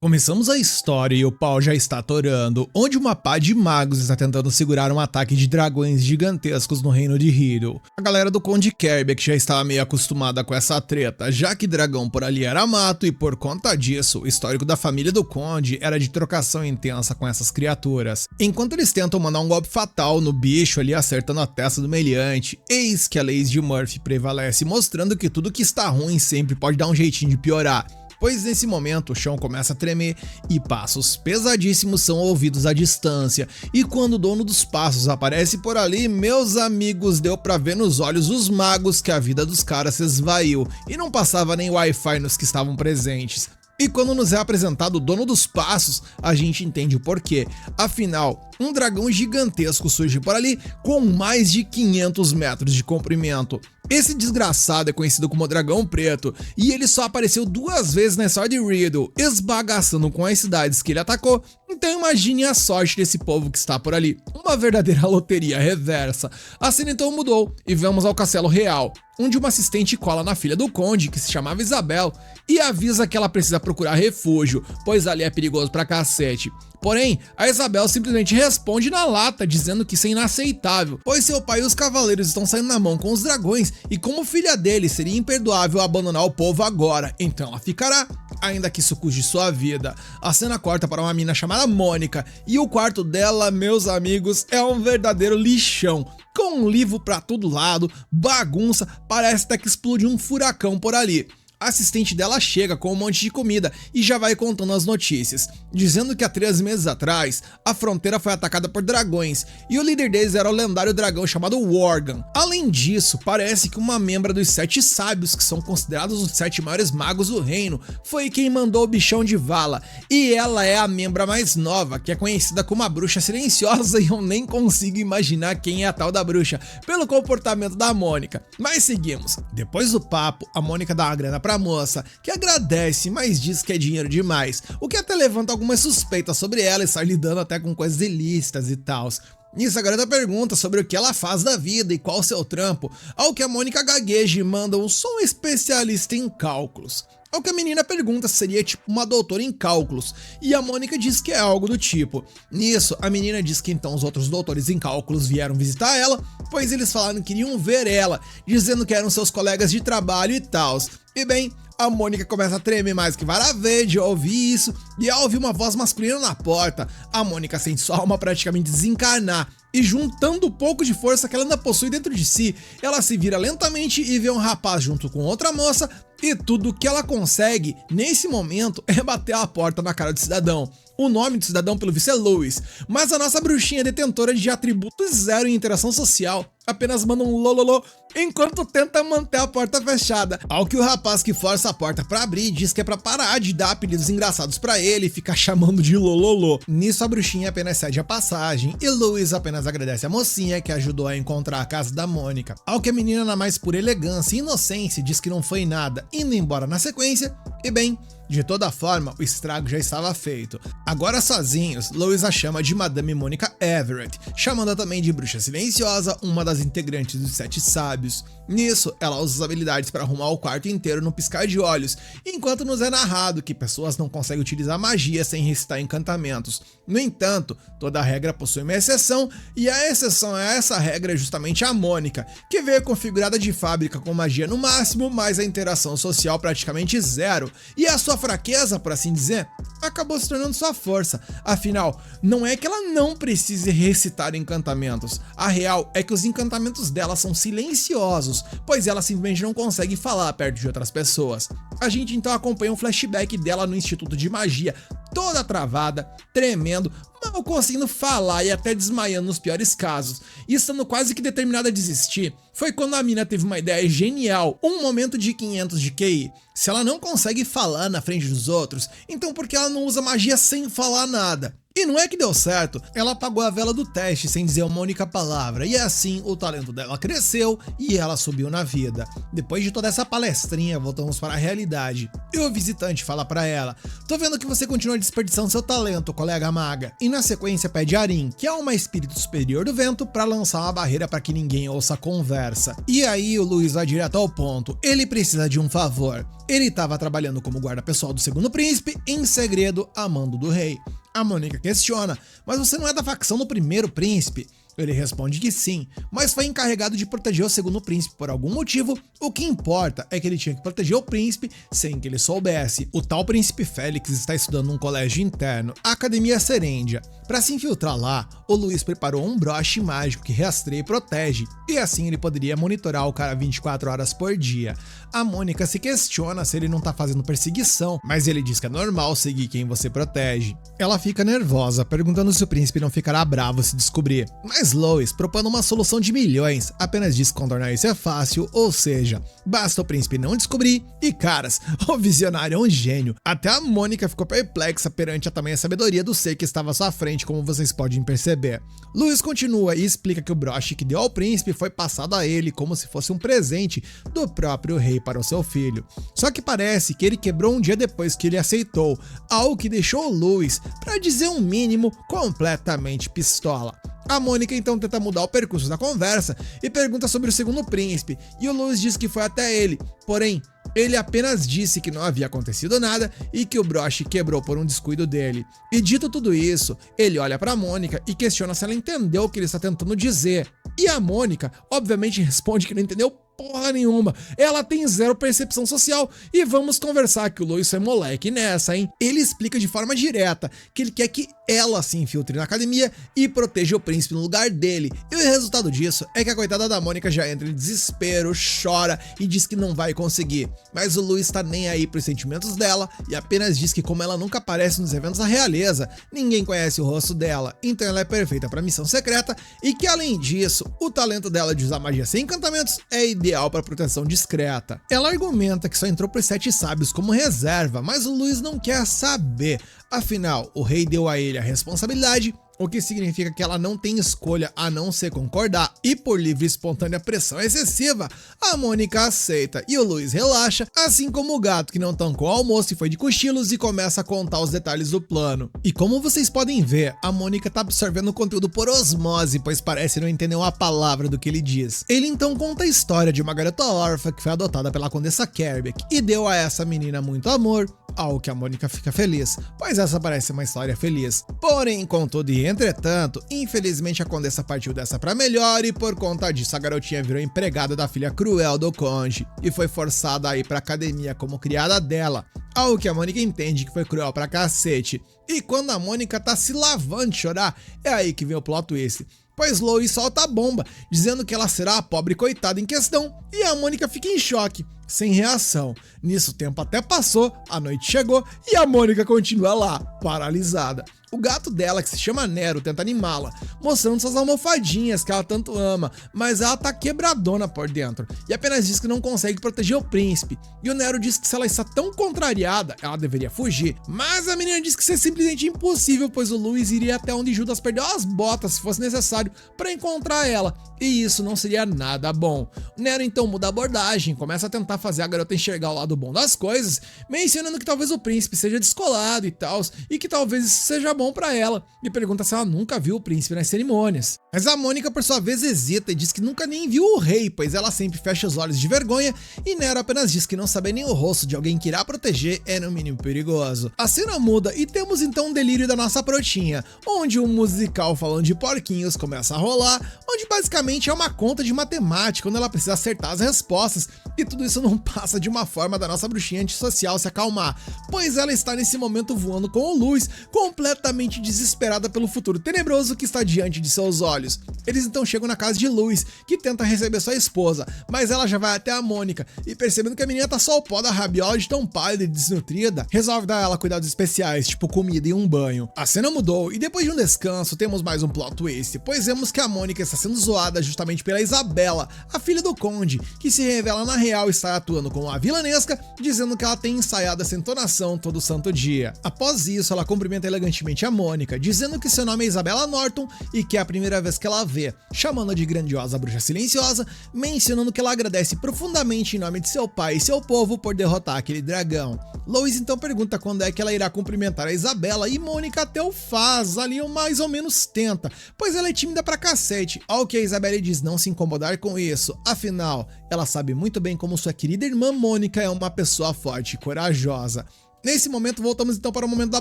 Começamos a história e o pau já está atorando, onde uma pá de magos está tentando segurar um ataque de dragões gigantescos no reino de Hyrule. A galera do Conde Kirby que já estava meio acostumada com essa treta, já que dragão por ali era mato e por conta disso, o histórico da família do Conde era de trocação intensa com essas criaturas. Enquanto eles tentam mandar um golpe fatal no bicho ali acertando a testa do meliante, eis que a lei de Murphy prevalece, mostrando que tudo que está ruim sempre pode dar um jeitinho de piorar. Pois nesse momento o chão começa a tremer e passos pesadíssimos são ouvidos à distância, e quando o dono dos passos aparece por ali, meus amigos, deu pra ver nos olhos os magos que a vida dos caras se esvaiu e não passava nem Wi-Fi nos que estavam presentes. E quando nos é apresentado o dono dos passos, a gente entende o porquê. Afinal, um dragão gigantesco surge por ali com mais de 500 metros de comprimento. Esse desgraçado é conhecido como Dragão Preto, e ele só apareceu 2 vezes na história de Riddle, esbagaçando com as cidades que ele atacou, então imagine a sorte desse povo que está por ali. Uma verdadeira loteria reversa. A cena então mudou, e vamos ao Castelo Real, onde uma assistente cola na filha do conde, que se chamava Isabel, e avisa que ela precisa procurar refúgio, pois ali é perigoso pra cacete. Porém, a Isabel simplesmente responde na lata, dizendo que isso é inaceitável, pois seu pai e os cavaleiros estão saindo na mão com os dragões, e como filha dele, seria imperdoável abandonar o povo agora, então ela ficará, ainda que isso custe sua vida. A cena corta para uma menina chamada Mônica, e o quarto dela, meus amigos, é um verdadeiro lixão, com um livro pra todo lado, bagunça, parece até que explode um furacão por ali. A assistente dela chega com um monte de comida e já vai contando as notícias, dizendo que há 3 meses atrás, a fronteira foi atacada por dragões, e o líder deles era o lendário dragão chamado Worgen. Além disso, parece que uma membra dos 7 sábios, que são considerados os 7 maiores magos do reino, foi quem mandou o bichão de vala, e ela é a membra mais nova, que é conhecida como a bruxa silenciosa, e eu nem consigo imaginar quem é a tal da bruxa, pelo comportamento da Mônica. Mas seguimos. Depois do papo, a Mônica dá uma grana pra moça, que agradece, mas diz que é dinheiro demais, o que até levanta algumas suspeitas sobre ela estar lidando até com coisas ilícitas e tal. Nisso a garota pergunta sobre o que ela faz da vida e qual o seu trampo, ao que a Mônica gagueja e manda um sou especialista em cálculos. Ao que a menina pergunta se seria tipo uma doutora em cálculos, e a Mônica diz que é algo do tipo. Nisso, a menina diz que então os outros doutores em cálculos vieram visitar ela, pois eles falaram que queriam ver ela, dizendo que eram seus colegas de trabalho e tal. E bem, a Mônica começa a tremer mais que vara verde ao ouvir isso, e ao ouvir uma voz masculina na porta, a Mônica sente sua alma praticamente desencarnar, e juntando o pouco de força que ela ainda possui dentro de si, ela se vira lentamente e vê um rapaz junto com outra moça, e tudo que ela consegue, nesse momento, é bater a porta na cara do cidadão. O nome do cidadão pelo visto é Louis, mas a nossa bruxinha detentora de atributos zero em interação social apenas manda um lololô enquanto tenta manter a porta fechada. Ao que o rapaz que força a porta pra abrir diz que é pra parar de dar apelidos engraçados pra ele e ficar chamando de lololô. Nisso a bruxinha apenas cede a passagem e Louis apenas agradece a mocinha que ajudou a encontrar a casa da Mônica. Ao que a menina, na mais pura elegância e inocência, diz que não foi nada, indo embora na sequência, e bem, de toda forma, o estrago já estava feito. Agora sozinhos, Louis a chama de Madame Mônica Everett, chamando-a também de Bruxa Silenciosa, uma das integrantes dos 7 sábios. Nisso, ela usa as habilidades para arrumar o quarto inteiro no piscar de olhos, enquanto nos é narrado que pessoas não conseguem utilizar magia sem recitar encantamentos. No entanto, toda regra possui uma exceção, e a exceção a essa regra é justamente a Mônica, que veio configurada de fábrica com magia no máximo, mas a interação social praticamente zero, e a sua fraqueza, por assim dizer, acabou se tornando sua força. Afinal, não é que ela não precise recitar encantamentos, a real é que os encantamentos dela são silenciosos, pois ela simplesmente não consegue falar perto de outras pessoas. A gente então acompanha um flashback dela no Instituto de Magia, toda travada, tremendo, mal conseguindo falar e até desmaiando nos piores casos, e estando quase que determinada a desistir. Foi quando a mina teve uma ideia genial, um momento de 500 de QI. Se ela não consegue falar na frente dos outros, então por que ela não usa magia sem falar nada? E não é que deu certo, ela apagou a vela do teste sem dizer uma única palavra, e assim o talento dela cresceu e ela subiu na vida. Depois de toda essa palestrinha, voltamos para a realidade. E o visitante fala para ela: tô vendo que você continua desperdiçando seu talento, colega maga. E na sequência pede a Arin, que é uma espírito superior do vento, para lançar uma barreira para que ninguém ouça a conversa. E aí o Louis vai direto ao ponto, ele precisa de um favor. Ele estava trabalhando como guarda pessoal do segundo príncipe, em segredo, a mando do rei. A Mônica questiona: mas você não é da facção do primeiro príncipe? Ele responde que sim, mas foi encarregado de proteger o segundo príncipe por algum motivo. O que importa é que ele tinha que proteger o príncipe sem que ele soubesse. O tal príncipe Félix está estudando num colégio interno, a Academia Serendia. Para se infiltrar lá, o Louis preparou um broche mágico que rastreia e protege, e assim ele poderia monitorar o cara 24 horas por dia. A Mônica se questiona se ele não tá fazendo perseguição, mas ele diz que é normal seguir quem você protege. Ela fica nervosa, perguntando se o príncipe não ficará bravo se descobrir. Mas Louis, propondo uma solução de milhões, apenas diz que contornar isso é fácil, ou seja, basta o príncipe não descobrir. E caras, o visionário é um gênio. Até a Mônica ficou perplexa perante a tamanha sabedoria do ser que estava à sua frente, como vocês podem perceber. Louis continua e explica que o broche que deu ao príncipe foi passado a ele como se fosse um presente do próprio rei para o seu filho. Só que parece que ele quebrou um dia depois que ele aceitou, algo que deixou o Louis, para dizer um mínimo, completamente pistola. A Mônica então tenta mudar o percurso da conversa e pergunta sobre o segundo príncipe, e o Louis diz que foi até ele, porém, ele apenas disse que não havia acontecido nada e que o broche quebrou por um descuido dele. E dito tudo isso, ele olha para Mônica e questiona se ela entendeu o que ele está tentando dizer. E a Mônica, obviamente, responde que não entendeu porra nenhuma. Ela tem zero percepção social e vamos conversar que o Louis é moleque nessa, hein? Ele explica de forma direta que ele quer que ela se infiltre na academia e proteja o príncipe no lugar dele. E o resultado disso é que a coitada da Mônica já entra em desespero, chora e diz que não vai conseguir. Mas o Louis tá nem aí pros sentimentos dela e apenas diz que como ela nunca aparece nos eventos da realeza, ninguém conhece o rosto dela, então ela é perfeita pra missão secreta e que além disso, o talento dela de usar magia sem encantamentos é ideal para proteção discreta. Ela argumenta que só entrou pros 7 sábios como reserva, mas o Louis não quer saber. Afinal, o rei deu a ele a responsabilidade, o que significa que ela não tem escolha a não ser concordar, e por livre e espontânea pressão excessiva, a Mônica aceita e o Louis relaxa, assim como o gato que não tancou o almoço e foi de cochilos e começa a contar os detalhes do plano. E como vocês podem ver, a Mônica tá absorvendo o conteúdo por osmose, pois parece não entender uma palavra do que ele diz. Ele então conta a história de uma garota órfã que foi adotada pela Condessa Kerbeck e deu a essa menina muito amor, ao que a Mônica fica feliz, pois essa parece uma história feliz. Porém, contudo e entretanto, infelizmente a Condessa partiu dessa pra melhor e por conta disso a garotinha virou empregada da filha cruel do conde e foi forçada a ir pra academia como criada dela, algo que a Mônica entende que foi cruel pra cacete. E quando a Mônica tá se lavando de chorar, é aí que vem o plot twist, pois Louis solta a bomba, dizendo que ela será a pobre coitada em questão, e a Mônica fica em choque, sem reação. Nisso o tempo até passou, a noite chegou e a Mônica continua lá, paralisada. O gato dela, que se chama Nero, tenta animá-la, mostrando suas almofadinhas que ela tanto ama, mas ela tá quebradona por dentro e apenas diz que não consegue proteger o príncipe. E o Nero diz que se ela está tão contrariada, ela deveria fugir, mas a menina diz que isso é simplesmente impossível, pois o Louis iria até onde Judas perdeu as botas se fosse necessário para encontrar ela, e isso não seria nada bom. O Nero então muda a abordagem, começa a tentar fazer a garota enxergar o lado bom das coisas, mencionando que talvez o príncipe seja descolado e tal, e que talvez isso seja bom pra ela, e pergunta se ela nunca viu o príncipe nas cerimônias. Mas a Mônica por sua vez hesita e diz que nunca nem viu o rei, pois ela sempre fecha os olhos de vergonha, e Nero apenas diz que não saber nem o rosto de alguém que irá proteger é no mínimo perigoso. A cena muda e temos então um delírio da nossa protinha, onde um musical falando de porquinhos começa a rolar, onde basicamente é uma conta de matemática, onde ela precisa acertar as respostas, e tudo isso não passa de uma forma da nossa bruxinha antissocial se acalmar, pois ela está nesse momento voando com o Louis, completamente desesperada pelo futuro tenebroso que está diante de seus olhos. Eles então chegam na casa de Louis, que tenta receber sua esposa, mas ela já vai até a Mônica, e percebendo que a menina tá só o pó da rabiola de tão pálida e desnutrida, resolve dar a ela cuidados especiais, tipo comida e um banho. A cena mudou, e depois de um descanso, temos mais um plot twist, pois vemos que a Mônica está sendo zoada justamente pela Isabela, a filha do conde, que se revela na real estar atuando como uma vilanesca, dizendo que ela tem ensaiado essa entonação todo santo dia. Após isso, ela cumprimenta elegantemente frente a Mônica, dizendo que seu nome é Isabela Norton e que é a primeira vez que ela vê, chamando-a de grandiosa bruxa silenciosa, mencionando que ela agradece profundamente em nome de seu pai e seu povo por derrotar aquele dragão. Lois então pergunta quando é que ela irá cumprimentar a Isabela e Mônica até o faz, ali mais ou menos tenta, pois ela é tímida pra cacete, ao que a Isabela diz não se incomodar com isso, afinal, ela sabe muito bem como sua querida irmã Mônica é uma pessoa forte e corajosa. Nesse momento voltamos então para o momento da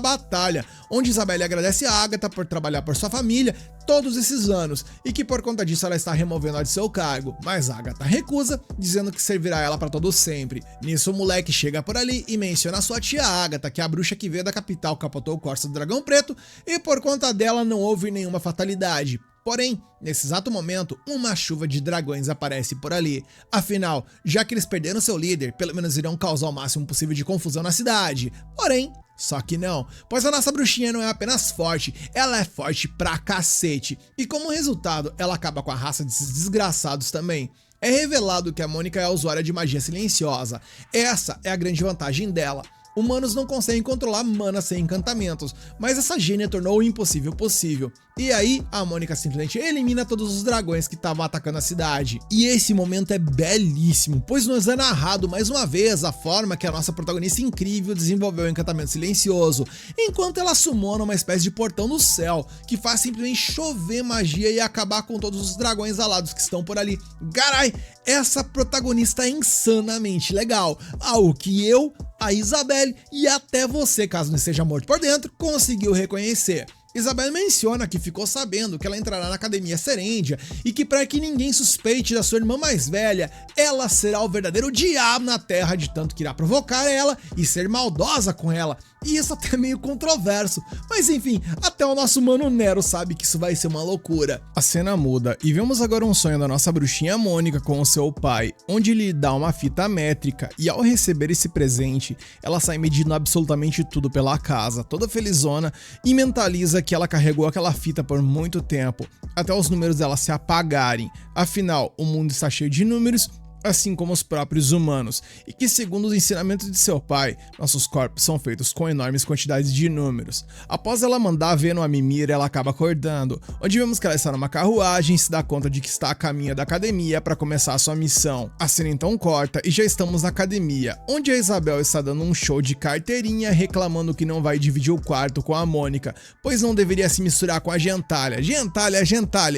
batalha, onde Isabelle agradece a Agatha por trabalhar por sua família todos esses anos e que por conta disso ela está removendo-a de seu cargo, mas Agatha recusa, dizendo que servirá ela para todo sempre. Nisso o moleque chega por ali e menciona sua tia Agatha, que é a bruxa que veio da capital, capotou o Corsa do Dragão Preto e por conta dela não houve nenhuma fatalidade. Porém, nesse exato momento, uma chuva de dragões aparece por ali. Afinal, já que eles perderam seu líder, pelo menos irão causar o máximo possível de confusão na cidade. Porém, só que não, pois a nossa bruxinha não é apenas forte, ela é forte pra cacete. E como resultado, ela acaba com a raça desses desgraçados também. É revelado que a Mônica é a usuária de magia silenciosa. Essa é a grande vantagem dela. Humanos não conseguem controlar mana sem encantamentos, mas essa gênia tornou o impossível possível. E aí, a Mônica simplesmente elimina todos os dragões que estavam atacando a cidade. E esse momento é belíssimo, pois nos é narrado mais uma vez a forma que a nossa protagonista incrível desenvolveu o encantamento silencioso, enquanto ela summona uma espécie de portão no céu, que faz simplesmente chover magia e acabar com todos os dragões alados que estão por ali. Carai, essa protagonista é insanamente legal, algo que eu, a Isabelle e até você, caso não esteja morto por dentro, conseguiu reconhecer. Isabelle menciona que ficou sabendo que ela entrará na Academia Serendia e que para que ninguém suspeite da sua irmã mais velha, ela será o verdadeiro diabo na Terra, de tanto que irá provocar ela e ser maldosa com ela. E isso até é meio controverso, mas enfim, até o nosso mano Nero sabe que isso vai ser uma loucura. A cena muda e vemos agora um sonho da nossa bruxinha Mônica com o seu pai, onde ele dá uma fita métrica e ao receber esse presente, ela sai medindo absolutamente tudo pela casa, toda felizona, e mentaliza que ela carregou aquela fita por muito tempo, até os números dela se apagarem. Afinal, o mundo está cheio de números, assim como os próprios humanos, e que segundo os ensinamentos de seu pai, nossos corpos são feitos com enormes quantidades de números. Após ela mandar ver no Mimir, ela acaba acordando, onde vemos que ela está numa carruagem e se dá conta de que está a caminho da academia para começar a sua missão. A cena então corta e já estamos na academia, onde a Isabel está dando um show de carteirinha, reclamando que não vai dividir o quarto com a Mônica, pois não deveria se misturar com a gentalha,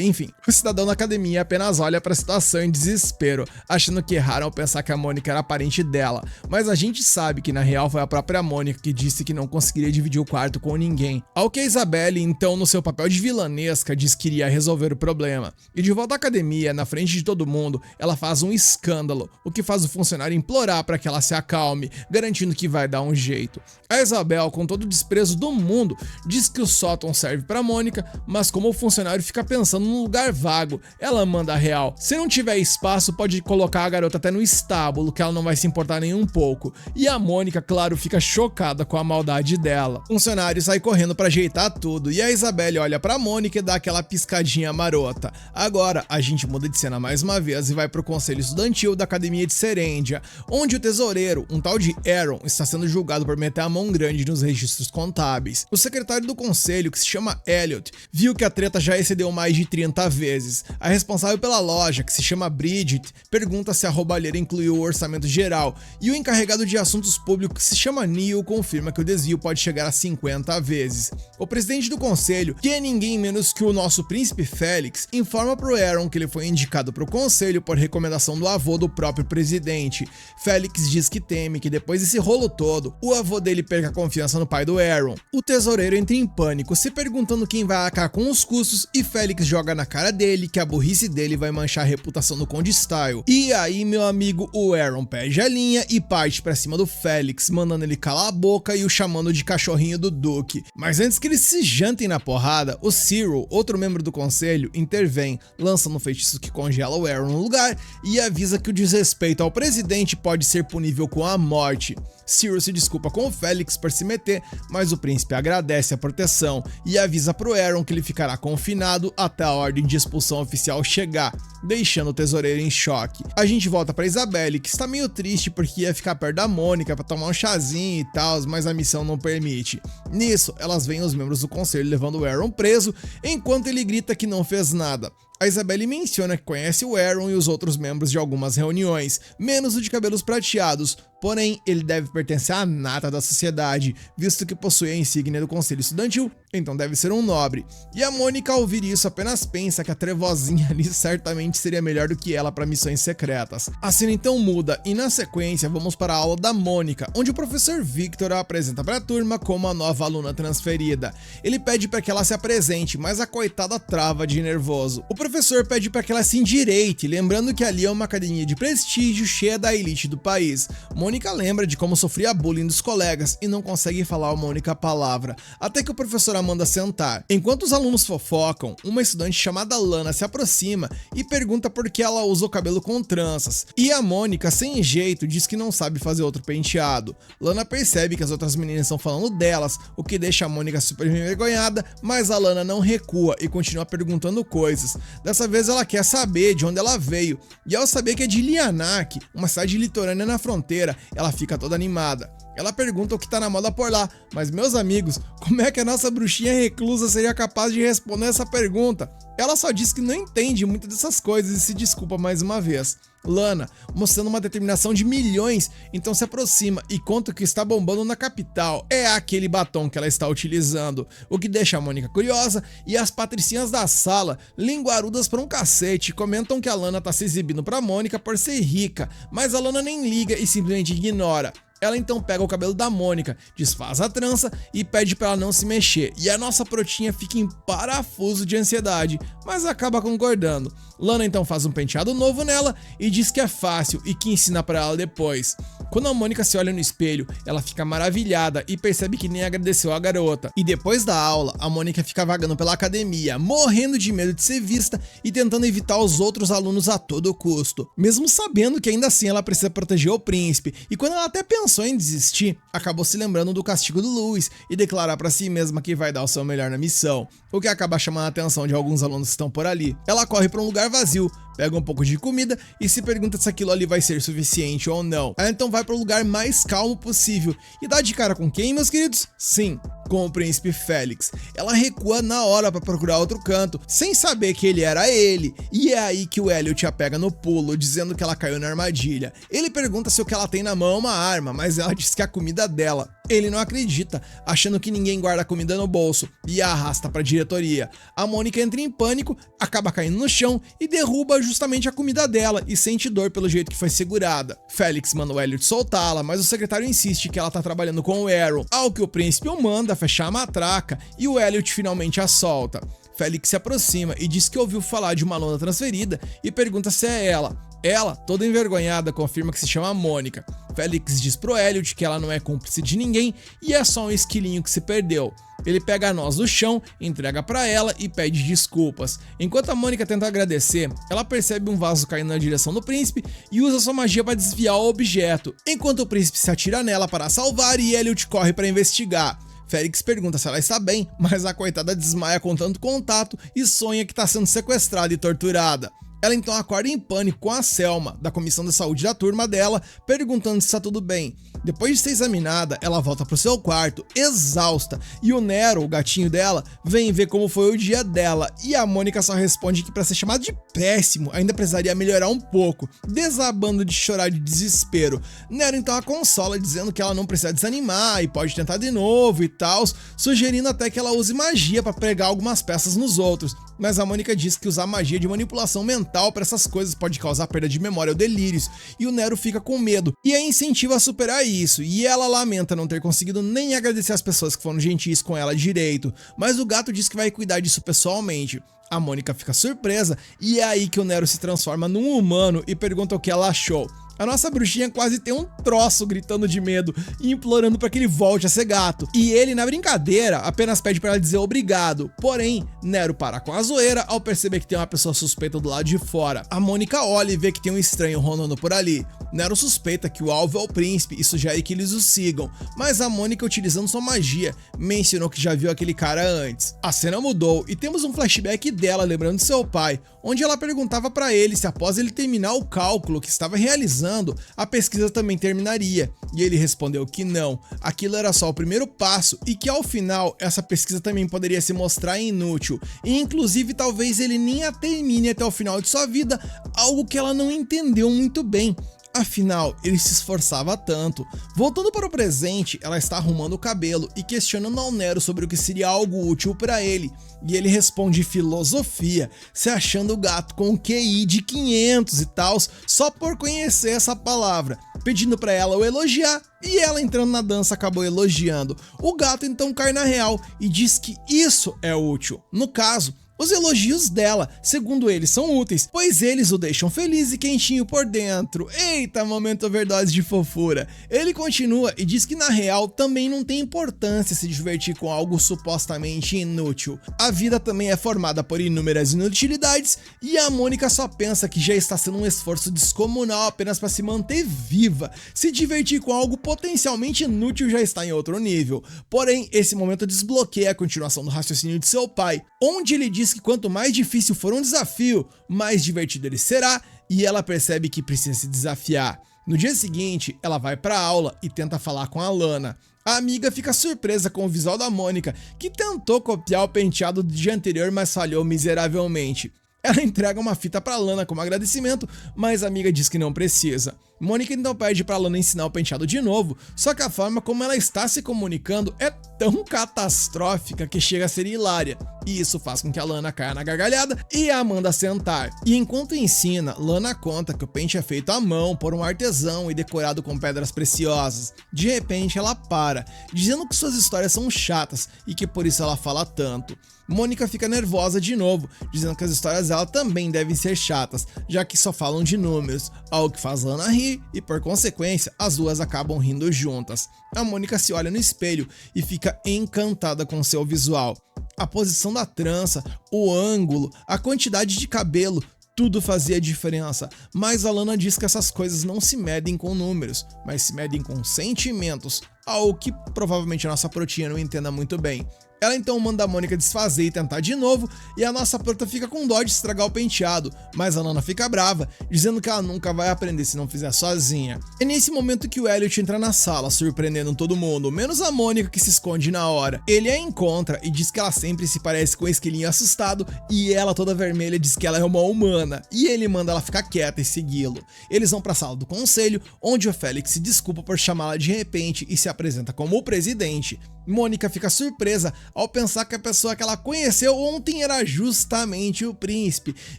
enfim. O cidadão da academia apenas olha para a situação em desespero, achando que erraram ao pensar que a Mônica era parente dela, mas a gente sabe que na real foi a própria Mônica que disse que não conseguiria dividir o quarto com ninguém. Ao que a Isabelle, então no seu papel de vilanesca, diz que iria resolver o problema. E de volta à academia, na frente de todo mundo, ela faz um escândalo, o que faz o funcionário implorar para que ela se acalme, garantindo que vai dar um jeito. A Isabel, com todo o desprezo do mundo, diz que o sótão serve para Mônica, mas como o funcionário fica pensando num lugar vago, ela manda a real. Se não tiver espaço, pode colocar a garota até no estábulo, que ela não vai se importar nem um pouco. E a Mônica, claro, fica chocada com a maldade dela. O funcionário sai correndo para ajeitar tudo e a Isabelle olha pra Mônica e dá aquela piscadinha marota. Agora, a gente muda de cena mais uma vez e vai pro conselho estudantil da Academia de Serendia, onde o tesoureiro, um tal de Aaron, está sendo julgado por meter a mão grande nos registros contábeis. O secretário do conselho, que se chama Elliot, viu que a treta já excedeu mais de 30 vezes. A responsável pela loja, que se chama Bridget, pergunta se a roubalheira incluiu o orçamento geral, e o encarregado de assuntos públicos, que se chama Neil, confirma que o desvio pode chegar a 50 vezes. O presidente do conselho, que é ninguém menos que o nosso príncipe Félix, informa pro Aaron que ele foi indicado pro conselho por recomendação do avô do próprio presidente. Félix diz que teme que depois desse rolo todo, o avô dele perca a confiança no pai do Aaron. O tesoureiro entra em pânico, se perguntando quem vai arcar com os custos, e Félix joga na cara dele que a burrice dele vai manchar a reputação do Conde Style. E aí, meu amigo, o Aaron perde a linha e parte pra cima do Félix, mandando ele calar a boca e o chamando de cachorrinho do Duque. Mas antes que eles se jantem na porrada, o Cyril, outro membro do conselho, intervém, lançando um feitiço que congela o Aaron no lugar e avisa que o desrespeito ao presidente pode ser punível com a morte. Cyril se desculpa com o Félix por se meter, mas o príncipe agradece a proteção e avisa pro Aaron que ele ficará confinado até a ordem de expulsão oficial chegar, deixando o tesoureiro em choque. A gente volta pra Isabelle, que está meio triste porque ia ficar perto da Mônica pra tomar um chazinho e tal, mas a missão não permite. Nisso, elas veem os membros do conselho levando o Aaron preso, enquanto ele grita que não fez nada. A Isabelle menciona que conhece o Aaron e os outros membros de algumas reuniões, menos o de cabelos prateados, porém ele deve pertencer à nata da sociedade, visto que possui a insígnia do conselho estudantil, então deve ser um nobre. E a Mônica, ao ouvir isso, apenas pensa que a trevozinha ali certamente seria melhor do que ela para missões secretas. A cena então muda e na sequência vamos para a aula da Mônica, onde o professor Victor a apresenta para a turma como a nova aluna transferida. Ele pede para que ela se apresente, mas a coitada trava de nervoso. O professor pede para que ela se endireite, lembrando que ali é uma academia de prestígio cheia da elite do país. Mônica lembra de como sofria bullying dos colegas e não consegue falar uma única palavra, até que o professor a manda sentar. Enquanto os alunos fofocam, uma estudante chamada Lana se aproxima e pergunta por que ela usa o cabelo com tranças, e a Mônica, sem jeito, diz que não sabe fazer outro penteado. Lana percebe que as outras meninas estão falando delas, o que deixa a Mônica super envergonhada, mas a Lana não recua e continua perguntando coisas. Dessa vez ela quer saber de onde ela veio, e ao saber que é de Lianak, uma cidade litorânea na fronteira, ela fica toda animada. Ela pergunta o que tá na moda por lá, mas meus amigos, como é que a nossa bruxinha reclusa seria capaz de responder essa pergunta? Ela só diz que não entende muito dessas coisas e se desculpa mais uma vez. Lana, mostrando uma determinação de milhões, então se aproxima e conta que está bombando na capital é aquele batom que ela está utilizando, o que deixa a Mônica curiosa, e as patricinhas da sala, linguarudas por um cacete, comentam que a Lana tá se exibindo pra Mônica por ser rica, mas a Lana nem liga e simplesmente ignora. Ela então pega o cabelo da Mônica, desfaz a trança e pede pra ela não se mexer, e a nossa protinha fica em parafuso de ansiedade, mas acaba concordando. Lana então faz um penteado novo nela e diz que é fácil e que ensina pra ela depois. Quando a Mônica se olha no espelho, ela fica maravilhada e percebe que nem agradeceu a garota. E depois da aula, a Mônica fica vagando pela academia, morrendo de medo de ser vista e tentando evitar os outros alunos a todo custo, mesmo sabendo que ainda assim ela precisa proteger o príncipe, e quando ela até pensou em desistir, acabou se lembrando do castigo do Louis e declarar pra si mesma que vai dar o seu melhor na missão, o que acaba chamando a atenção de alguns alunos que estão por ali. Ela corre pra um lugar vazio, pega um pouco de comida e se pergunta se aquilo ali vai ser suficiente ou não. Ela então vai para o lugar mais calmo possível e dá de cara com quem, meus queridos? Sim, com o príncipe Félix. Ela recua na hora para procurar outro canto, sem saber que ele era ele, e é aí que o Elliot a pega no pulo, dizendo que ela caiu na armadilha. Ele pergunta se o que ela tem na mão é uma arma, mas ela diz que é a comida dela. Ele não acredita, achando que ninguém guarda comida no bolso, e a arrasta para a diretoria. A Mônica entra em pânico, acaba caindo no chão e derruba justamente a comida dela e sente dor pelo jeito que foi segurada. Félix manda o Elliot soltá-la, mas o secretário insiste que ela tá trabalhando com o Aaron, ao que o príncipe o manda fechar a matraca e o Elliot finalmente a solta. Félix se aproxima e diz que ouviu falar de uma aluna transferida e pergunta se é ela. Ela, toda envergonhada, confirma que se chama Mônica. Félix diz pro Elliot que ela não é cúmplice de ninguém e é só um esquilinho que se perdeu. Ele pega a noz do chão, entrega pra ela e pede desculpas. Enquanto a Mônica tenta agradecer, ela percebe um vaso caindo na direção do príncipe e usa sua magia para desviar o objeto, enquanto o príncipe se atira nela para a salvar e Elliot corre para investigar. Félix pergunta se ela está bem, mas a coitada desmaia com tanto contato e sonha que está sendo sequestrada e torturada. Ela então acorda em pânico com a Selma, da comissão de saúde da turma dela, perguntando se está tudo bem. Depois de ser examinada, ela volta pro seu quarto, exausta, e o Nero, o gatinho dela, vem ver como foi o dia dela, e a Mônica só responde que para ser chamado de péssimo, ainda precisaria melhorar um pouco, desabando de chorar de desespero. Nero então a consola, dizendo que ela não precisa desanimar e pode tentar de novo e tal, sugerindo até que ela use magia para pregar algumas peças nos outros. Mas a Mônica diz que usar magia de manipulação mental para essas coisas pode causar perda de memória ou delírios, e o Nero fica com medo e a incentiva a superar isso, e ela lamenta não ter conseguido nem agradecer as pessoas que foram gentis com ela direito, mas o gato diz que vai cuidar disso pessoalmente. A Mônica fica surpresa e é aí que o Nero se transforma num humano e pergunta o que ela achou. A nossa bruxinha quase tem um troço gritando de medo e implorando para que ele volte a ser gato. E ele, na brincadeira, apenas pede para ela dizer obrigado. Porém, Nero para com a zoeira ao perceber que tem uma pessoa suspeita do lado de fora. A Mônica olha e vê que tem um estranho rondando por ali. Nero suspeita que o alvo é o príncipe e sugere que eles o sigam, mas a Mônica, utilizando sua magia, mencionou que já viu aquele cara antes. A cena mudou e temos um flashback dela lembrando de seu pai, onde ela perguntava para ele se após ele terminar o cálculo que estava realizando, a pesquisa também terminaria. E ele respondeu que não, aquilo era só o primeiro passo e que ao final essa pesquisa também poderia se mostrar inútil. E inclusive talvez ele nem a termine até o final de sua vida, algo que ela não entendeu muito bem. Afinal, ele se esforçava tanto. Voltando para o presente, ela está arrumando o cabelo e questionando ao Nero sobre o que seria algo útil para ele. E ele responde filosofia, se achando o gato com um QI de 500 e tals, só por conhecer essa palavra, pedindo para ela o elogiar, e ela entrando na dança acabou elogiando. O gato então cai na real e diz que isso é útil. No caso, os elogios dela, segundo ele, são úteis, pois eles o deixam feliz e quentinho por dentro. Eita, momento overdose de fofura. Ele continua e diz que na real também não tem importância se divertir com algo supostamente inútil. A vida também é formada por inúmeras inutilidades e a Mônica só pensa que já está sendo um esforço descomunal apenas para se manter viva. Se divertir com algo potencialmente inútil já está em outro nível. Porém, esse momento desbloqueia a continuação do raciocínio de seu pai, onde ele diz que quanto mais difícil for um desafio, mais divertido ele será, e ela percebe que precisa se desafiar. No dia seguinte, ela vai para a aula e tenta falar com a Lana. A amiga fica surpresa com o visual da Mônica, que tentou copiar o penteado do dia anterior, mas falhou miseravelmente. Ela entrega uma fita pra Lana como agradecimento, mas a amiga diz que não precisa. Mônica então pede pra Lana ensinar o penteado de novo, só que a forma como ela está se comunicando é tão catastrófica que chega a ser hilária, e isso faz com que a Lana caia na gargalhada e a manda sentar. E enquanto ensina, Lana conta que o pente é feito à mão por um artesão e decorado com pedras preciosas. De repente ela para, dizendo que suas histórias são chatas e que por isso ela fala tanto. Mônica fica nervosa de novo, dizendo que as histórias dela também devem ser chatas, já que só falam de números, algo que faz Lana rir e, por consequência, as duas acabam rindo juntas. A Mônica se olha no espelho e fica encantada com seu visual. A posição da trança, o ângulo, a quantidade de cabelo, tudo fazia diferença, mas a Lana diz que essas coisas não se medem com números, mas se medem com sentimentos, algo que provavelmente a nossa protinha não entenda muito bem. Ela então manda a Mônica desfazer e tentar de novo, e a nossa prota fica com dó de estragar o penteado, mas a Lana fica brava, dizendo que ela nunca vai aprender se não fizer sozinha. É nesse momento que o Elliot entra na sala, surpreendendo todo mundo, menos a Mônica, que se esconde na hora. Ele a encontra e diz que ela sempre se parece com um esquilinho assustado, e ela toda vermelha diz que ela é uma humana, e ele manda ela ficar quieta e segui-lo. Eles vão para a sala do conselho, onde o Félix se desculpa por chamá-la de repente e se apresenta como o presidente. Mônica fica surpresa ao pensar que a pessoa que ela conheceu ontem era justamente o príncipe,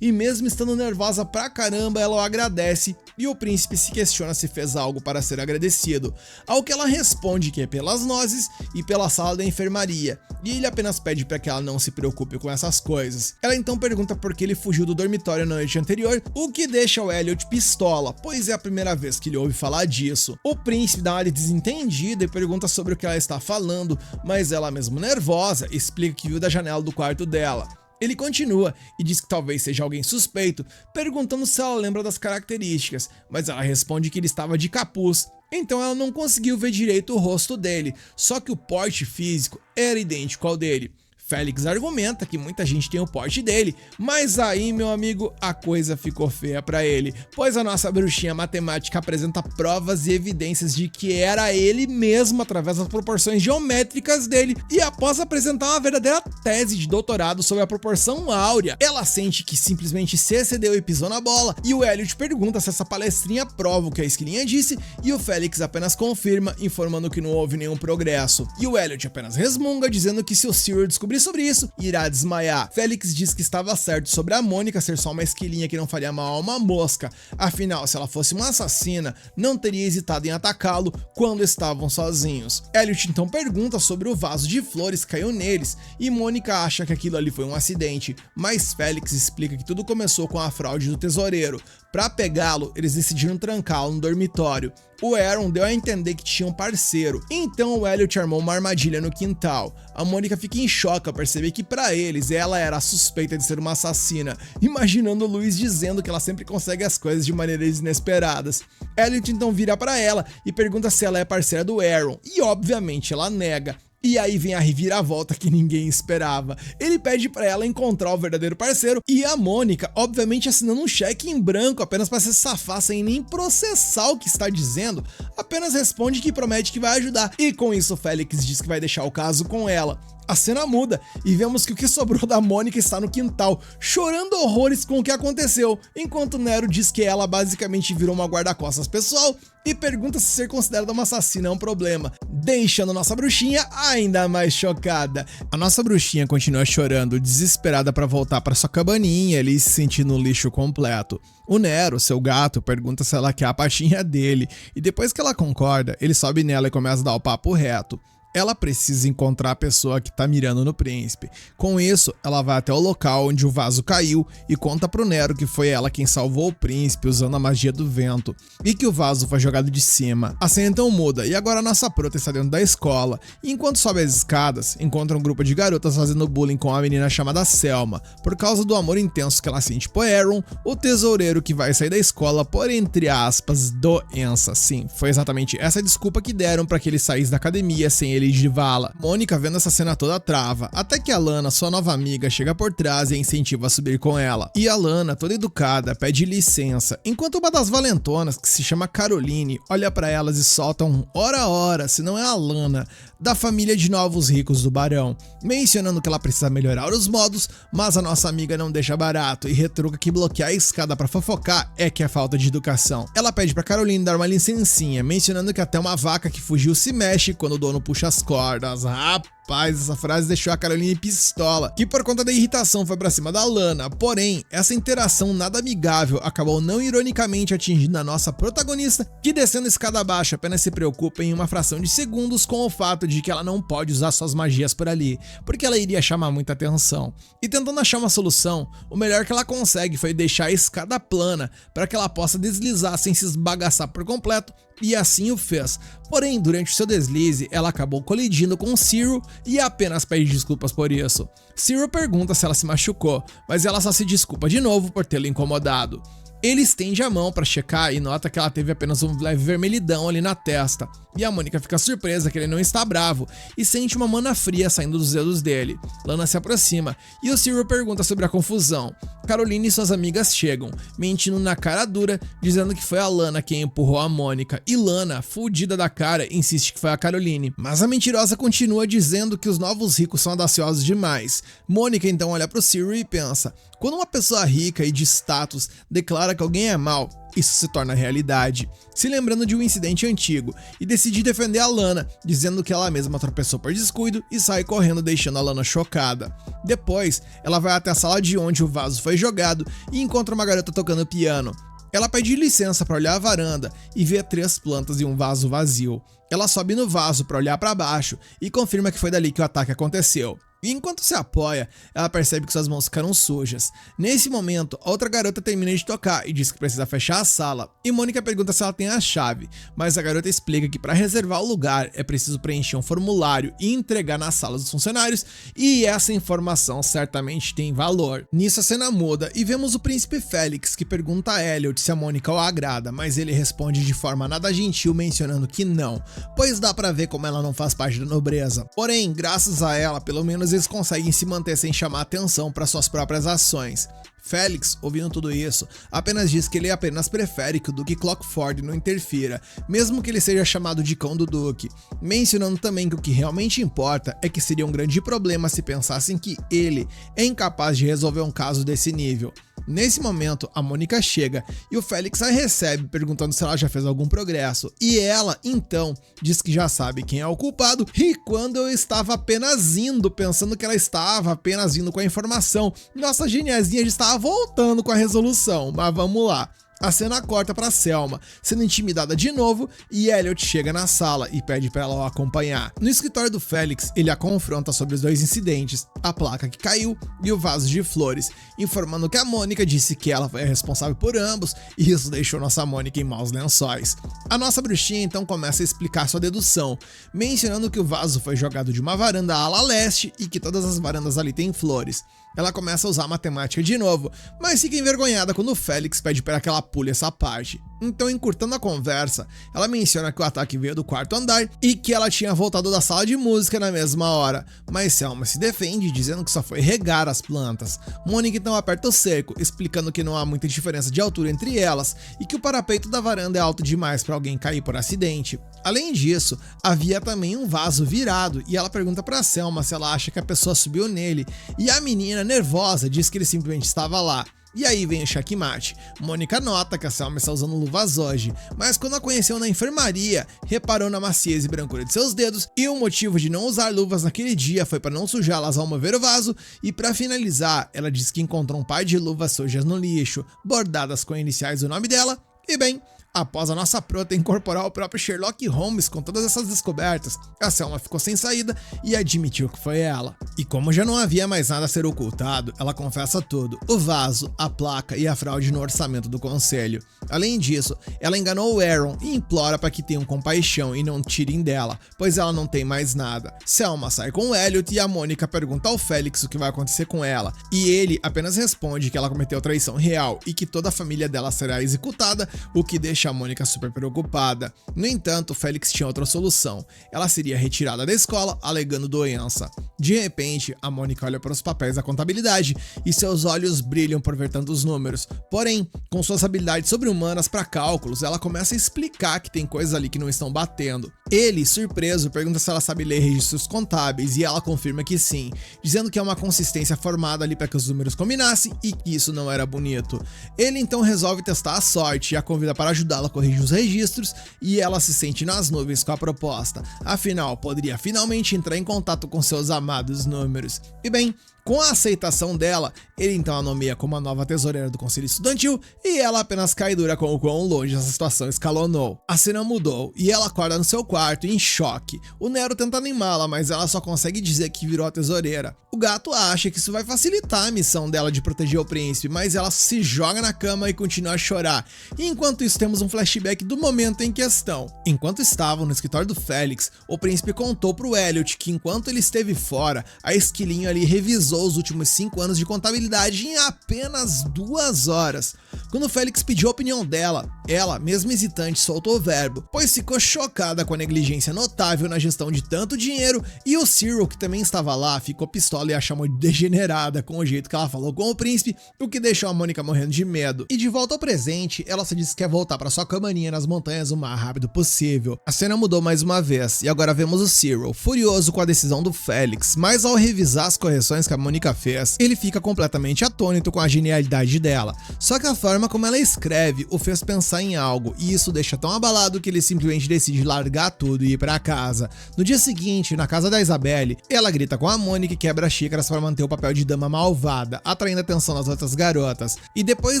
e mesmo estando nervosa pra caramba, ela o agradece e o príncipe se questiona se fez algo para ser agradecido, ao que ela responde que é pelas nozes e pela sala da enfermaria, e ele apenas pede para que ela não se preocupe com essas coisas. Ela então pergunta por que ele fugiu do dormitório na noite anterior, o que deixa o Elliot pistola, pois é a primeira vez que ele ouve falar disso. O príncipe dá uma desentendida e pergunta sobre o que ela está falando, mas ela, mesmo nervosa, explica que viu da janela do quarto dela. Ele continua e diz que talvez seja alguém suspeito, perguntando se ela lembra das características, mas ela responde que ele estava de capuz, então ela não conseguiu ver direito o rosto dele, só que o porte físico era idêntico ao dele. Félix argumenta que muita gente tem o porte dele, mas aí, meu amigo, a coisa ficou feia pra ele, pois a nossa bruxinha matemática apresenta provas e evidências de que era ele mesmo através das proporções geométricas dele, e após apresentar uma verdadeira tese de doutorado sobre a proporção áurea, ela sente que simplesmente se excedeu e pisou na bola, e o Elliot pergunta se essa palestrinha prova o que a esquilinha disse, e o Félix apenas confirma, informando que não houve nenhum progresso, e o Elliot apenas resmunga, dizendo que se o Cyril descobrir sobre isso, irá desmaiar. Félix diz que estava certo sobre a Mônica ser só uma esquilinha que não faria mal a uma mosca, afinal, se ela fosse uma assassina, não teria hesitado em atacá-lo quando estavam sozinhos. Elliot então pergunta sobre o vaso de flores que caiu neles, e Mônica acha que aquilo ali foi um acidente, mas Félix explica que tudo começou com a fraude do tesoureiro. Para pegá-lo, eles decidiram trancá-lo no dormitório. O Aaron deu a entender que tinha um parceiro, então o Elliot armou uma armadilha no quintal. A Mônica fica em choque ao perceber que para eles ela era a suspeita de ser uma assassina, imaginando o Luiz dizendo que ela sempre consegue as coisas de maneiras inesperadas. Elliot então vira para ela e pergunta se ela é parceira do Aaron, e obviamente ela nega. E aí vem a reviravolta que ninguém esperava. Ele pede pra ela encontrar o verdadeiro parceiro e a Mônica, obviamente assinando um cheque em branco apenas pra se safar sem nem processar o que está dizendo, apenas responde que promete que vai ajudar. E com isso o Félix diz que vai deixar o caso com ela. A cena muda e vemos que o que sobrou da Mônica está no quintal, chorando horrores com o que aconteceu, enquanto Nero diz que ela basicamente virou uma guarda-costas pessoal e pergunta se ser considerada uma assassina é um problema, deixando nossa bruxinha ainda mais chocada. A nossa bruxinha continua chorando, desesperada para voltar para sua cabaninha ali, se sentindo um lixo completo. O Nero, seu gato, pergunta se ela quer a patinha dele e depois que ela concorda, ele sobe nela e começa a dar o papo reto. Ela precisa encontrar a pessoa que tá mirando no príncipe. Com isso, ela vai até o local onde o vaso caiu e conta pro Nero que foi ela quem salvou o príncipe usando a magia do vento e que o vaso foi jogado de cima. A cena então muda e agora a nossa prota está dentro da escola e enquanto sobe as escadas, encontra um grupo de garotas fazendo bullying com a menina chamada Selma por causa do amor intenso que ela sente por Aaron, o tesoureiro que vai sair da escola por, entre aspas, doença. Sim, foi exatamente essa desculpa que deram para que ele saísse da academia sem ele de vala. Mônica, vendo essa cena toda, trava, até que a Lana, sua nova amiga, chega por trás e a incentiva a subir com ela. E a Lana, toda educada, pede licença, enquanto uma das valentonas, que se chama Caroline, olha pra elas e solta um ora, se não é a Lana, da família de novos ricos do barão, mencionando que ela precisa melhorar os modos, mas a nossa amiga não deixa barato e retruca que bloquear a escada pra fofocar é que é falta de educação. Ela pede pra Caroline dar uma licencinha, mencionando que até uma vaca que fugiu se mexe quando o dono puxa as cordas. Rapaz, essa frase deixou a Caroline pistola, que por conta da irritação foi pra cima da Lana. Porém, essa interação nada amigável acabou não ironicamente atingindo a nossa protagonista, que descendo a escada abaixo apenas se preocupa em uma fração de segundos com o fato de que ela não pode usar suas magias por ali, porque ela iria chamar muita atenção. E tentando achar uma solução, o melhor que ela consegue foi deixar a escada plana para que ela possa deslizar sem se esbagaçar por completo, e assim o fez. Porém, durante o seu deslize, ela acabou colidindo com Cyril e apenas pede desculpas por isso. Cyril pergunta se ela se machucou, mas ela só se desculpa de novo por tê-lo incomodado. Ele estende a mão para checar e nota que ela teve apenas um leve vermelhidão ali na testa. E a Mônica fica surpresa que ele não está bravo e sente uma mana fria saindo dos dedos dele. Lana se aproxima e o Cyril pergunta sobre a confusão. Caroline e suas amigas chegam, mentindo na cara dura, dizendo que foi a Lana quem empurrou a Mônica. E Lana, fudida da cara, insiste que foi a Caroline. Mas a mentirosa continua dizendo que os novos ricos são audaciosos demais. Mônica então olha pro Cyril e pensa: quando uma pessoa rica e de status declara que alguém é mau, isso se torna realidade. Se lembrando de um incidente antigo e decide defender a Lana, dizendo que ela mesma tropeçou por descuido e sai correndo deixando a Lana chocada. Depois, ela vai até a sala de onde o vaso foi jogado e encontra uma garota tocando piano. Ela pede licença para olhar a varanda e vê 3 plantas e um vaso vazio. Ela sobe no vaso para olhar para baixo e confirma que foi dali que o ataque aconteceu. E enquanto se apoia, ela percebe que suas mãos ficaram sujas. Nesse momento, a outra garota termina de tocar e diz que precisa fechar a sala. E Mônica pergunta se ela tem a chave, mas a garota explica que para reservar o lugar é preciso preencher um formulário e entregar na sala dos funcionários, e essa informação certamente tem valor. Nisso a cena muda e vemos o príncipe Félix, que pergunta a Elliot se a Mônica o agrada, mas ele responde de forma nada gentil, mencionando que não, pois dá pra ver como ela não faz parte da nobreza. Porém, graças a ela, pelo menos eles conseguem se manter sem chamar atenção para suas próprias ações. Félix, ouvindo tudo isso, apenas diz que ele apenas prefere que o Duque Clockford não interfira, mesmo que ele seja chamado de cão do Duque, mencionando também que o que realmente importa é que seria um grande problema se pensassem que ele é incapaz de resolver um caso desse nível. Nesse momento, a Mônica chega e o Félix a recebe perguntando se ela já fez algum progresso, e ela, então, diz que já sabe quem é o culpado, e quando eu estava apenas indo, pensando que ela estava apenas indo com a informação, nossa geniazinha já estava voltando com a resolução, mas vamos lá. A cena corta para Selma, sendo intimidada de novo, e Elliot chega na sala e pede para ela o acompanhar. No escritório do Félix, ele a confronta sobre os 2 incidentes, a placa que caiu e o vaso de flores, informando que a Mônica disse que ela foi a responsável por ambos, e isso deixou nossa Mônica em maus lençóis. A nossa bruxinha então começa a explicar sua dedução, mencionando que o vaso foi jogado de uma varanda à ala leste e que todas as varandas ali têm flores. Ela começa a usar matemática de novo, mas fica envergonhada quando o Félix pede para que ela pule essa parte. Então, encurtando a conversa, ela menciona que o ataque veio do quarto andar e que ela tinha voltado da sala de música na mesma hora, mas Selma se defende dizendo que só foi regar as plantas. Mônica então aperta o cerco, explicando que não há muita diferença de altura entre elas e que o parapeito da varanda é alto demais para alguém cair por acidente. Além disso, havia também um vaso virado e ela pergunta para Selma se ela acha que a pessoa subiu nele, e a menina, nervosa, diz que ele simplesmente estava lá. E aí vem o checkmate. Mônica nota que a Selma está usando luvas hoje, mas quando a conheceu na enfermaria, reparou na maciez e brancura de seus dedos, e o motivo de não usar luvas naquele dia foi para não sujá-las ao mover o vaso, e para finalizar, ela diz que encontrou um par de luvas sujas no lixo, bordadas com iniciais do nome dela, e bem, após a nossa prota incorporar o próprio Sherlock Holmes com todas essas descobertas, a Selma ficou sem saída e admitiu que foi ela. E como já não havia mais nada a ser ocultado, ela confessa tudo: o vaso, a placa e a fraude no orçamento do conselho. Além disso, ela enganou o Aaron e implora para que tenham compaixão e não tirem dela, pois ela não tem mais nada. Selma sai com o Elliot e a Mônica pergunta ao Félix o que vai acontecer com ela, e ele apenas responde que ela cometeu traição real e que toda a família dela será executada, o que deixa a Mônica super preocupada. No entanto, Félix tinha outra solução: ela seria retirada da escola alegando doença. De repente, a Mônica olha para os papéis da contabilidade e seus olhos brilham por ver tantos números. Porém, com suas habilidades sobre-humanas para cálculos, ela começa a explicar que tem coisas ali que não estão batendo. Ele, surpreso, pergunta se ela sabe ler registros contábeis e ela confirma que sim, dizendo que é uma consistência formada ali para que os números combinassem e que isso não era bonito. Ele então resolve testar a sorte e a convida para ajudá-la a corrigir os registros, e ela se sente nas nuvens com a proposta. Afinal, poderia finalmente entrar em contato com seus amados números. E bem, com a aceitação dela, ele então a nomeia como a nova tesoureira do conselho estudantil, e ela apenas cai dura com o quão longe essa situação escalonou. A cena mudou e ela acorda no seu quarto em choque. O Nero tenta animá-la, mas ela só consegue dizer que virou a tesoureira. O gato acha que isso vai facilitar a missão dela de proteger o príncipe, mas ela se joga na cama e continua a chorar. E enquanto isso, temos um flashback do momento em questão. Enquanto estavam no escritório do Félix, o príncipe contou pro Elliot que enquanto ele esteve fora, a esquilinho ali revisou os últimos 5 anos de contabilidade em apenas 2 horas. Quando o Félix pediu a opinião dela, ela, mesmo hesitante, soltou o verbo, pois ficou chocada com a negligência notável na gestão de tanto dinheiro, e o Cyril, que também estava lá, ficou pistola e a chamou de degenerada com o jeito que ela falou com o príncipe, o que deixou a Mônica morrendo de medo. E de volta ao presente, ela se disse que quer voltar para sua cabaninha nas montanhas o mais rápido possível. A cena mudou mais uma vez, e agora vemos o Cyril, furioso com a decisão do Félix, mas ao revisar as correções que a Mônica fez, ele fica completamente atônito com a genialidade dela. Só que a forma como ela escreve o fez pensar em algo, e isso deixa tão abalado que ele simplesmente decide largar tudo e ir pra casa. No dia seguinte, na casa da Isabelle, ela grita com a Mônica e quebra xícaras para manter o papel de dama malvada, atraindo a atenção das outras garotas. E depois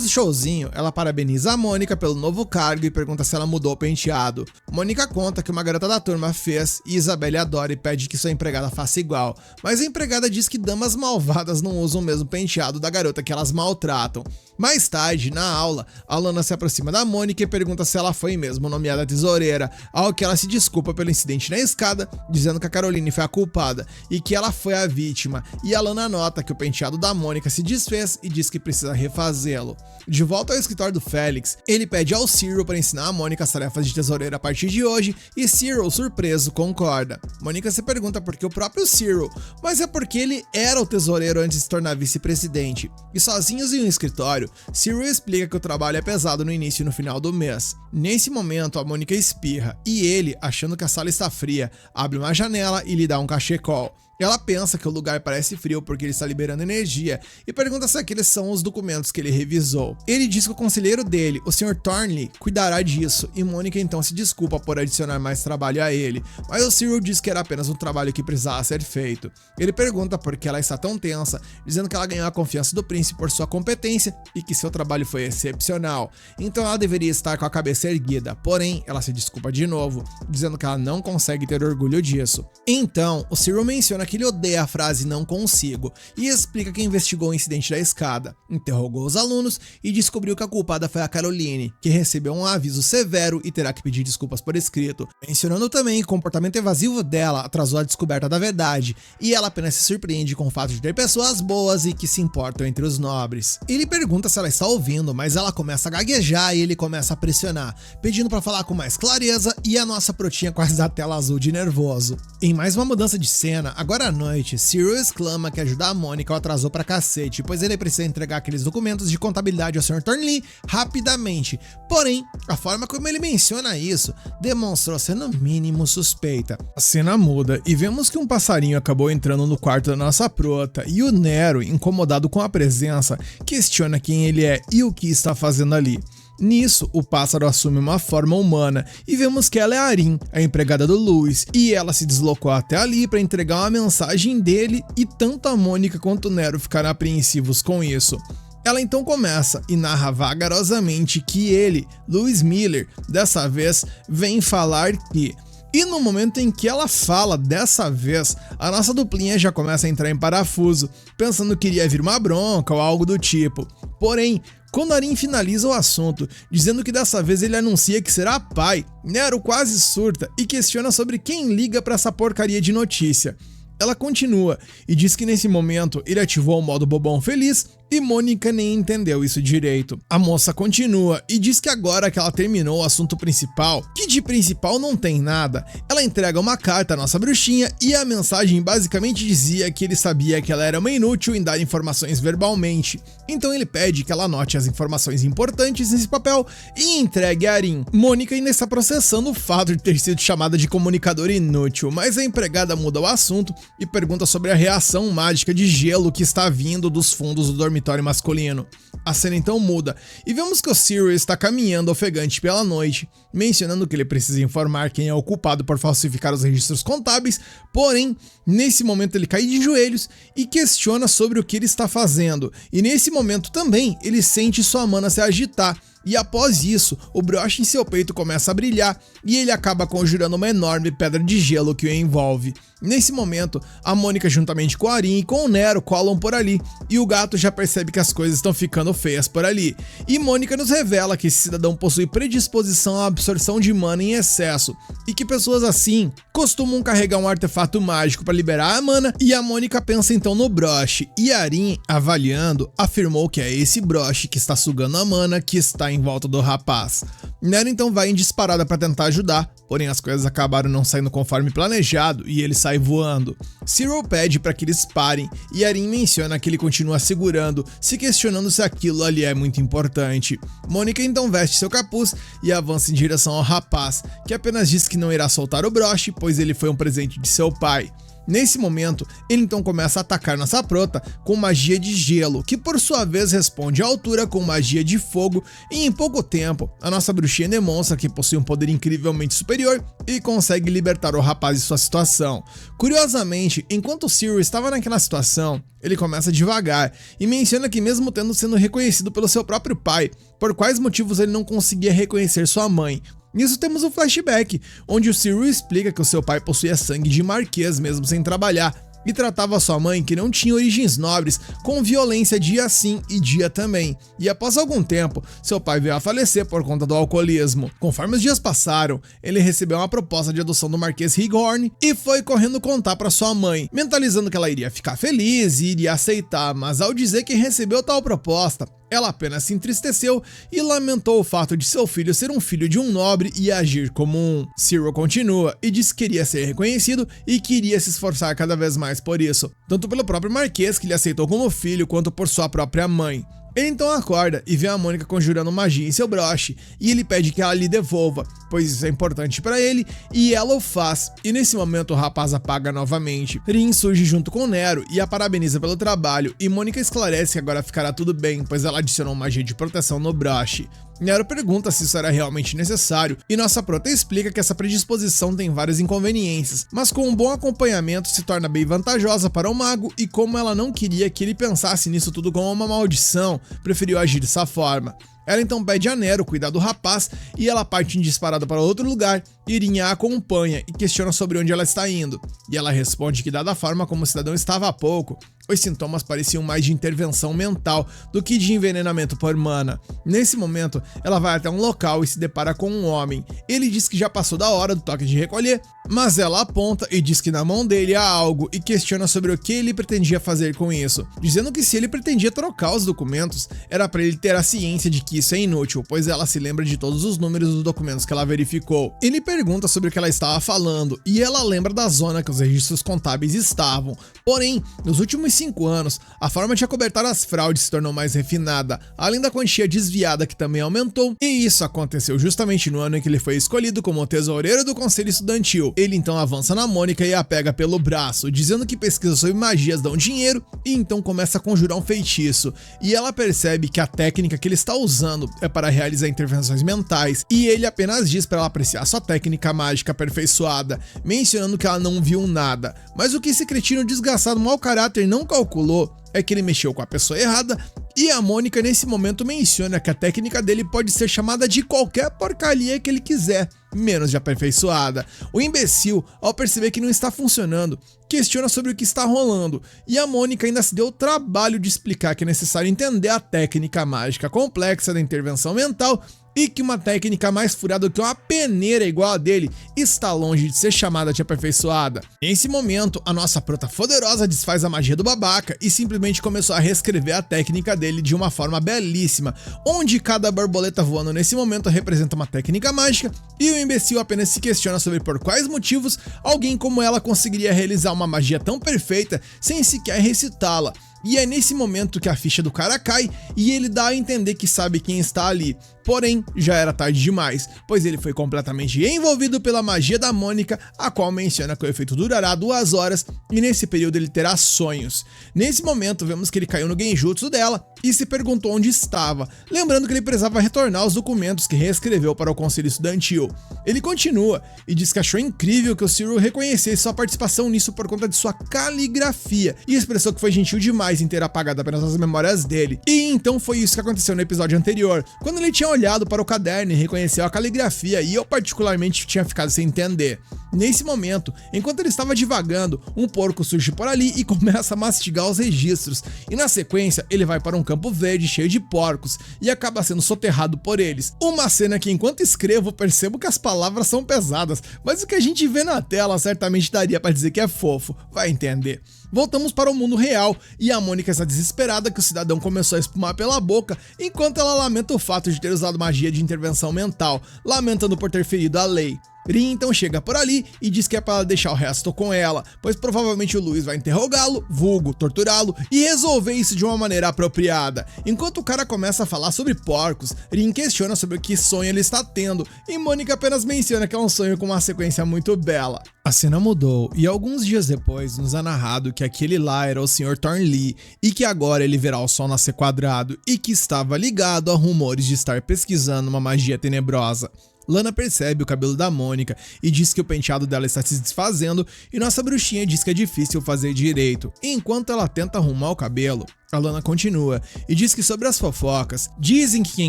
do showzinho, ela parabeniza a Mônica pelo novo cargo e pergunta se ela mudou o penteado. Mônica conta que uma garota da turma fez e Isabelle adora e pede que sua empregada faça igual, mas a empregada diz que damas malvadas não usam o mesmo penteado da garota que elas maltratam. Mais tarde, na aula, a Lana se aproxima da Mônica e pergunta se ela foi mesmo nomeada tesoureira, ao que ela se desculpa pelo incidente na escada, dizendo que a Caroline foi a culpada e que ela foi a vítima, e a Lana nota que o penteado da Mônica se desfez e diz que precisa refazê-lo. De volta ao escritório do Félix, ele pede ao Cyril para ensinar a Mônica as tarefas de tesoureira a partir de hoje, e Cyril, surpreso, concorda. Mônica se pergunta por que o próprio Cyril, mas é porque ele era o tesoureiro antes de se tornar vice-presidente. E sozinhos em um escritório, Cyril explica que o trabalho é pesado no início e no final do mês. Nesse momento, a Mônica espirra, e ele, achando que a sala está fria, abre uma janela e lhe dá um cachecol. Ela pensa que o lugar parece frio porque ele está liberando energia e pergunta se aqueles são os documentos que ele revisou. Ele diz que o conselheiro dele, o Sr. Thornley, cuidará disso, e Mônica então se desculpa por adicionar mais trabalho a ele, mas o Cyril diz que era apenas um trabalho que precisava ser feito. Ele pergunta por que ela está tão tensa, dizendo que ela ganhou a confiança do príncipe por sua competência e que seu trabalho foi excepcional, então ela deveria estar com a cabeça erguida, porém ela se desculpa de novo, dizendo que ela não consegue ter orgulho disso. Então, o Cyril menciona que que ele odeia a frase "não consigo", e explica que investigou o incidente da escada, interrogou os alunos e descobriu que a culpada foi a Caroline, que recebeu um aviso severo e terá que pedir desculpas por escrito, mencionando também que o comportamento evasivo dela atrasou a descoberta da verdade, e ela apenas se surpreende com o fato de ter pessoas boas e que se importam entre os nobres. Ele pergunta se ela está ouvindo, mas ela começa a gaguejar e ele começa a pressionar, pedindo para falar com mais clareza, e a nossa protinha quase dá tela azul de nervoso. Em mais uma mudança de cena, agora à noite, Cyril exclama que ajudar a Mônica atrasou pra cacete, pois ele precisa entregar aqueles documentos de contabilidade ao Sr. Thornley rapidamente. Porém, a forma como ele menciona isso demonstrou ser no mínimo suspeita. A cena muda e vemos que um passarinho acabou entrando no quarto da nossa prota, e o Nero, incomodado com a presença, questiona quem ele é e o que está fazendo ali. Nisso, o pássaro assume uma forma humana e vemos que ela é a Arin, a empregada do Louis, e ela se deslocou até ali para entregar uma mensagem dele, e tanto a Mônica quanto o Nero ficaram apreensivos com isso. Ela então começa e narra vagarosamente que ele, Louis Miller, dessa vez vem falar que... E no momento em que ela fala dessa vez, a nossa duplinha já começa a entrar em parafuso, pensando que iria vir uma bronca ou algo do tipo. Porém, quando Arin finaliza o assunto, dizendo que dessa vez ele anuncia que será pai, Nero quase surta e questiona sobre quem liga pra essa porcaria de notícia. Ela continua e diz que nesse momento ele ativou o modo bobão feliz e Mônica nem entendeu isso direito. A moça continua e diz que agora que ela terminou o assunto principal, que de principal não tem nada, ela entrega uma carta à nossa bruxinha e a mensagem basicamente dizia que ele sabia que ela era uma inútil em dar informações verbalmente. Então ele pede que ela anote as informações importantes nesse papel e entregue a Arin. Mônica ainda está processando o fato de ter sido chamada de comunicadora inútil, mas a empregada muda o assunto e pergunta sobre a reação mágica de gelo que está vindo dos fundos do dormitório masculino. A cena então muda e vemos que o Cyril está caminhando ofegante pela noite, mencionando que ele precisa informar quem é o culpado por falsificar os registros contábeis, porém, nesse momento ele cai de joelhos e questiona sobre o que ele está fazendo, e nesse momento também ele sente sua mana se agitar. E após isso, o broche em seu peito começa a brilhar e ele acaba conjurando uma enorme pedra de gelo que o envolve. Nesse momento, a Mônica juntamente com a Arin e com o Nero colam por ali, e o gato já percebe que as coisas estão ficando feias por ali. E Mônica nos revela que esse cidadão possui predisposição à absorção de mana em excesso, e que pessoas assim costumam carregar um artefato mágico para liberar a mana, e a Mônica pensa então no broche, e a Arin, avaliando, afirmou que é esse broche que está sugando a mana que está em volta do rapaz. Nero então vai em disparada para tentar ajudar, porém as coisas acabaram não saindo conforme planejado e ele sai voando. Cyril pede para que eles parem e Arin menciona que ele continua segurando, se questionando se aquilo ali é muito importante. Mônica então veste seu capuz e avança em direção ao rapaz, que apenas diz que não irá soltar o broche, pois ele foi um presente de seu pai. Nesse momento, ele então começa a atacar nossa prota com magia de gelo, que por sua vez responde à altura com magia de fogo, e em pouco tempo, a nossa bruxinha demonstra que possui um poder incrivelmente superior e consegue libertar o rapaz de sua situação. Curiosamente, enquanto Cyril estava naquela situação, ele começa devagar e menciona que mesmo tendo sido reconhecido pelo seu próprio pai, por quais motivos ele não conseguia reconhecer sua mãe. Nisso temos um flashback, onde o Cyril explica que o seu pai possuía sangue de marquês mesmo sem trabalhar, e tratava sua mãe, que não tinha origens nobres, com violência dia sim e dia também. E após algum tempo, seu pai veio a falecer por conta do alcoolismo. Conforme os dias passaram, ele recebeu uma proposta de adoção do Marquês Highorn e foi correndo contar para sua mãe, mentalizando que ela iria ficar feliz e iria aceitar, mas ao dizer que recebeu tal proposta, ela apenas se entristeceu e lamentou o fato de seu filho ser um filho de um nobre e agir como um. Cyril continua e diz que queria ser reconhecido e queria se esforçar cada vez mais por isso, tanto pelo próprio Marquês, que lhe aceitou como filho, quanto por sua própria mãe. Ele então acorda e vê a Mônica conjurando magia em seu broche, e ele pede que ela lhe devolva, pois isso é importante para ele, e ela o faz, e nesse momento o rapaz apaga novamente. Rin surge junto com Nero e a parabeniza pelo trabalho, e Mônica esclarece que agora ficará tudo bem, pois ela adicionou magia de proteção no broche. Nero pergunta se isso era realmente necessário, e nossa prota explica que essa predisposição tem várias inconveniências, mas com um bom acompanhamento se torna bem vantajosa para o mago, e como ela não queria que ele pensasse nisso tudo como uma maldição, preferiu agir dessa forma. Ela então pede a Nero cuidar do rapaz e ela parte em disparada para outro lugar e Rin a acompanha e questiona sobre onde ela está indo. E ela responde que, dada a forma como o cidadão estava há pouco, os sintomas pareciam mais de intervenção mental do que de envenenamento por mana. Nesse momento, ela vai até um local e se depara com um homem. Ele diz que já passou da hora do toque de recolher, mas ela aponta e diz que na mão dele há algo e questiona sobre o que ele pretendia fazer com isso, dizendo que se ele pretendia trocar os documentos, era para ele ter a ciência de que isso é inútil, pois ela se lembra de todos os números dos documentos que ela verificou. Ele pergunta sobre o que ela estava falando e ela lembra da zona que os registros contábeis estavam. Porém, nos últimos 5 anos, a forma de acobertar as fraudes se tornou mais refinada, além da quantia desviada que também aumentou, e isso aconteceu justamente no ano em que ele foi escolhido como tesoureiro do conselho estudantil. Ele então avança na Mônica e a pega pelo braço, dizendo que pesquisas sobre magias dão dinheiro, e então começa a conjurar um feitiço, e ela percebe que a técnica que ele está usando é para realizar intervenções mentais, e ele apenas diz para ela apreciar sua técnica mágica aperfeiçoada, mencionando que ela não viu nada, mas o que esse cretino desgraçado mau caráter não calculou é que ele mexeu com a pessoa errada, e a Mônica nesse momento menciona que a técnica dele pode ser chamada de qualquer porcaria que ele quiser, menos de aperfeiçoada. O imbecil, ao perceber que não está funcionando, questiona sobre o que está rolando, e a Mônica ainda se deu o trabalho de explicar que é necessário entender a técnica mágica complexa da intervenção mental e que uma técnica mais furada que uma peneira igual a dele está longe de ser chamada de aperfeiçoada. Nesse momento, a nossa prota poderosa desfaz a magia do babaca e simplesmente começou a reescrever a técnica dele de uma forma belíssima, onde cada borboleta voando nesse momento representa uma técnica mágica, e o imbecil apenas se questiona sobre por quais motivos alguém como ela conseguiria realizar uma magia tão perfeita sem sequer recitá-la. E é nesse momento que a ficha do cara cai e ele dá a entender que sabe quem está ali. Porém, já era tarde demais, pois ele foi completamente envolvido pela magia da Mônica, a qual menciona que o efeito durará 2 horas e nesse período ele terá sonhos. Nesse momento, vemos que ele caiu no genjutsu dela e se perguntou onde estava, lembrando que ele precisava retornar os documentos que reescreveu para o conselho estudantil. Ele continua e diz que achou incrível que o Cyril reconhecesse sua participação nisso por conta de sua caligrafia e expressou que foi gentil demais em ter apagado apenas as memórias dele. E então foi isso que aconteceu no episódio anterior, quando ele tinha olhado para o caderno e reconheceu a caligrafia, e eu particularmente tinha ficado sem entender. Nesse momento, enquanto ele estava divagando, um porco surge por ali e começa a mastigar os registros, e na sequência ele vai para um campo verde cheio de porcos e acaba sendo soterrado por eles. Uma cena que enquanto escrevo percebo que as palavras são pesadas, mas o que a gente vê na tela certamente daria para dizer que é fofo, vai entender. Voltamos para o mundo real e a Mônica está desesperada que o cidadão começou a espumar pela boca, enquanto ela lamenta o fato de ter usado magia de intervenção mental, lamentando por ter ferido a lei. Rin então chega por ali e diz que é para ela deixar o resto com ela, pois provavelmente o Luis vai interrogá-lo, vulgo torturá-lo, e resolver isso de uma maneira apropriada. Enquanto o cara começa a falar sobre porcos, Rin questiona sobre o que sonho ele está tendo, e Mônica apenas menciona que é um sonho com uma sequência muito bela. A cena mudou e alguns dias depois nos é narrado que aquele lá era o Sr. Thornley e que agora ele verá o sol nascer quadrado e que estava ligado a rumores de estar pesquisando uma magia tenebrosa. Lana percebe o cabelo da Mônica e diz que o penteado dela está se desfazendo e nossa bruxinha diz que é difícil fazer direito. Enquanto ela tenta arrumar o cabelo, a Lana continua e diz que sobre as fofocas, dizem que quem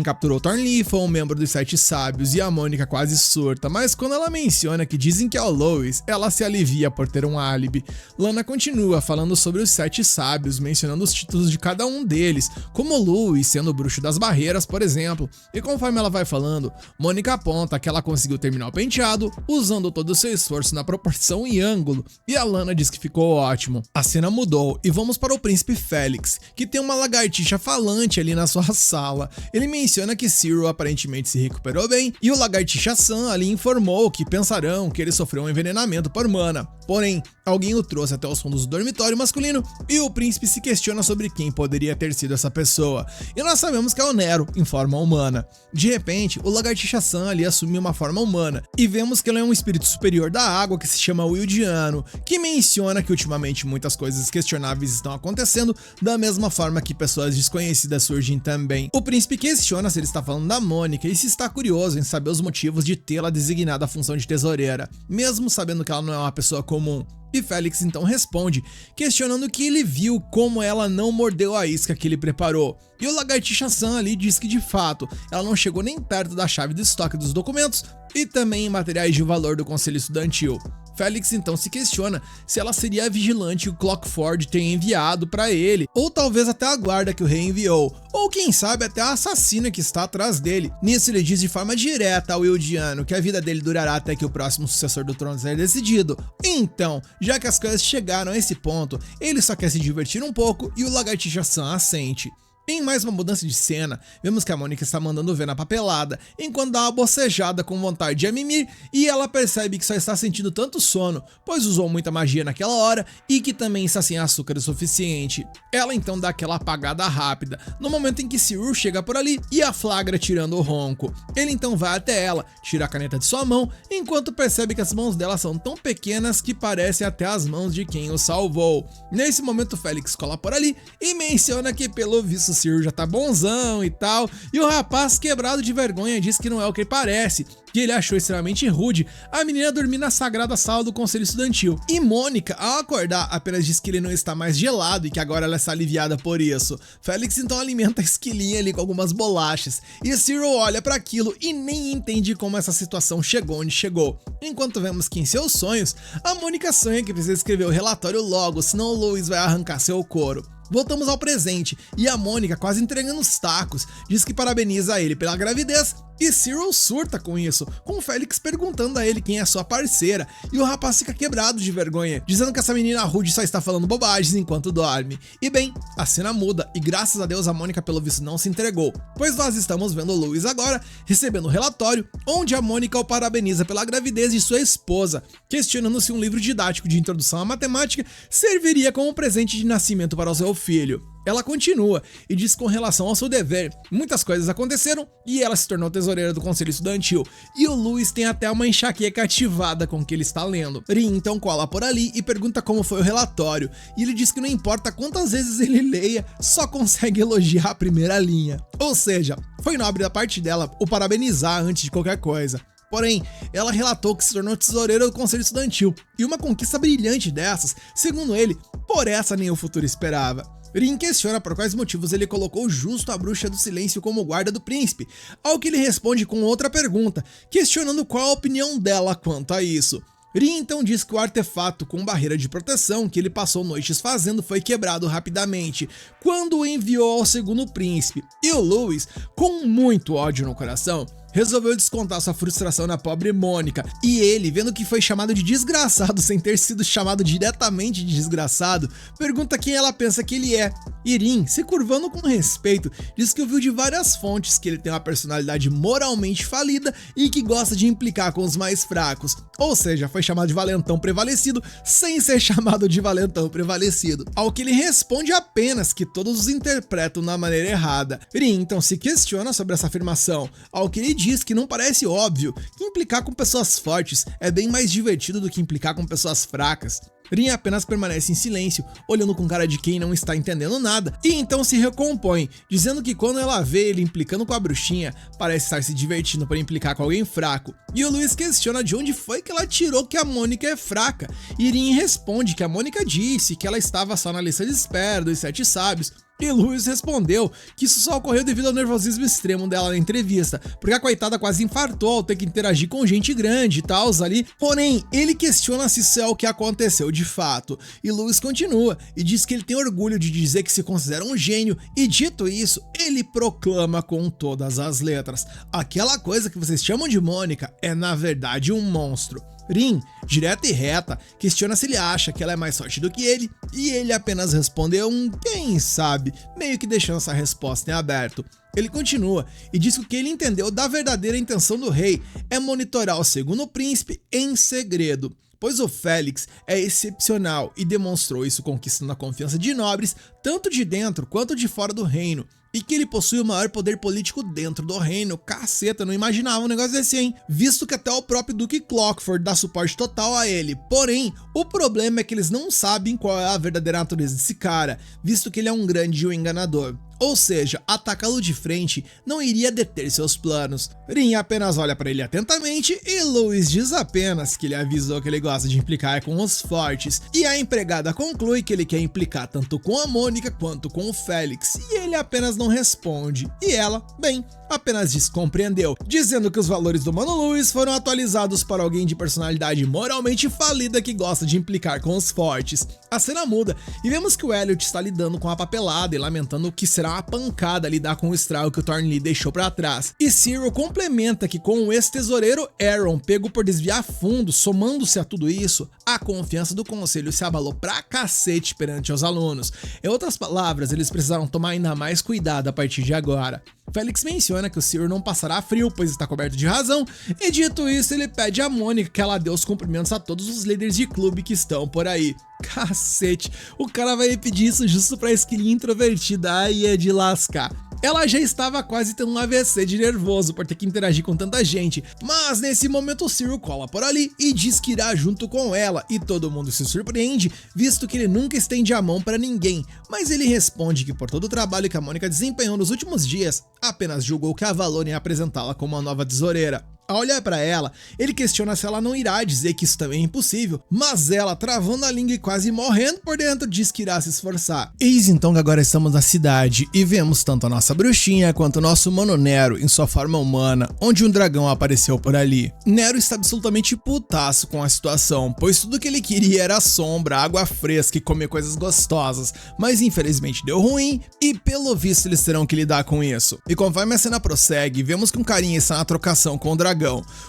capturou Thornley foi um membro dos 7 sábios e a Mônica quase surta, mas quando ela menciona que dizem que é o Lois, ela se alivia por ter um álibi. Lana continua falando sobre os 7 sábios, mencionando os títulos de cada um deles, como Lois sendo o bruxo das barreiras, por exemplo, e conforme ela vai falando, Mônica aponta que ela conseguiu terminar o penteado usando todo o seu esforço na proporção e ângulo, e a Lana diz que ficou ótimo. A cena mudou e vamos para o príncipe Félix, que tem uma lagartixa falante ali na sua sala. Ele menciona que Cyril aparentemente se recuperou bem e o lagartixa Sam ali informou que pensarão que ele sofreu um envenenamento por mana. Porém, alguém o trouxe até os fundos do dormitório masculino e o príncipe se questiona sobre quem poderia ter sido essa pessoa. E nós sabemos que é o Nero, em forma humana. De repente, o lagartixa Sam ali assume uma forma humana e vemos que ele é um espírito superior da água que se chama Wildiano, que menciona que ultimamente muitas coisas questionáveis estão acontecendo da mesma mesma forma que pessoas desconhecidas surgem também. O príncipe questiona se ele está falando da Mônica e se está curioso em saber os motivos de tê-la designado à função de tesoureira, mesmo sabendo que ela não é uma pessoa comum. E Félix então responde, questionando que ele viu como ela não mordeu a isca que ele preparou. E o Lagartixa Sam ali diz que de fato, ela não chegou nem perto da chave do estoque dos documentos e também em materiais de valor do Conselho Estudantil. Félix então se questiona se ela seria a vigilante que o Clockford tem enviado para ele, ou talvez até a guarda que o rei enviou, ou quem sabe até a assassina que está atrás dele. Nisso ele diz de forma direta ao Eldiano que a vida dele durará até que o próximo sucessor do trono seja decidido. Então, já que as coisas chegaram a esse ponto, ele só quer se divertir um pouco e o Lagartixa Sam assente. Em mais uma mudança de cena, vemos que a Mônica está mandando ver na papelada, enquanto dá uma bocejada com vontade de mimir, e ela percebe que só está sentindo tanto sono, pois usou muita magia naquela hora e que também está sem açúcar o suficiente. Ela então dá aquela apagada rápida, no momento em que Cyril chega por ali e a flagra tirando o ronco. Ele então vai até ela, tira a caneta de sua mão, enquanto percebe que as mãos dela são tão pequenas que parecem até as mãos de quem o salvou. Nesse momento Félix cola por ali e menciona que pelo visto Cyril já tá bonzão e tal, e o rapaz quebrado de vergonha diz que não é o que parece, que ele achou extremamente rude a menina dormir na sagrada sala do Conselho Estudantil. E Mônica, ao acordar, apenas diz que ele não está mais gelado e que agora ela está aliviada por isso. Félix então alimenta a esquilinha ali com algumas bolachas, e Cyril olha para aquilo e nem entende como essa situação chegou onde chegou. Enquanto vemos que em seus sonhos, a Mônica sonha que precisa escrever o relatório logo, senão o Louis vai arrancar seu couro. Voltamos ao presente, e a Mônica, quase entregando os tacos, diz que parabeniza ele pela gravidez, e Cyril surta com isso, com o Félix perguntando a ele quem é sua parceira, e o rapaz fica quebrado de vergonha, dizendo que essa menina rude só está falando bobagens enquanto dorme. E bem, a cena muda, e graças a Deus a Mônica pelo visto não se entregou, pois nós estamos vendo o Louis agora, recebendo o relatório, onde a Mônica o parabeniza pela gravidez de sua esposa, questionando se um livro didático de introdução à matemática serviria como presente de nascimento para o seu filho. Ela continua e diz que com relação ao seu dever, muitas coisas aconteceram e ela se tornou tesoureira do Conselho Estudantil, e o Louis tem até uma enxaqueca ativada com o que ele está lendo. Rin então cola por ali e pergunta como foi o relatório, e ele diz que não importa quantas vezes ele leia, só consegue elogiar a primeira linha. Ou seja, foi nobre da parte dela o parabenizar antes de qualquer coisa. Porém, ela relatou que se tornou tesoureira do Conselho Estudantil, e uma conquista brilhante dessas, segundo ele, por essa nem o futuro esperava. Rin questiona por quais motivos ele colocou justo a Bruxa do Silêncio como guarda do príncipe, ao que ele responde com outra pergunta, questionando qual a opinião dela quanto a isso. Rin então diz que o artefato com barreira de proteção que ele passou noites fazendo foi quebrado rapidamente, quando o enviou ao segundo príncipe, e o Louis, com muito ódio no coração, resolveu descontar sua frustração na pobre Mônica, e ele, vendo que foi chamado de desgraçado sem ter sido chamado diretamente de desgraçado, pergunta quem ela pensa que ele é. Rin, se curvando com respeito, diz que ouviu de várias fontes que ele tem uma personalidade moralmente falida e que gosta de implicar com os mais fracos, ou seja, foi chamado de valentão prevalecido sem ser chamado de valentão prevalecido, ao que ele responde apenas que todos os interpretam da maneira errada. Rin então se questiona sobre essa afirmação, ao que ele diz que não parece óbvio que implicar com pessoas fortes é bem mais divertido do que implicar com pessoas fracas. Rin apenas permanece em silêncio, olhando com cara de quem não está entendendo nada, e então se recompõe, dizendo que quando ela vê ele implicando com a bruxinha, parece estar se divertindo para implicar com alguém fraco. E o Louis questiona de onde foi que ela tirou que a Mônica é fraca, e Rin responde que a Mônica disse que ela estava só na lista de espera dos 7 sábios, e Louis respondeu que isso só ocorreu devido ao nervosismo extremo dela na entrevista, porque a coitada quase infartou ao ter que interagir com gente grande e tal ali. Porém, ele questiona se isso é o que aconteceu de fato, e Louis continua e diz que ele tem orgulho de dizer que se considera um gênio, e dito isso, ele proclama com todas as letras: aquela coisa que vocês chamam de Mônica é na verdade um monstro. Rin, direta e reta, questiona se ele acha que ela é mais forte do que ele, e ele apenas respondeu quem sabe, meio que deixando essa resposta em aberto. Ele continua e diz que o que ele entendeu da verdadeira intenção do rei é monitorar o segundo príncipe em segredo, pois o Félix é excepcional e demonstrou isso conquistando a confiança de nobres, tanto de dentro quanto de fora do reino. e que ele possui o maior poder político dentro do reino. Caceta, não imaginava um negócio desse, hein? Visto que até o próprio Duke Clockford dá suporte total a ele. Porém, o problema é que eles não sabem qual é a verdadeira natureza desse cara, visto que ele é um grande e um enganador. Ou seja, atacá-lo de frente não iria deter seus planos. Rin apenas olha para ele atentamente e Louis diz apenas que ele avisou que ele gosta de implicar com os fortes, e a empregada conclui que ele quer implicar tanto com a Mônica quanto com o Félix, e ele apenas não responde, e ela, bem, apenas descompreendeu, dizendo que os valores do Mano Louis foram atualizados para alguém de personalidade moralmente falida que gosta de implicar com os fortes. A cena muda e vemos que o Elliot está lidando com a papelada e lamentando o que será uma pancada lidar com o estrago que o Thornley deixou para trás. E Cyril complementa que com o ex-tesoureiro Aaron pego por desviar fundos, somando-se a tudo isso, a confiança do conselho se abalou pra cacete perante os alunos. Em outras palavras, eles precisaram tomar ainda mais cuidado a partir de agora. Félix menciona que o Cyril não passará frio, pois está coberto de razão, e dito isso, ele pede a Mônica que ela dê os cumprimentos a todos os líderes de clube que estão por aí. Cacete, o cara vai pedir isso justo pra esquilinha introvertida, aí é de lascar. Ela já estava quase tendo um AVC de nervoso por ter que interagir com tanta gente, mas nesse momento o Cyril cola por ali e diz que irá junto com ela, e todo mundo se surpreende, visto que ele nunca estende a mão para ninguém, mas ele responde que por todo o trabalho que a Mônica desempenhou nos últimos dias, apenas julgou que a Valônia ia apresentá-la como uma nova tesoureira. Ao olhar para ela, ele questiona se ela não irá dizer que isso também é impossível, mas ela, travando a língua e quase morrendo por dentro, diz que irá se esforçar. Eis então que agora estamos na cidade e vemos tanto a nossa bruxinha quanto o nosso mano Nero em sua forma humana, onde um dragão apareceu por ali. Nero está absolutamente putaço com a situação, pois tudo que ele queria era sombra, água fresca e comer coisas gostosas, mas infelizmente deu ruim e pelo visto eles terão que lidar com isso. E conforme a cena prossegue, vemos que um carinha está na trocação com o dragão,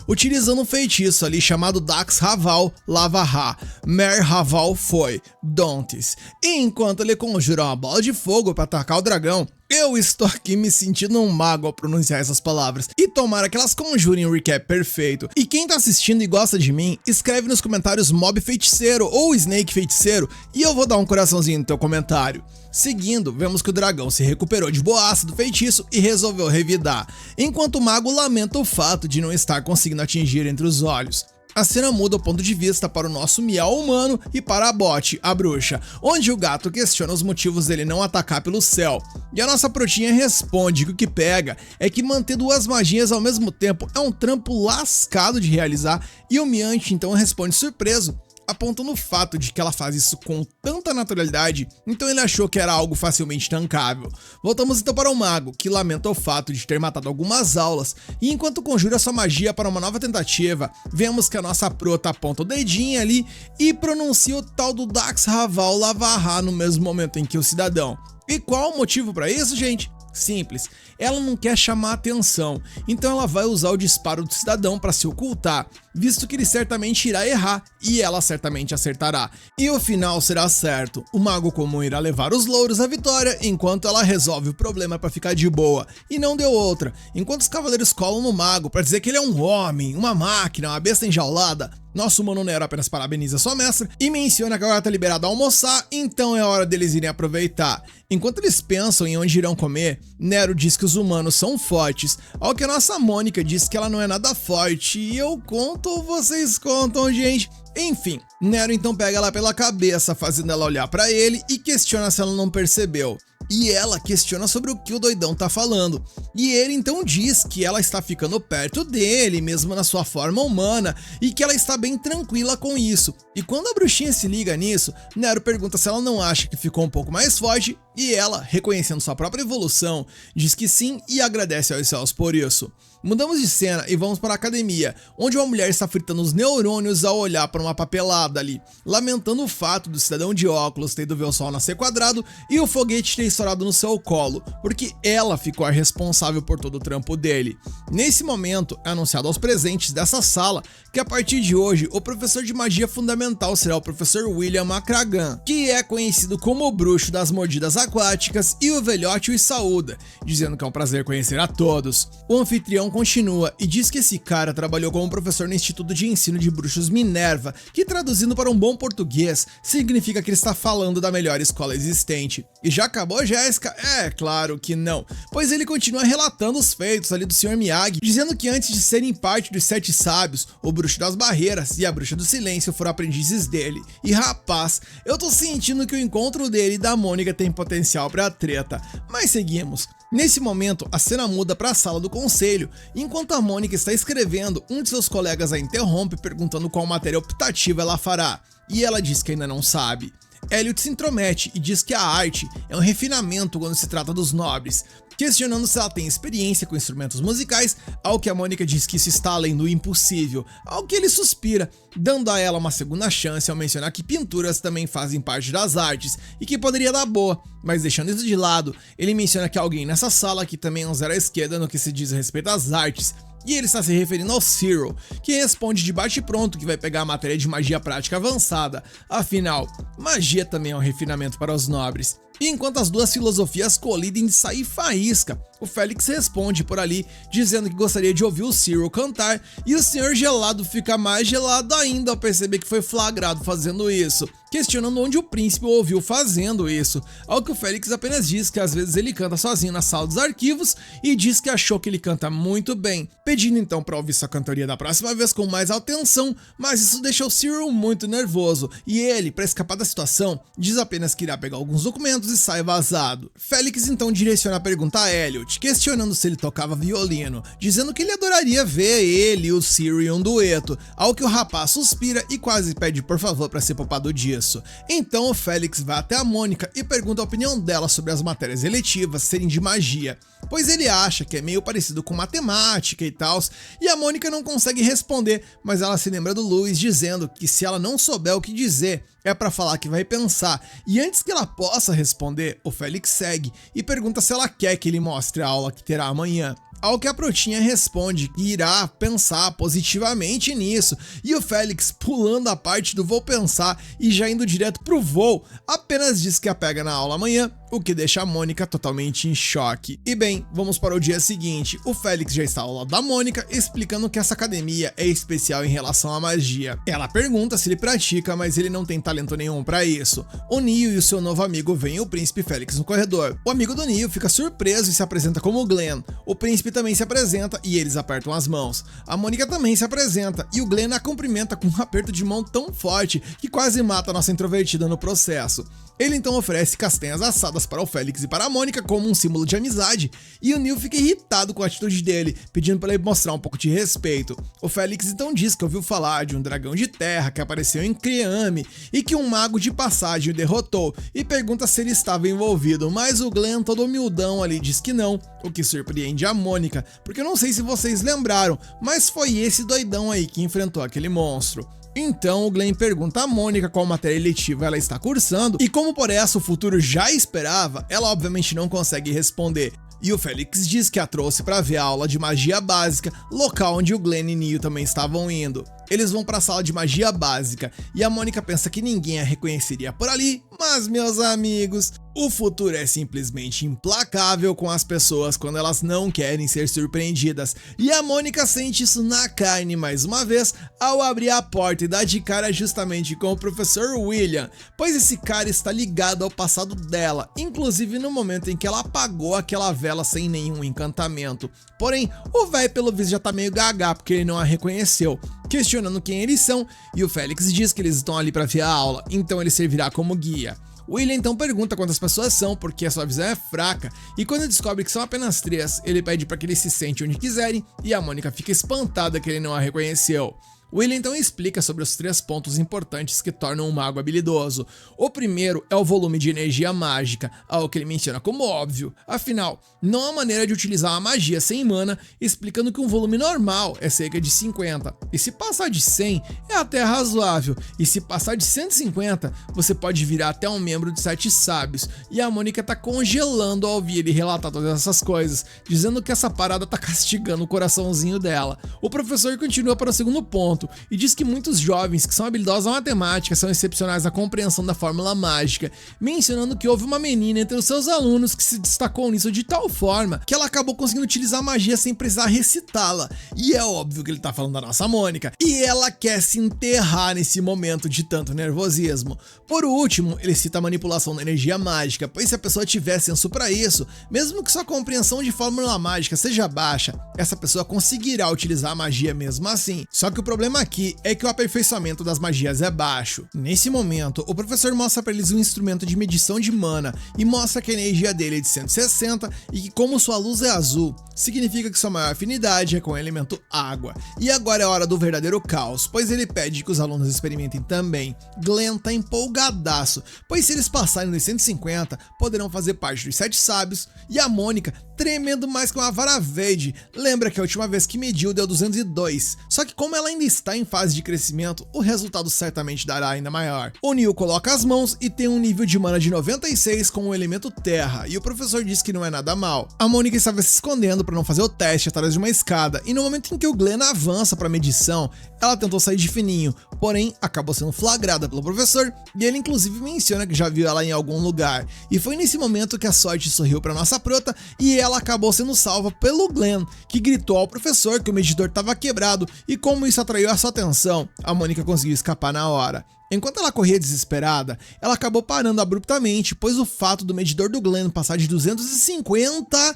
utilizando um feitiço ali chamado Dax Raval Lava-Ra. Mer Raval foi Dontes. E enquanto ele conjura uma bola de fogo para atacar o dragão, eu estou aqui me sentindo um mago ao pronunciar essas palavras, e tomara que elas conjurem um recap perfeito. E quem tá assistindo e gosta de mim, escreve nos comentários Mob Feiticeiro ou Snake Feiticeiro e eu vou dar um coraçãozinho no teu comentário. Seguindo, vemos que o dragão se recuperou de boaça do feitiço e resolveu revidar, enquanto o mago lamenta o fato de não estar conseguindo atingir entre os olhos. A cena muda o ponto de vista para o nosso Miau humano e para a Bot, a bruxa, onde o gato questiona os motivos dele não atacar pelo céu. E a nossa protinha responde que o que pega é que manter duas magias ao mesmo tempo é um trampo lascado de realizar, e o Miante então responde surpreso, apontando o fato de que ela faz isso com tanta naturalidade, então ele achou que era algo facilmente tancável. Voltamos então para o mago, que lamenta o fato de ter matado algumas aulas, e enquanto conjura sua magia para uma nova tentativa, vemos que a nossa prota aponta o dedinho ali e pronuncia o tal do Dax Raval Lava-Ra no mesmo momento em que o cidadão. E qual o motivo para isso, gente? Simples, ela não quer chamar atenção, então ela vai usar o disparo do cidadão para se ocultar, visto que ele certamente irá errar e ela certamente acertará. E o final será certo, o mago comum irá levar os louros à vitória enquanto ela resolve o problema para ficar de boa, e não deu outra. Enquanto os cavaleiros colam no mago para dizer que ele é um homem, uma máquina, uma besta enjaulada, nosso mano Nero apenas parabeniza sua mestra e menciona que agora tá liberado a almoçar, então é hora deles irem aproveitar. Enquanto eles pensam em onde irão comer, Nero diz que os humanos são fortes, ao que a nossa Mônica diz que ela não é nada forte, e eu conto ou vocês contam, gente? Enfim, Nero então pega ela pela cabeça, fazendo ela olhar pra ele e questiona se ela não percebeu. E ela questiona sobre o que o doidão tá falando, e ele então diz que ela está ficando perto dele, mesmo na sua forma humana, e que ela está bem tranquila com isso. E quando a bruxinha se liga nisso, Nero pergunta se ela não acha que ficou um pouco mais forte, e ela, reconhecendo sua própria evolução, diz que sim e agradece aos céus por isso. Mudamos de cena e vamos para a academia, onde uma mulher está fritando os neurônios ao olhar para uma papelada ali, lamentando o fato do cidadão de óculos ter ido ver o sol nascer quadrado e o foguete ter estourado no seu colo, porque ela ficou a responsável por todo o trampo dele. Nesse momento, é anunciado aos presentes dessa sala que a partir de hoje o professor de magia fundamental será o professor William Macragan, que é conhecido como o bruxo das mordidas aquáticas, e o velhote os saúda, dizendo que é um prazer conhecer a todos. O anfitrião continua e diz que esse cara trabalhou como professor no Instituto de Ensino de Bruxos Minerva, que traduzindo para um bom português, significa que ele está falando da melhor escola existente. E já acabou, perguntou Jéssica. É claro que não, pois ele continua relatando os feitos ali do Sr. Miyagi, dizendo que antes de serem parte dos 7 sábios, o Bruxo das Barreiras e a Bruxa do Silêncio foram aprendizes dele. E rapaz, eu tô sentindo que o encontro dele e da Mônica tem potencial pra treta, mas seguimos. Nesse momento, a cena muda para a sala do conselho, enquanto a Mônica está escrevendo, um de seus colegas a interrompe perguntando qual matéria optativa ela fará, e ela diz que ainda não sabe. Elliot se intromete e diz que a arte é um refinamento quando se trata dos nobres, questionando se ela tem experiência com instrumentos musicais, ao que a Mônica diz que isso está além do impossível, ao que ele suspira, dando a ela uma segunda chance ao mencionar que pinturas também fazem parte das artes e que poderia dar boa, mas deixando isso de lado, ele menciona que alguém nessa sala que também é um zero à esquerda no que se diz respeito às artes, e ele está se referindo ao Cyril, que responde de bate-pronto que vai pegar a matéria de magia prática avançada, afinal, magia também é um refinamento para os nobres. E enquanto as duas filosofias colidem de sair faísca, o Félix responde por ali, dizendo que gostaria de ouvir o Cyril cantar, e o Senhor Gelado fica mais gelado ainda ao perceber que foi flagrado fazendo isso, questionando onde o príncipe o ouviu fazendo isso, ao que o Félix apenas diz que às vezes ele canta sozinho na sala dos arquivos e diz que achou que ele canta muito bem, pedindo então para ouvir sua cantoria da próxima vez com mais atenção, mas isso deixou o Cyril muito nervoso, e ele, para escapar da situação, diz apenas que irá pegar alguns documentos e sai vazado. Félix então direciona a pergunta a Elliot, questionando se ele tocava violino, dizendo que ele adoraria ver ele e o Cyril em um dueto, ao que o rapaz suspira e quase pede por favor para ser poupado disso. Então o Félix vai até a Mônica e pergunta a opinião dela sobre as matérias eletivas serem de magia, pois ele acha que é meio parecido com matemática e tal, e a Mônica não consegue responder, mas ela se lembra do Louis dizendo que se ela não souber o que dizer, é pra falar que vai pensar, e antes que ela possa responder, o Félix segue e pergunta se ela quer que ele mostre a aula que terá amanhã, ao que a Protinha responde que irá pensar positivamente nisso, e o Félix, pulando a parte do vou pensar e já indo direto pro vou, apenas diz que a pega na aula amanhã, o que deixa a Mônica totalmente em choque. E bem, vamos para o dia seguinte, o Félix já está ao lado da Mônica, explicando que essa academia é especial em relação à magia. Ela pergunta se ele pratica, mas ele não tem talento nenhum para isso. O Neo e o seu novo amigo veem o príncipe Félix no corredor. O amigo do Neo fica surpreso e se apresenta como Glenn. O príncipe também se apresenta e eles apertam as mãos. A Mônica também se apresenta e o Glenn a cumprimenta com um aperto de mão tão forte que quase mata a nossa introvertida no processo. Ele então oferece castanhas assadas para o Félix e para a Mônica como um símbolo de amizade, e o Neo fica irritado com a atitude dele, pedindo para ele mostrar um pouco de respeito. O Félix então diz que ouviu falar de um dragão de terra que apareceu em Creame e que um mago de passagem o derrotou, e pergunta se ele estava envolvido, mas o Glenn, todo humildão ali, diz que não, o que surpreende a Mônica, porque eu não sei se vocês lembraram, mas foi esse doidão aí que enfrentou aquele monstro. Então o Glenn pergunta a Mônica qual matéria eletiva ela está cursando, e como por essa o futuro já esperava, ela obviamente não consegue responder. E o Félix diz que a trouxe para ver a aula de magia básica, local onde o Glenn e Neo também estavam indo. Eles vão para a sala de magia básica, e a Mônica pensa que ninguém a reconheceria por ali, mas meus amigos, o futuro é simplesmente implacável com as pessoas quando elas não querem ser surpreendidas, e a Mônica sente isso na carne mais uma vez ao abrir a porta e dar de cara justamente com o professor William, pois esse cara está ligado ao passado dela, inclusive no momento em que ela apagou aquela vela sem nenhum encantamento. Porém, o véi pelo visto já tá meio gaga porque ele não a reconheceu, questionando quem eles são, e o Félix diz que eles estão ali para ver a aula, então ele servirá como guia. William então pergunta quantas pessoas são, porque a sua visão é fraca, e quando descobre que são apenas 3, ele pede para que eles se sentem onde quiserem, e a Mônica fica espantada que ele não a reconheceu. William então explica sobre os 3 pontos importantes que tornam um mago habilidoso. O primeiro é o volume de energia mágica, algo que ele menciona como óbvio. Afinal, não há maneira de utilizar a magia sem mana, explicando que um volume normal é cerca de 50, e se passar de 100 é até razoável, e se passar de 150 você pode virar até um membro de 7 sábios, e a Mônica tá congelando ao ouvir ele relatar todas essas coisas, dizendo que essa parada tá castigando o coraçãozinho dela. O professor continua para o segundo ponto, assunto e diz que muitos jovens que são habilidosos na matemática são excepcionais na compreensão da fórmula mágica, mencionando que houve uma menina entre os seus alunos que se destacou nisso de tal forma que ela acabou conseguindo utilizar a magia sem precisar recitá-la. E é óbvio que ele tá falando da nossa Mônica, e ela quer se enterrar nesse momento de tanto nervosismo. Por último, ele cita a manipulação da energia mágica, pois se a pessoa tiver senso para isso, mesmo que sua compreensão de fórmula mágica seja baixa, essa pessoa conseguirá utilizar a magia mesmo assim. Só que o problema aqui é que o aperfeiçoamento das magias é baixo. Nesse momento, o professor mostra para eles um instrumento de medição de mana e mostra que a energia dele é de 160 e que como sua luz é azul, significa que sua maior afinidade é com o elemento água. E agora é hora do verdadeiro caos, pois ele pede que os alunos experimentem também. Glenn tá empolgadaço, pois se eles passarem dos 150, poderão fazer parte dos 7 sábios, e a Mônica, tremendo mais que uma vara verde, lembra que a última vez que mediu deu 202, só que como ela ainda está em fase de crescimento, o resultado certamente dará ainda maior. O Neil coloca as mãos e tem um nível de mana de 96 com o elemento terra, e o professor diz que não é nada mal. A Mônica estava se escondendo para não fazer o teste atrás de uma escada, e no momento em que o Glenn avança para a medição, ela tentou sair de fininho, porém acabou sendo flagrada pelo professor, e ele inclusive menciona que já viu ela em algum lugar. E foi nesse momento que a sorte sorriu para nossa prota, e ela acabou sendo salva pelo Glenn, que gritou ao professor que o medidor estava quebrado, e como isso atraiu a sua atenção, a Mônica conseguiu escapar na hora. Enquanto ela corria desesperada, ela acabou parando abruptamente, pois o fato do medidor do Glenn passar de 250,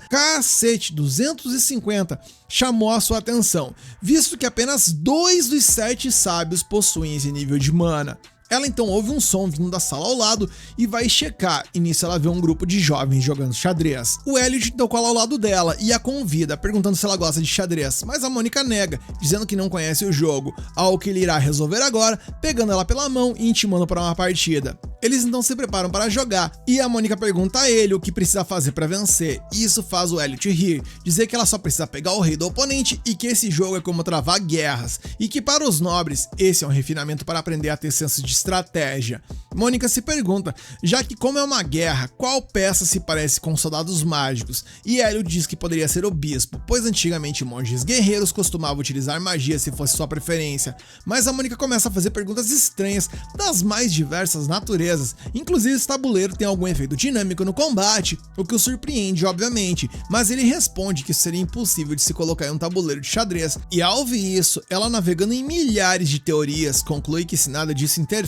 250, chamou a sua atenção, visto que apenas 2 dos 7 sábios possuem esse nível de mana. Ela então ouve um som vindo da sala ao lado e vai checar, e nisso ela vê um grupo de jovens jogando xadrez. O Elliot então cola ao lado dela e a convida, perguntando se ela gosta de xadrez, mas a Mônica nega, dizendo que não conhece o jogo, algo que ele irá resolver agora, pegando ela pela mão e intimando para uma partida. Eles então se preparam para jogar, e a Mônica pergunta a ele o que precisa fazer para vencer, e isso faz o Elliot rir, dizer que ela só precisa pegar o rei do oponente e que esse jogo é como travar guerras, e que para os nobres, esse é um refinamento para aprender a ter senso de estratégia. Mônica se pergunta, já que como é uma guerra, qual peça se parece com soldados mágicos? E Elliot diz que poderia ser o bispo, pois antigamente monges guerreiros costumavam utilizar magia se fosse sua preferência. Mas a Mônica começa a fazer perguntas estranhas das mais diversas naturezas, inclusive esse tabuleiro tem algum efeito dinâmico no combate, o que o surpreende obviamente, mas ele responde que seria impossível de se colocar em um tabuleiro de xadrez, e ao ouvir isso, ela navegando em milhares de teorias, conclui que se nada disso interfere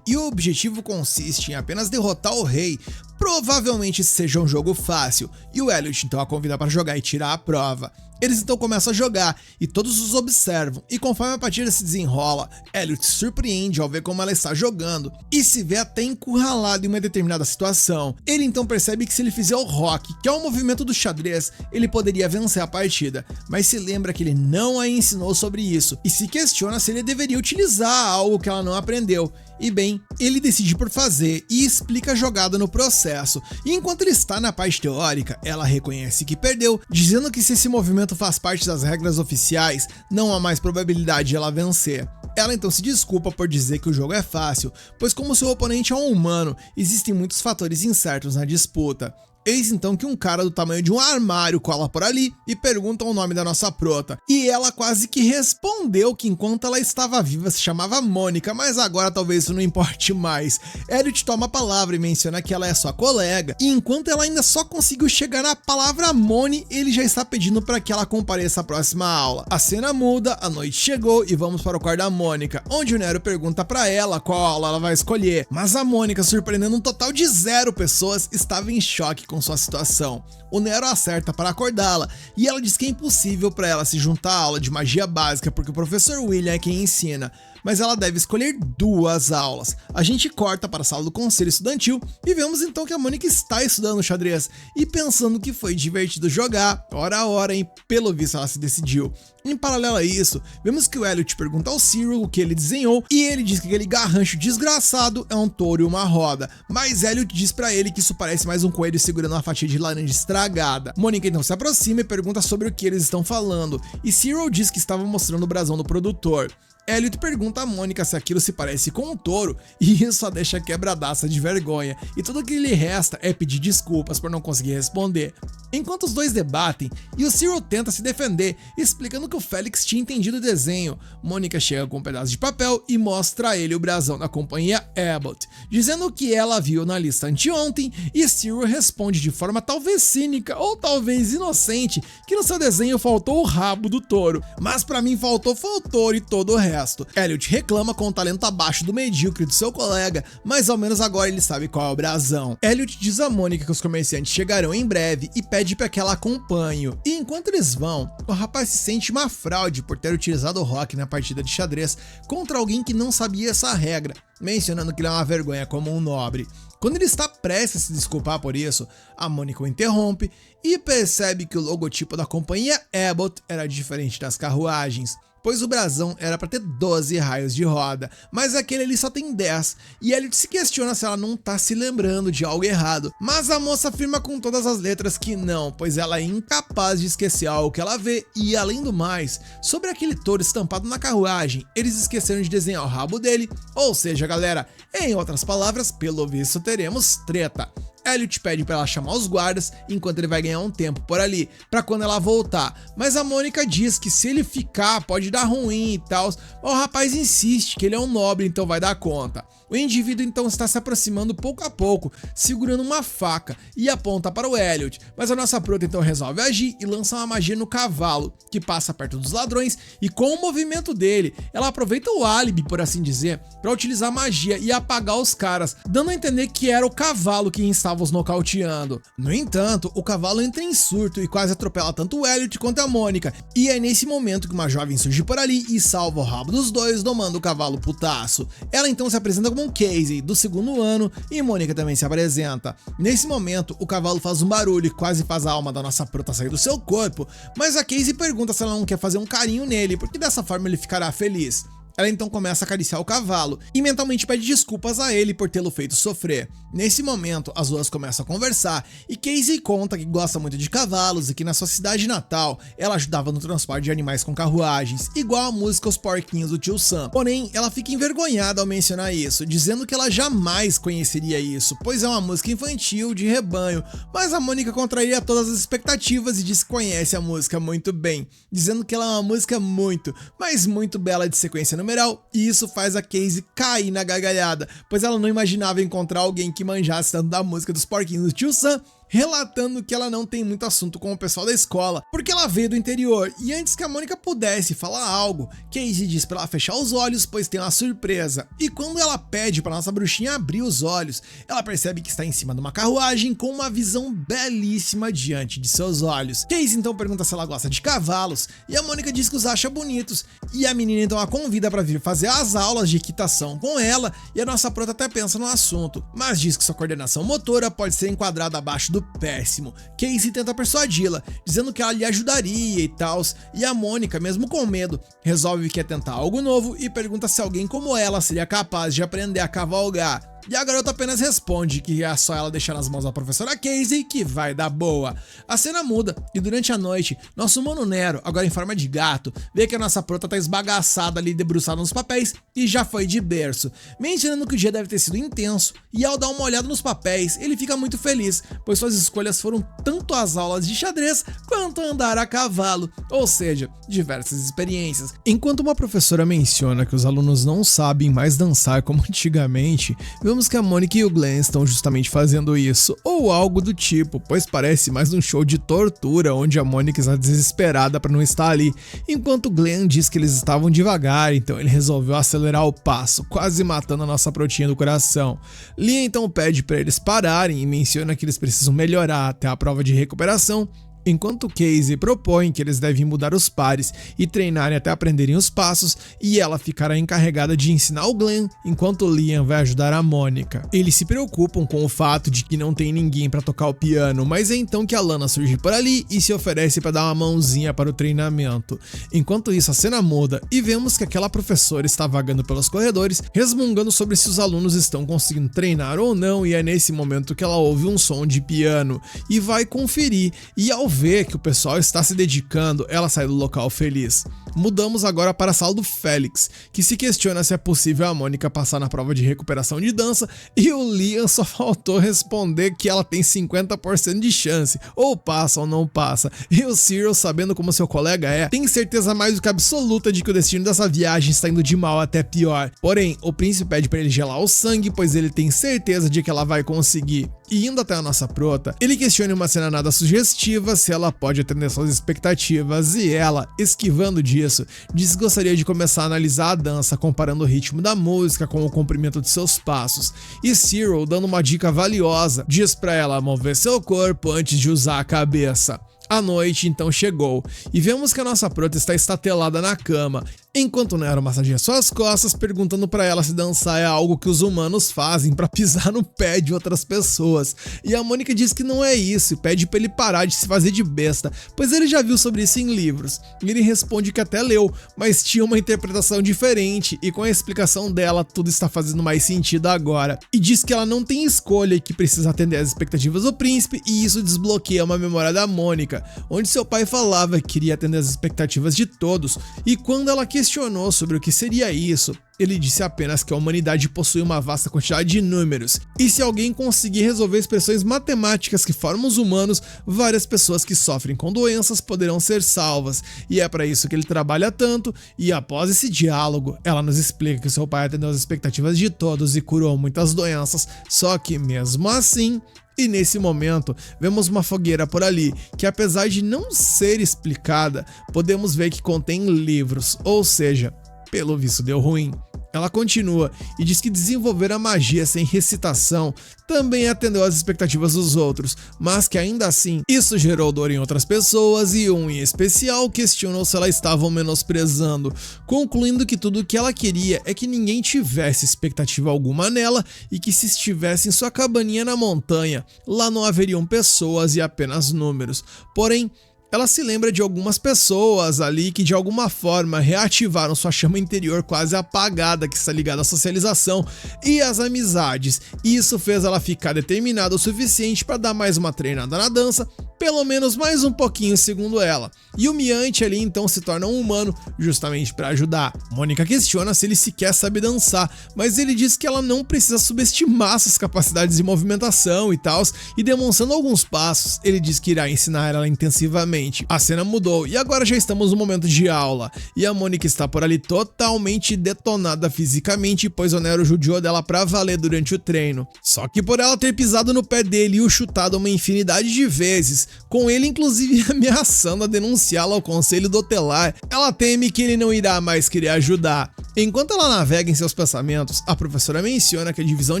e o objetivo consiste em apenas derrotar o rei, provavelmente seja um jogo fácil, e o Elliot então a convida para jogar e tirar a prova. Eles então começam a jogar, e todos os observam, e conforme a partida se desenrola, Elliot se surpreende ao ver como ela está jogando, e se vê até encurralado em uma determinada situação. Ele então percebe que se ele fizer o rock, que é o movimento do xadrez, ele poderia vencer a partida, mas se lembra que ele não a ensinou sobre isso, e se questiona se ele deveria utilizar algo que ela não aprendeu. E bem, ele decide por fazer e explica a jogada no processo, e enquanto ele está na parte teórica, ela reconhece que perdeu, dizendo que se esse movimento faz parte das regras oficiais, não há mais probabilidade de ela vencer. Ela então se desculpa por dizer que o jogo é fácil, pois como seu oponente é um humano, existem muitos fatores incertos na disputa. Eis então que um cara do tamanho de um armário cola por ali e pergunta o nome da nossa prota, e ela quase que respondeu que enquanto ela estava viva se chamava Mônica, mas agora talvez isso não importe mais. Elliot toma a palavra e menciona que ela é sua colega, e enquanto ela ainda só conseguiu chegar na palavra Moni, ele já está pedindo para que ela compareça à próxima aula. A cena muda, a noite chegou e vamos para o quarto da Mônica, onde o Nero pergunta para ela qual aula ela vai escolher, mas a Mônica, surpreendendo um total de 0 pessoas, estava em choque com sua situação. O Nero acerta para acordá-la, e ela diz que é impossível para ela se juntar à aula de magia básica porque o professor William é quem ensina, mas ela deve escolher 2 aulas. A gente corta para a sala do conselho estudantil e vemos então que a Mônica está estudando xadrez e pensando que foi divertido jogar, hora a hora, e pelo visto ela se decidiu. Em paralelo a isso, vemos que o Elliot pergunta ao Cyril o que ele desenhou, e ele diz que aquele garrancho desgraçado é um touro e uma roda, mas Elliot diz pra ele que isso parece mais um coelho segurando uma fatia de laranja estragada. Mônica então se aproxima e pergunta sobre o que eles estão falando, e Cyril diz que estava mostrando o brasão do produtor. Elliot pergunta a Mônica se aquilo se parece com um touro e isso a deixa quebradaça de vergonha, e tudo que lhe resta é pedir desculpas por não conseguir responder. Enquanto os dois debatem, e o Cyril tenta se defender, explicando que o Felix tinha entendido o desenho, Mônica chega com um pedaço de papel e mostra a ele o brasão da companhia Abbott, dizendo que ela viu na lista anteontem, e Cyril responde de forma talvez cínica ou talvez inocente que no seu desenho faltou o rabo do touro, mas pra mim faltou foi o touro e todo o resto. Elliot reclama com o talento abaixo do medíocre do seu colega, mas ao menos agora ele sabe qual é o brasão. Elliot diz a Mônica que os comerciantes chegarão em breve e pede para que ela acompanhe, e enquanto eles vão, o rapaz se sente uma fraude por ter utilizado o rock na partida de xadrez contra alguém que não sabia essa regra, mencionando que ele é uma vergonha como um nobre. Quando ele está prestes a se desculpar por isso, a Mônica o interrompe e percebe que o logotipo da companhia Abbott era diferente das carruagens, pois o brasão era para ter 12 raios de roda, mas aquele ali só tem 10, e Elliot se questiona se ela não tá se lembrando de algo errado, mas a moça afirma com todas as letras que não, pois ela é incapaz de esquecer algo que ela vê, e além do mais, sobre aquele touro estampado na carruagem, eles esqueceram de desenhar o rabo dele, ou seja galera, em outras palavras, pelo visto teremos treta. Elliot pede para ela chamar os guardas enquanto ele vai ganhar um tempo por ali, para quando ela voltar, mas a Mônica diz que se ele ficar pode dar ruim e tal, mas o rapaz insiste que ele é um nobre, então vai dar conta. O indivíduo então está se aproximando pouco a pouco, segurando uma faca e aponta para o Elliot, mas a nossa prota então resolve agir e lança uma magia no cavalo, que passa perto dos ladrões, e com o movimento dele, ela aproveita o álibi, por assim dizer, para utilizar magia e apagar os caras, dando a entender que era o cavalo que estava os nocauteando. No entanto, o cavalo entra em surto e quase atropela tanto o Elliot quanto a Mônica, e é nesse momento que uma jovem surge por ali e salva o rabo dos dois, domando o cavalo putaço. Ela então se apresenta como um Casey do segundo ano e Mônica também se apresenta. Nesse momento, o cavalo faz um barulho e quase faz a alma da nossa prota sair do seu corpo, mas a Casey pergunta se ela não quer fazer um carinho nele, porque dessa forma ele ficará feliz. Ela então começa a acariciar o cavalo e mentalmente pede desculpas a ele por tê-lo feito sofrer. Nesse momento, as duas começam a conversar e Casey conta que gosta muito de cavalos e que na sua cidade natal ela ajudava no transporte de animais com carruagens, igual a música Os Porquinhos do Tio Sam. Porém, ela fica envergonhada ao mencionar isso, dizendo que ela jamais conheceria isso, pois é uma música infantil de rebanho, mas a Mônica contraria todas as expectativas e diz que conhece a música muito bem, dizendo que ela é uma música muito, mas muito bela de sequência numeral, e isso faz a Casey cair na gargalhada, pois ela não imaginava encontrar alguém que manjasse tanto da música dos Porquinhos do Tio Sam, relatando que ela não tem muito assunto com o pessoal da escola, porque ela veio do interior, e antes que a Mônica pudesse falar algo, Casey diz pra ela fechar os olhos, pois tem uma surpresa, e quando ela pede pra nossa bruxinha abrir os olhos, ela percebe que está em cima de uma carruagem com uma visão belíssima diante de seus olhos. Casey então pergunta se ela gosta de cavalos, e a Mônica diz que os acha bonitos, e a menina então a convida pra vir fazer as aulas de equitação com ela, e a nossa prota até pensa no assunto, mas diz que sua coordenação motora pode ser enquadrada abaixo do péssimo. Casey tenta persuadi-la, dizendo que ela lhe ajudaria e tal, e a Mônica, mesmo com medo, resolve que quer tentar algo novo e pergunta se alguém como ela seria capaz de aprender a cavalgar. E a garota apenas responde que é só ela deixar nas mãos da professora Casey que vai dar boa. A cena muda e durante a noite, nosso Mano Nero, agora em forma de gato, vê que a nossa prota tá esbagaçada ali debruçada nos papéis e já foi de berço, mencionando que o dia deve ter sido intenso, e ao dar uma olhada nos papéis, ele fica muito feliz, pois suas escolhas foram tanto as aulas de xadrez quanto andar a cavalo, ou seja, diversas experiências. Enquanto uma professora menciona que os alunos não sabem mais dançar como antigamente, vemos que a Mônica e o Glenn estão justamente fazendo isso, ou algo do tipo, pois parece mais um show de tortura onde a Mônica está desesperada para não estar ali, enquanto o Glenn diz que eles estavam devagar, então ele resolveu acelerar o passo, quase matando a nossa protinha do coração. Lia então pede para eles pararem e menciona que eles precisam melhorar até a prova de recuperação, enquanto Casey propõe que eles devem mudar os pares e treinarem até aprenderem os passos, e ela ficará encarregada de ensinar o Glenn, enquanto Liam vai ajudar a Mônica. Eles se preocupam com o fato de que não tem ninguém para tocar o piano, mas é então que a Lana surge por ali e se oferece para dar uma mãozinha para o treinamento. Enquanto isso, a cena muda e vemos que aquela professora está vagando pelos corredores, resmungando sobre se os alunos estão conseguindo treinar ou não, e é nesse momento que ela ouve um som de piano e vai conferir, e ao ver que o pessoal está se dedicando, ela sai do local feliz. Mudamos agora para a sala do Félix, que se questiona se é possível a Mônica passar na prova de recuperação de dança, e o Liam só faltou responder que ela tem 50% de chance, ou passa ou não passa, e o Cyril, sabendo como seu colega é, tem certeza mais do que absoluta de que o destino dessa viagem está indo de mal até pior. Porém, o príncipe pede para ele gelar o sangue, pois ele tem certeza de que ela vai conseguir. E indo até a nossa prota, ele questiona em uma cena nada sugestiva se ela pode atender suas expectativas, e ela, esquivando disso, diz que gostaria de começar a analisar a dança comparando o ritmo da música com o comprimento de seus passos, e Cyril, dando uma dica valiosa, diz pra ela mover seu corpo antes de usar a cabeça. A noite então chegou, e vemos que a nossa prota está estatelada na cama, enquanto Nero massageia suas costas, perguntando pra ela se dançar é algo que os humanos fazem pra pisar no pé de outras pessoas. E a Mônica diz que não é isso, e pede pra ele parar de se fazer de besta, pois ele já viu sobre isso em livros. E ele responde que até leu, mas tinha uma interpretação diferente, e com a explicação dela, tudo está fazendo mais sentido agora. E diz que ela não tem escolha e que precisa atender às expectativas do príncipe, e isso desbloqueia uma memória da Mônica, onde seu pai falava que queria atender às expectativas de todos, e quando ela questionou sobre o que seria isso, ele disse apenas que a humanidade possui uma vasta quantidade de números, e se alguém conseguir resolver expressões matemáticas que formam os humanos, várias pessoas que sofrem com doenças poderão ser salvas, e é para isso que ele trabalha tanto. E após esse diálogo, ela nos explica que seu pai atendeu às expectativas de todos e curou muitas doenças, só que mesmo assim... E nesse momento, vemos uma fogueira por ali, que apesar de não ser explicada, podemos ver que contém livros, ou seja, pelo visto deu ruim. Ela continua e diz que desenvolver a magia sem recitação também atendeu às expectativas dos outros, mas que ainda assim isso gerou dor em outras pessoas, e um em especial questionou se ela estava menosprezando, concluindo que tudo o que ela queria é que ninguém tivesse expectativa alguma nela, e que se estivesse em sua cabaninha na montanha, lá não haveriam pessoas e apenas números. Porém, ela se lembra de algumas pessoas ali que de alguma forma reativaram sua chama interior quase apagada que está ligada à socialização e às amizades. Isso fez ela ficar determinada o suficiente para dar mais uma treinada na dança, pelo menos mais um pouquinho, segundo ela. E o Miante ali então se torna um humano justamente para ajudar. Mônica questiona se ele sequer sabe dançar, mas ele diz que ela não precisa subestimar suas capacidades de movimentação e tal, e demonstrando alguns passos, ele diz que irá ensinar ela intensivamente. A cena mudou e agora já estamos no momento de aula, e a Mônica está por ali totalmente detonada fisicamente, pois o Nero judiou dela pra valer durante o treino. Só que por ela ter pisado no pé dele e o chutado uma infinidade de vezes, com ele inclusive ameaçando a denunciá-la ao conselho tutelar, ela teme que ele não irá mais querer ajudar. Enquanto ela navega em seus pensamentos, a professora menciona que a divisão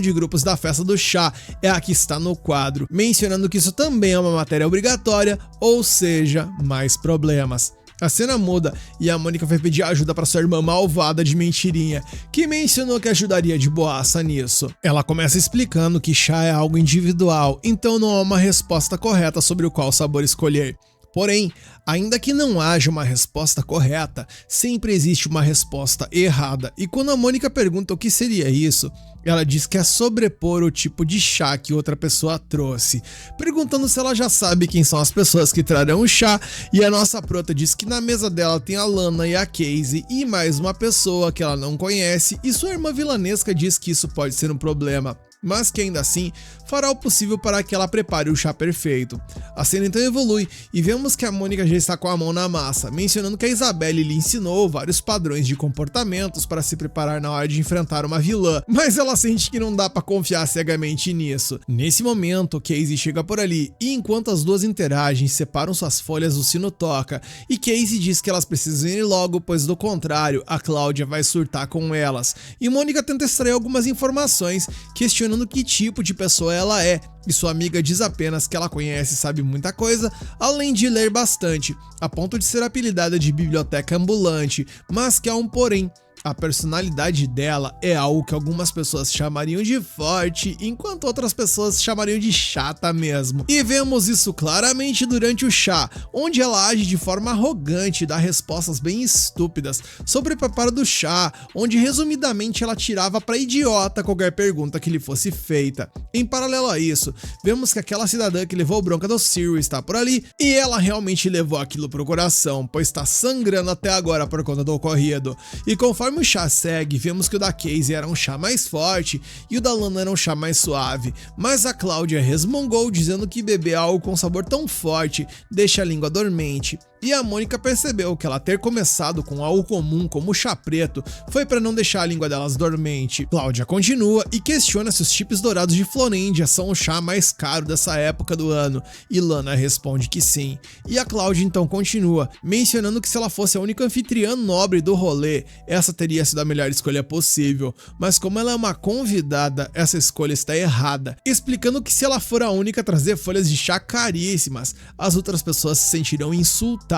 de grupos da festa do chá é a que está no quadro, mencionando que isso também é uma matéria obrigatória, ou seja, mais problemas. A cena muda e a Mônica vai pedir ajuda para sua irmã malvada de mentirinha, que mencionou que ajudaria de boaça nisso. Ela começa explicando que chá é algo individual, então não há uma resposta correta sobre o qual sabor escolher. Porém, ainda que não haja uma resposta correta, sempre existe uma resposta errada, e quando a Mônica pergunta o que seria isso, ela diz que é sobrepor o tipo de chá que outra pessoa trouxe, perguntando se ela já sabe quem são as pessoas que trarão o chá, e a nossa prota diz que na mesa dela tem a Lana e a Casey e mais uma pessoa que ela não conhece, e sua irmã vilanesca diz que isso pode ser um problema, mas que ainda assim fará o possível para que ela prepare o chá perfeito. A cena então evolui e vemos que a Mônica já está com a mão na massa, mencionando que a Isabelle lhe ensinou vários padrões de comportamentos para se preparar na hora de enfrentar uma vilã, mas ela sente que não dá para confiar cegamente nisso. Nesse momento, Casey chega por ali e enquanto as duas interagem, separam suas folhas, o sino toca e Casey diz que elas precisam ir logo, pois do contrário, a Cláudia vai surtar com elas. E Mônica tenta extrair algumas informações, questionando que tipo de pessoa ela é, e sua amiga diz apenas que ela conhece e sabe muita coisa, além de ler bastante, a ponto de ser apelidada de biblioteca ambulante, mas que há um porém. A personalidade dela é algo que algumas pessoas chamariam de forte, enquanto outras pessoas chamariam de chata mesmo. E vemos isso claramente durante o chá, onde ela age de forma arrogante e dá respostas bem estúpidas sobre o preparo do chá, onde resumidamente ela tirava pra idiota qualquer pergunta que lhe fosse feita. Em paralelo a isso, vemos que aquela cidadã que levou bronca do Sirius está por ali, e ela realmente levou aquilo pro coração, pois tá sangrando até agora por conta do ocorrido. E conforme o chá segue, vemos que o da Casey era um chá mais forte e o da Lana era um chá mais suave, mas a Cláudia resmungou dizendo que beber algo com sabor tão forte deixa a língua dormente. E a Mônica percebeu que ela ter começado com algo comum como o chá preto foi para não deixar a língua delas dormente. Cláudia continua e questiona se os chips dourados de Florêndia são o chá mais caro dessa época do ano, e Lana responde que sim. E a Cláudia então continua, mencionando que se ela fosse a única anfitriã nobre do rolê, essa teria sido a melhor escolha possível, mas como ela é uma convidada, essa escolha está errada, explicando que se ela for a única a trazer folhas de chá caríssimas, as outras pessoas se sentirão insultadas.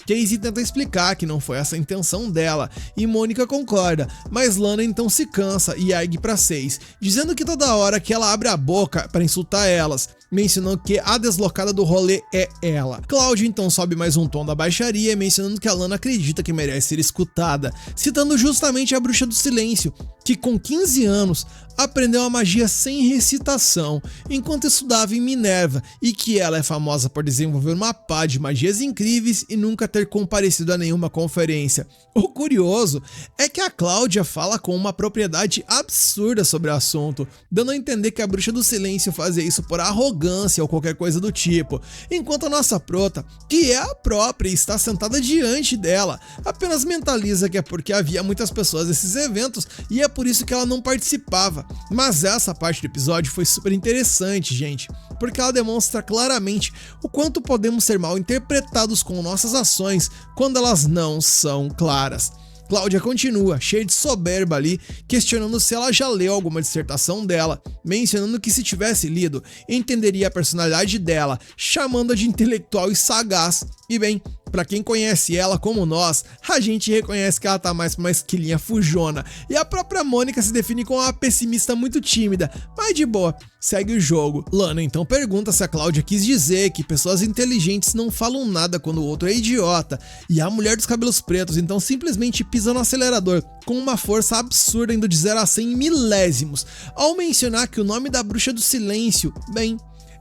Casey tenta explicar que não foi essa a intenção dela, e Mônica concorda, mas Lana então se cansa e ergue pra 6, dizendo que toda hora que ela abre a boca para insultar elas, mencionando que a deslocada do rolê é ela. Cláudia então sobe mais um tom da baixaria, mencionando que a Lana acredita que merece ser escutada, citando justamente a Bruxa do Silêncio, que com 15 anos aprendeu a magia sem recitação, enquanto estudava em Minerva, e que ela é famosa por desenvolver uma pá de magias incríveis e nunca ter comparecido a nenhuma conferência. O curioso é que a Cláudia fala com uma propriedade absurda sobre o assunto, dando a entender que a Bruxa do Silêncio fazia isso por arrogância ou qualquer coisa do tipo, enquanto a nossa prota, que é a própria e está sentada diante dela, apenas mentaliza que é porque havia muitas pessoas nesses eventos e é por isso que ela não participava. Mas essa parte do episódio foi super interessante, gente, porque ela demonstra claramente o quanto podemos ser mal interpretados com nossas ações quando elas não são claras. Cláudia continua, cheia de soberba ali, questionando se ela já leu alguma dissertação dela, mencionando que se tivesse lido, entenderia a personalidade dela, chamando-a de intelectual e sagaz. E bem, pra quem conhece ela como nós, a gente reconhece que ela tá mais pra uma esquilinha fujona, e a própria Mônica se define como uma pessimista muito tímida, mas de boa, segue o jogo. Lana então pergunta se a Cláudia quis dizer que pessoas inteligentes não falam nada quando o outro é idiota, e a mulher dos cabelos pretos então simplesmente pisa no acelerador, com uma força absurda indo de 0 a 100 em milésimos, ao mencionar que o nome da Bruxa do Silêncio, bem,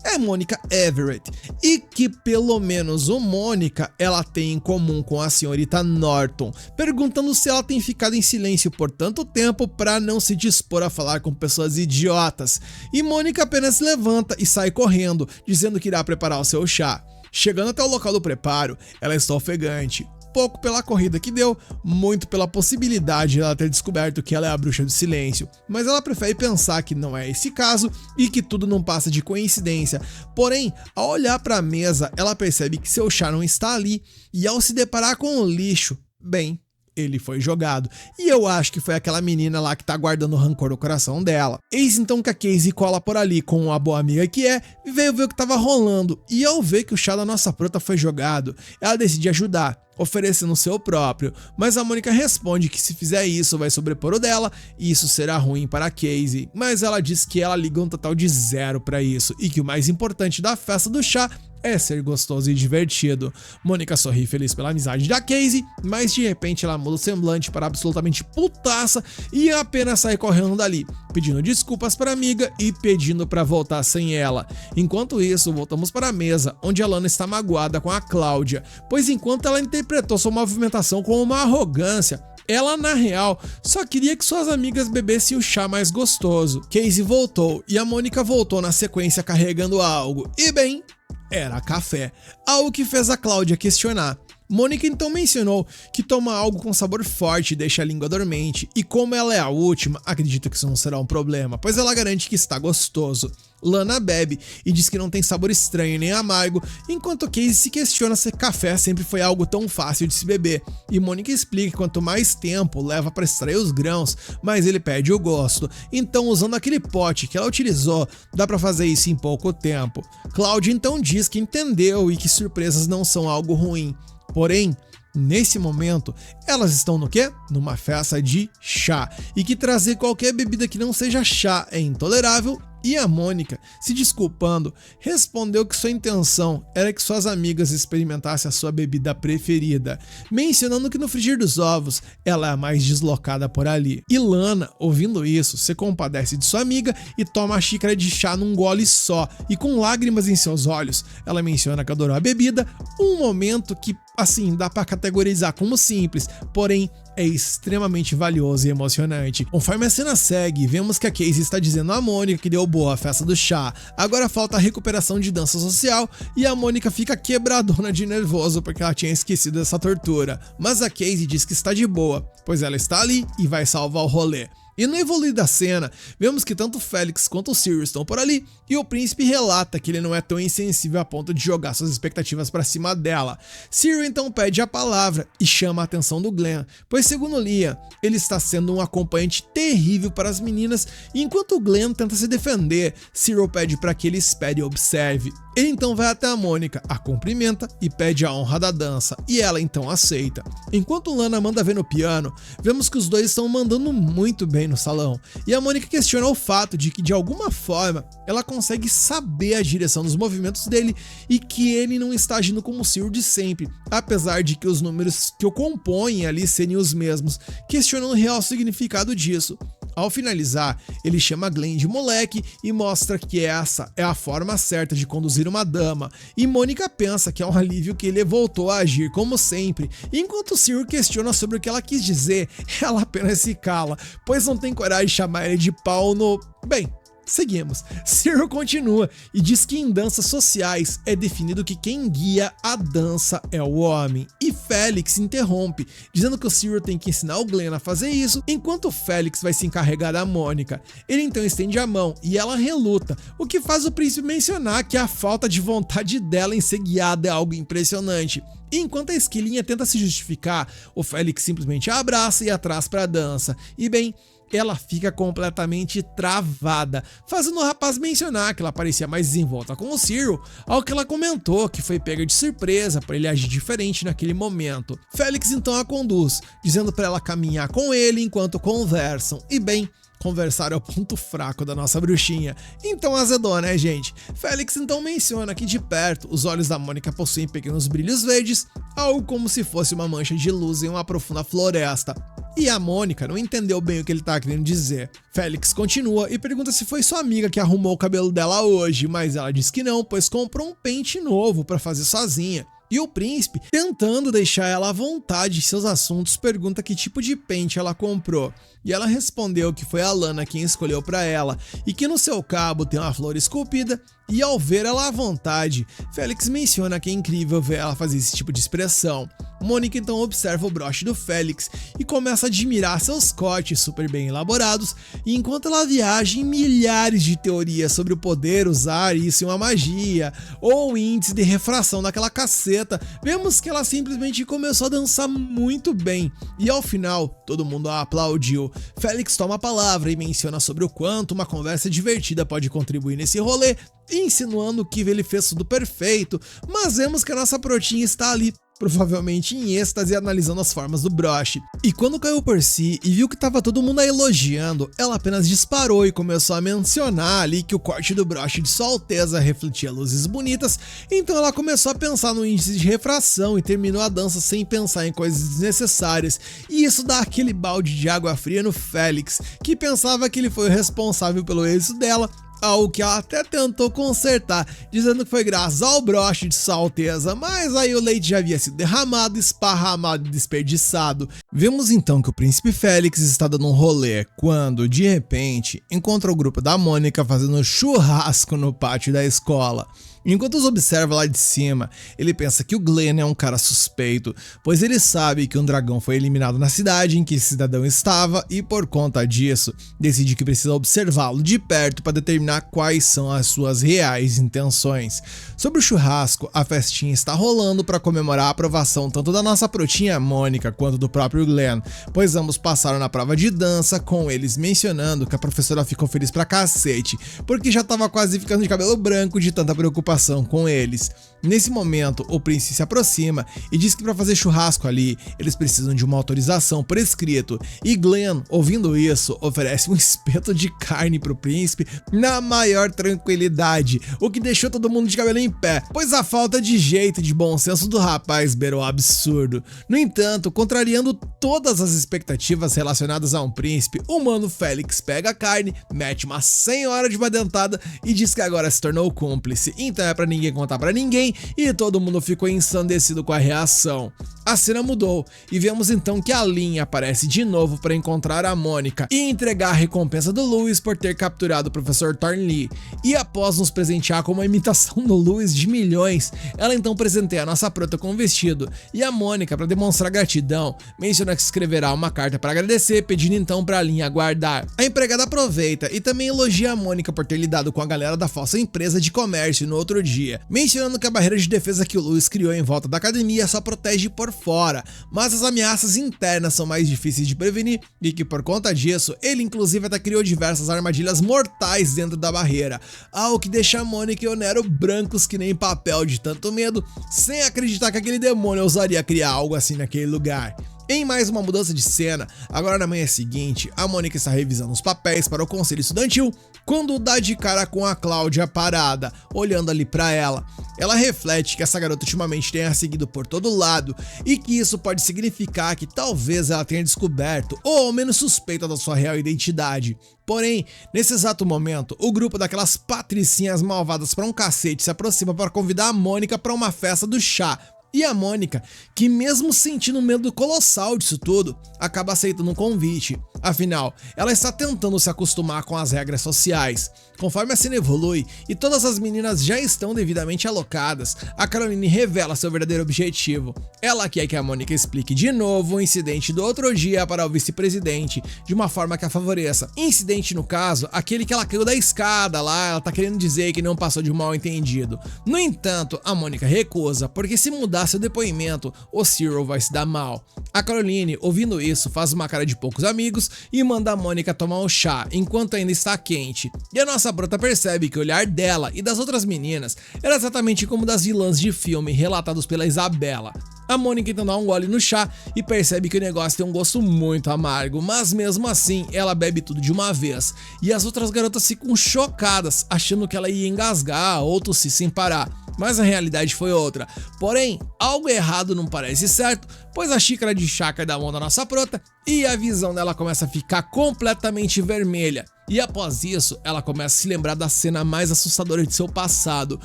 é Mônica Everett, e que pelo menos o Mônica ela tem em comum com a senhorita Norton, perguntando se ela tem ficado em silêncio por tanto tempo para não se dispor a falar com pessoas idiotas, e Mônica apenas se levanta e sai correndo, dizendo que irá preparar o seu chá. Chegando até o local do preparo, ela está ofegante, pouco pela corrida que deu, muito pela possibilidade de ela ter descoberto que ela é a Bruxa do Silêncio, mas ela prefere pensar que não é esse caso e que tudo não passa de coincidência. Porém, ao olhar para a mesa, ela percebe que seu chá não está ali, e ao se deparar com o lixo, bem, ele foi jogado, e eu acho que foi aquela menina lá que tá guardando o rancor no coração dela. Eis então que a Casey cola por ali com a boa amiga que é, e veio ver o que tava rolando, e ao ver que o chá da nossa prota foi jogado, ela decide ajudar, oferecendo o seu próprio, mas a Mônica responde que se fizer isso vai sobrepor o dela e isso será ruim para a Casey, mas ela diz que ela liga um total de 0 para isso e que o mais importante da festa do chá é ser gostoso e divertido. Mônica sorri feliz pela amizade da Casey, mas de repente ela muda o semblante para absolutamente putaça e apenas sai correndo dali, pedindo desculpas para a amiga e pedindo para voltar sem ela. Enquanto isso, voltamos para a mesa, onde a Lana está magoada com a Cláudia, pois enquanto ela interpretou sua movimentação como uma arrogância, ela, na real, só queria que suas amigas bebessem o chá mais gostoso. Casey voltou e a Mônica voltou na sequência carregando algo, e bem, era café, algo que fez a Cláudia questionar. Mônica então mencionou que toma algo com sabor forte e deixa a língua dormente, e como ela é a última, acredita que isso não será um problema, pois ela garante que está gostoso. Lana bebe e diz que não tem sabor estranho nem amargo, enquanto Casey se questiona se café sempre foi algo tão fácil de se beber, e Mônica explica que quanto mais tempo leva para extrair os grãos, mais ele perde o gosto, então usando aquele pote que ela utilizou, dá para fazer isso em pouco tempo. Cláudia então diz que entendeu e que surpresas não são algo ruim. Porém, Nesse momento, elas estão no quê? Numa festa de chá, e que trazer qualquer bebida que não seja chá é intolerável. E a Mônica, se desculpando, respondeu que sua intenção era que suas amigas experimentassem a sua bebida preferida, mencionando que no frigir dos ovos ela é a mais deslocada por ali. E Lana, ouvindo isso, se compadece de sua amiga e toma a xícara de chá num gole só, e com lágrimas em seus olhos, ela menciona que adorou a bebida, um momento que, assim, dá pra categorizar como simples, porém é extremamente valioso e emocionante. Conforme a cena segue, vemos que a Casey está dizendo a Mônica que deu boa a festa do chá, agora falta a recuperação de dança social, e a Mônica fica quebradona de nervoso porque ela tinha esquecido dessa tortura, mas a Casey diz que está de boa, pois ela está ali e vai salvar o rolê. E no evoluir da cena, vemos que tanto Felix quanto o Cyril estão por ali, e o príncipe relata que ele não é tão insensível a ponto de jogar suas expectativas para cima dela. Cyril então pede a palavra e chama a atenção do Glenn, pois segundo Leah, ele está sendo um acompanhante terrível para as meninas, e enquanto o Glenn tenta se defender, Cyril pede para que ele espere e observe. Ele então vai até a Mônica, a cumprimenta e pede a honra da dança, e ela então aceita. Enquanto Lana manda ver no piano, vemos que os dois estão mandando muito bem no salão, e a Mônica questiona o fato de que de alguma forma ela consegue saber a direção dos movimentos dele e que ele não está agindo como o Cyril de sempre, apesar de que os números que o compõem ali serem os mesmos, questionando o real significado disso. Ao finalizar, ele chama Glenn de moleque e mostra que essa é a forma certa de conduzir uma dama, e Mônica pensa que é um alívio que ele voltou a agir como sempre, e enquanto Cyril questiona sobre o que ela quis dizer, ela apenas se cala, pois não tem coragem de chamar ele de pau no... Bem, seguimos. Cyril continua e diz que em danças sociais é definido que quem guia a dança é o homem, e Felix interrompe, dizendo que o Cyril tem que ensinar o Glenn a fazer isso, enquanto Felix vai se encarregar da Mônica. Ele então estende a mão e ela reluta, o que faz o príncipe mencionar que a falta de vontade dela em ser guiada é algo impressionante. E enquanto a esquilinha tenta se justificar, o Felix simplesmente a abraça e a traz para a dança, e bem, ela fica completamente travada, fazendo o rapaz mencionar que ela parecia mais desenvolta com o Cyril, ao que ela comentou que foi pega de surpresa por ele agir diferente naquele momento. Felix então a conduz, dizendo para ela caminhar com ele enquanto conversam, e bem, conversar é o ponto fraco da nossa bruxinha, então azedou, né, gente? Felix então menciona que de perto os olhos da Mônica possuem pequenos brilhos verdes, algo como se fosse uma mancha de luz em uma profunda floresta. E a Mônica não entendeu bem o que ele tá querendo dizer. Felix continua e pergunta se foi sua amiga que arrumou o cabelo dela hoje, mas ela diz que não, pois comprou um pente novo para fazer sozinha. E o príncipe, tentando deixar ela à vontade em seus assuntos, pergunta que tipo de pente ela comprou. E ela respondeu que foi a Lana quem escolheu para ela, e que no seu cabo tem uma flor esculpida, e ao ver ela à vontade, Felix menciona que é incrível ver ela fazer esse tipo de expressão. Mônica então observa o broche do Felix e começa a admirar seus cortes super bem elaborados, e enquanto ela viaja em milhares de teorias sobre o poder usar isso em uma magia, ou o índice de refração daquela caceta, vemos que ela simplesmente começou a dançar muito bem, e ao final, todo mundo a aplaudiu. Felix toma a palavra e menciona sobre o quanto uma conversa divertida pode contribuir nesse rolê, insinuando que ele fez tudo perfeito, mas vemos que a nossa protinha está ali, provavelmente em êxtase, analisando as formas do broche. E quando caiu por si e viu que tava todo mundo a elogiando, ela apenas disparou e começou a mencionar ali que o corte do broche de Sua Alteza refletia luzes bonitas, então ela começou a pensar no índice de refração e terminou a dança sem pensar em coisas desnecessárias, e isso dá aquele balde de água fria no Felix, que pensava que ele foi o responsável pelo êxito dela, algo que ela até tentou consertar, dizendo que foi graças ao broche de Sua Alteza, mas aí o leite já havia sido derramado, esparramado e desperdiçado. Vemos então que o príncipe Felix está dando um rolê, quando, de repente, encontra o grupo da Mônica fazendo churrasco no pátio da escola. Enquanto os observa lá de cima, ele pensa que o Glenn é um cara suspeito, pois ele sabe que um dragão foi eliminado na cidade em que esse cidadão estava, e por conta disso, decide que precisa observá-lo de perto para determinar quais são as suas reais intenções. Sobre o churrasco, a festinha está rolando para comemorar a aprovação tanto da nossa protinha Mônica quanto do próprio Glenn, pois ambos passaram na prova de dança, com eles mencionando que a professora ficou feliz pra cacete, porque já tava quase ficando de cabelo branco de tanta preocupação preocupação com eles. Nesse momento, o príncipe se aproxima e diz que para fazer churrasco ali, eles precisam de uma autorização por escrito. E Glenn, ouvindo isso, oferece um espeto de carne pro príncipe na maior tranquilidade, o que deixou todo mundo de cabelo em pé, pois a falta de jeito e de bom senso do rapaz beirou o absurdo. No entanto, contrariando todas as expectativas relacionadas a um príncipe, o mano Félix pega a carne, mete uma senhora de uma dentada e diz que agora se tornou cúmplice. Então é pra ninguém contar pra ninguém, e todo mundo ficou ensandecido com a reação. A cena mudou e vemos então que a Lynn aparece de novo para encontrar a Mônica e entregar a recompensa do Louis por ter capturado o professor Thornley. E após nos presentear com uma imitação do Louis de milhões, ela então presenteia a nossa prota com um vestido, e a Mônica, para demonstrar gratidão, menciona que escreverá uma carta para agradecer, pedindo então para a Lynn aguardar. A empregada aproveita e também elogia a Mônica por ter lidado com a galera da falsa empresa de comércio no outro dia, mencionando que a barreira de defesa que o Louis criou em volta da academia só protege por fora, mas as ameaças internas são mais difíceis de prevenir e que por conta disso, ele inclusive até criou diversas armadilhas mortais dentro da barreira, algo que deixa a Mônica e o Nero brancos que nem papel de tanto medo, sem acreditar que aquele demônio ousaria criar algo assim naquele lugar. Em mais uma mudança de cena, agora na manhã seguinte, a Mônica está revisando os papéis para o conselho estudantil quando dá de cara com a Cláudia parada, olhando ali para ela. Ela reflete que essa garota ultimamente tenha seguido por todo lado e que isso pode significar que talvez ela tenha descoberto ou ao menos suspeita da sua real identidade. Porém, nesse exato momento, o grupo daquelas patricinhas malvadas para um cacete se aproxima para convidar a Mônica para uma festa do chá. E a Mônica, que mesmo sentindo medo colossal disso tudo, acaba aceitando o convite. Afinal, ela está tentando se acostumar com as regras sociais. Conforme a cena evolui e todas as meninas já estão devidamente alocadas, a Caroline revela seu verdadeiro objetivo. Ela quer que a Mônica explique de novo o incidente do outro dia para o vice-presidente, de uma forma que a favoreça. Incidente, no caso, aquele que ela caiu da escada lá, ela tá querendo dizer que não passou de um mal entendido. No entanto, a Mônica recusa, porque se mudar seu depoimento, o Cyril vai se dar mal. A Caroline, ouvindo isso, faz uma cara de poucos amigos e manda a Mônica tomar um chá, enquanto ainda está quente. E a nossa brota percebe que o olhar dela e das outras meninas era exatamente como das vilãs de filme relatados pela Isabela. A Mônica então dá um gole no chá e percebe que o negócio tem um gosto muito amargo, mas mesmo assim ela bebe tudo de uma vez. E as outras garotas ficam chocadas, achando que ela ia engasgar ou tossir sem parar. Mas a realidade foi outra. Porém, algo errado não parece certo, pois a xícara de chá cai da mão da nossa prota e a visão dela começa a ficar completamente vermelha. E após isso, ela começa a se lembrar da cena mais assustadora de seu passado,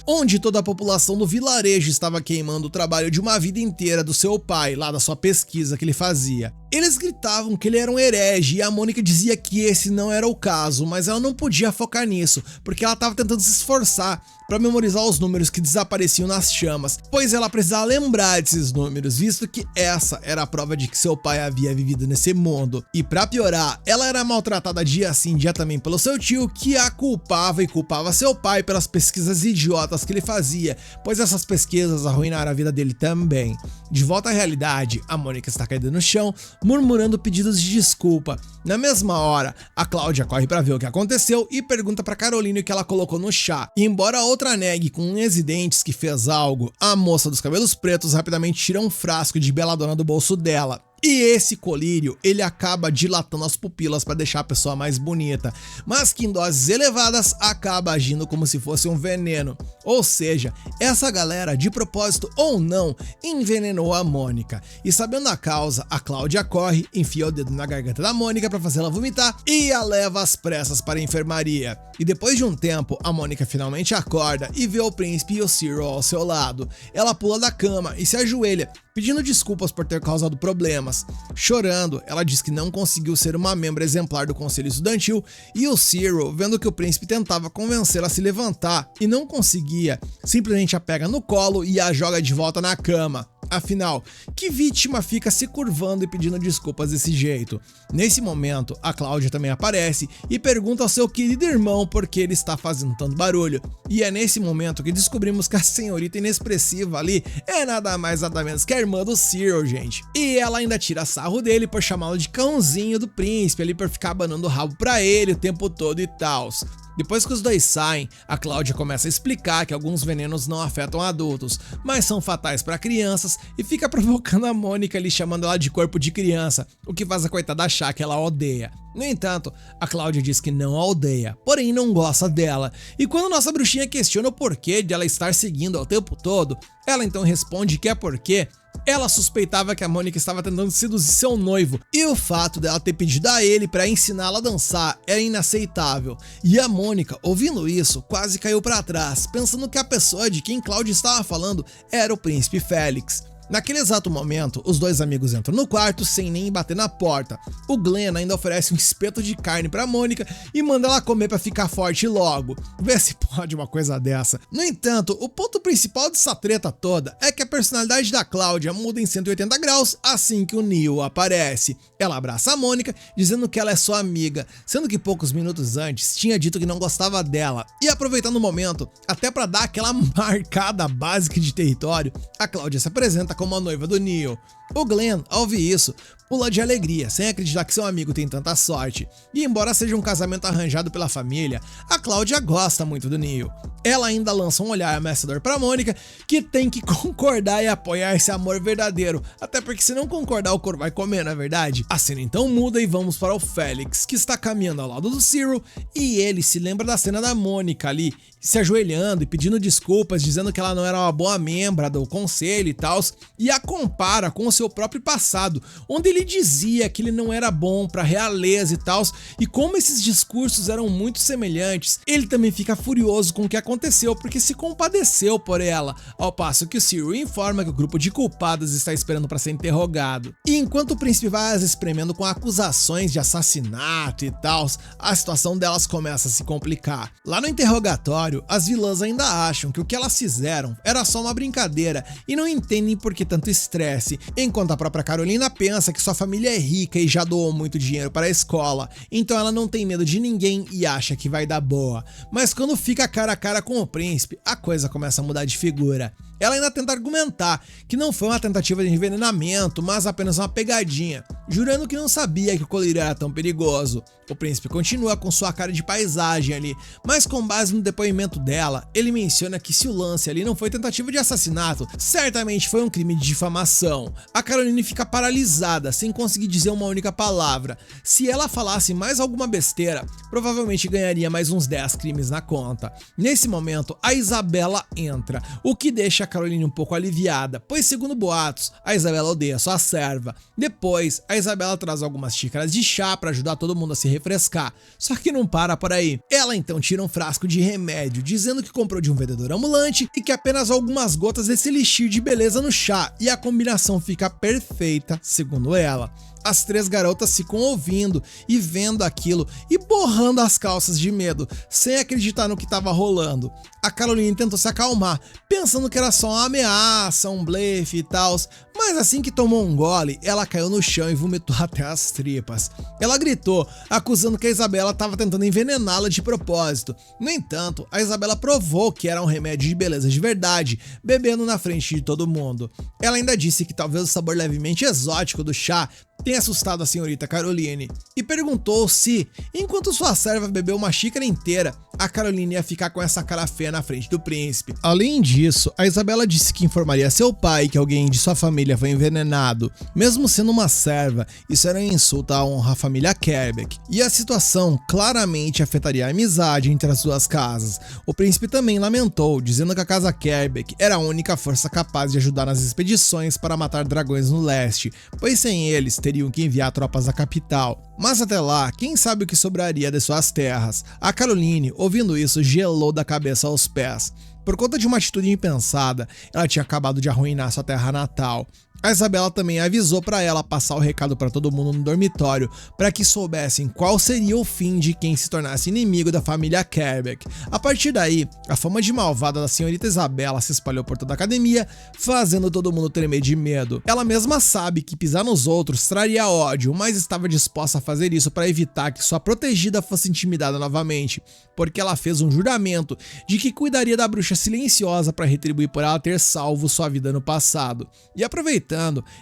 onde toda a população do vilarejo estava queimando o trabalho de uma vida inteira do seu pai, lá da sua pesquisa que ele fazia. Eles gritavam que ele era um herege e a Mônica dizia que esse não era o caso, mas ela não podia focar nisso, porque ela estava tentando se esforçar para memorizar os números que desapareciam nas chamas, pois ela precisava lembrar desses números, visto que essa era a prova de que seu pai havia vivido nesse mundo. E para piorar, ela era maltratada dia sim, dia também pelo seu tio, que a culpava e culpava seu pai pelas pesquisas idiotas que ele fazia, pois essas pesquisas arruinaram a vida dele também. De volta à realidade, a Mônica está caída no chão, murmurando pedidos de desculpa. Na mesma hora, a Cláudia corre para ver o que aconteceu e pergunta para Caroline o que ela colocou no chá. E embora a outra negue com unhas e dentes que fez algo, a moça dos cabelos pretos rapidamente tira um frasco de beladona do bolso dela. E esse colírio, ele acaba dilatando as pupilas para deixar a pessoa mais bonita, mas que em doses elevadas acaba agindo como se fosse um veneno. Ou seja, essa galera, de propósito ou não, envenenou a Mônica. E sabendo a causa, a Cláudia corre, enfia o dedo na garganta da Mônica para fazê-la vomitar e a leva às pressas para a enfermaria. E depois de um tempo, a Mônica finalmente acorda e vê o príncipe e o Cyril ao seu lado. Ela pula da cama e se ajoelha, pedindo desculpas por ter causado problemas. Chorando, ela diz que não conseguiu ser uma membro exemplar do conselho estudantil e o Cyril, vendo que o príncipe tentava convencê-la a se levantar e não conseguia, simplesmente a pega no colo e a joga de volta na cama. Afinal, que vítima fica se curvando e pedindo desculpas desse jeito? Nesse momento, a Cláudia também aparece e pergunta ao seu querido irmão por que ele está fazendo tanto barulho. E é nesse momento que descobrimos que a senhorita inexpressiva ali é nada mais nada menos que a irmã do Cyril, gente. E ela ainda tira sarro dele por chamá-lo de cãozinho do príncipe ali, por ficar abanando o rabo pra ele o tempo todo e tal. Depois que os dois saem, a Cláudia começa a explicar que alguns venenos não afetam adultos, mas são fatais para crianças e fica provocando a Mônica ali, chamando ela de corpo de criança, o que faz a coitada achar que ela odeia. No entanto, a Cláudia diz que não a odeia, porém não gosta dela, e quando nossa bruxinha questiona o porquê de ela estar seguindo o tempo todo, ela então responde que é porque ela suspeitava que a Mônica estava tentando seduzir seu noivo, e o fato dela ter pedido a ele para ensiná-la a dançar era inaceitável. E a Mônica, ouvindo isso, quase caiu para trás, pensando que a pessoa de quem Cláudia estava falando era o príncipe Félix. Naquele exato momento, os dois amigos entram no quarto sem nem bater na porta. O Glenn ainda oferece um espeto de carne pra Mônica e manda ela comer pra ficar forte logo. Vê se pode uma coisa dessa. No entanto, o ponto principal dessa treta toda é que a personalidade da Cláudia muda em 180 graus assim que o Neil aparece. Ela abraça a Mônica, dizendo que ela é sua amiga, sendo que poucos minutos antes tinha dito que não gostava dela. E aproveitando o momento, até pra dar aquela marcada básica de território, a Cláudia se apresenta como a noiva do Neil. O Glenn, ao ouvir isso, pula de alegria, sem acreditar que seu amigo tem tanta sorte. E embora seja um casamento arranjado pela família, a Cláudia gosta muito do Neil. Ela ainda lança um olhar ameaçador pra Mônica, que tem que concordar e apoiar esse amor verdadeiro, até porque se não concordar o couro vai comer, não é verdade? A cena então muda e vamos para o Félix, que está caminhando ao lado do Cyril, e ele se lembra da cena da Mônica ali, se ajoelhando e pedindo desculpas, dizendo que ela não era uma boa membra do conselho e tal, e a compara com o seu próprio passado, onde ele dizia que ele não era bom pra realeza e tal, e como esses discursos eram muito semelhantes, ele também fica furioso com o que aconteceu, porque se compadeceu por ela, ao passo que o Cyril informa que o grupo de culpadas está esperando para ser interrogado. E enquanto o príncipe vai as espremendo com acusações de assassinato e tal, a situação delas começa a se complicar. Lá no interrogatório, as vilãs ainda acham que o que elas fizeram era só uma brincadeira e não entendem por que tanto estresse, enquanto a própria Carolina pensa que sua família é rica e já doou muito dinheiro para a escola, então ela não tem medo de ninguém e acha que vai dar boa. Mas quando fica cara a cara com o príncipe, a coisa começa a mudar de figura. Ela ainda tenta argumentar que não foi uma tentativa de envenenamento, mas apenas uma pegadinha, jurando que não sabia que o colírio era tão perigoso. O príncipe continua com sua cara de paisagem ali, mas com base no depoimento dela, ele menciona que se o lance ali não foi tentativa de assassinato, certamente foi um crime de difamação. A Caroline fica paralisada, sem conseguir dizer uma única palavra. Se ela falasse mais alguma besteira, provavelmente ganharia mais uns 10 crimes na conta. Nesse momento, a Isabela entra, o que deixa a Caroline um pouco aliviada, pois segundo boatos, a Isabela odeia sua serva. Depois, a Isabela traz algumas xícaras de chá para ajudar todo mundo a se refrescar, só que não para por aí. Ela então tira um frasco de remédio, dizendo que comprou de um vendedor ambulante e que apenas algumas gotas desse elixir de beleza no chá, e a combinação fica perfeita, segundo ela. As três garotas ficam ouvindo e vendo aquilo e borrando as calças de medo, sem acreditar no que estava rolando. A Caroline tentou se acalmar, pensando que era só uma ameaça, um blefe e tal, mas assim que tomou um gole, ela caiu no chão e vomitou até as tripas. Ela gritou, acusando que a Isabela estava tentando envenená-la de propósito. No entanto, a Isabela provou que era um remédio de beleza de verdade, bebendo na frente de todo mundo. Ela ainda disse que talvez o sabor levemente exótico do chá tenha assustado a senhorita Caroline, e perguntou se, enquanto sua serva bebeu uma xícara inteira, a Caroline ia ficar com essa cara feia na frente do príncipe. Além disso, a Isabela disse que informaria seu pai que alguém de sua família foi envenenado. Mesmo sendo uma serva, isso era um insulto à honra à família Kerbeck, e a situação claramente afetaria a amizade entre as duas casas. O príncipe também lamentou, dizendo que a casa Kerbeck era a única força capaz de ajudar nas expedições para matar dragões no leste, pois sem eles teriam que enviar tropas à capital. Mas até lá, quem sabe o que sobraria de suas terras? A Caroline, ouvindo isso, gelou da cabeça aos pés. Por conta de uma atitude impensada, ela tinha acabado de arruinar sua terra natal. A Isabela também avisou para ela passar o recado para todo mundo no dormitório, para que soubessem qual seria o fim de quem se tornasse inimigo da família Kerbeck. A partir daí, a fama de malvada da senhorita Isabela se espalhou por toda a academia, fazendo todo mundo tremer de medo. Ela mesma sabe que pisar nos outros traria ódio, mas estava disposta a fazer isso para evitar que sua protegida fosse intimidada novamente, porque ela fez um juramento de que cuidaria da bruxa silenciosa para retribuir por ela ter salvo sua vida no passado. E aproveitando,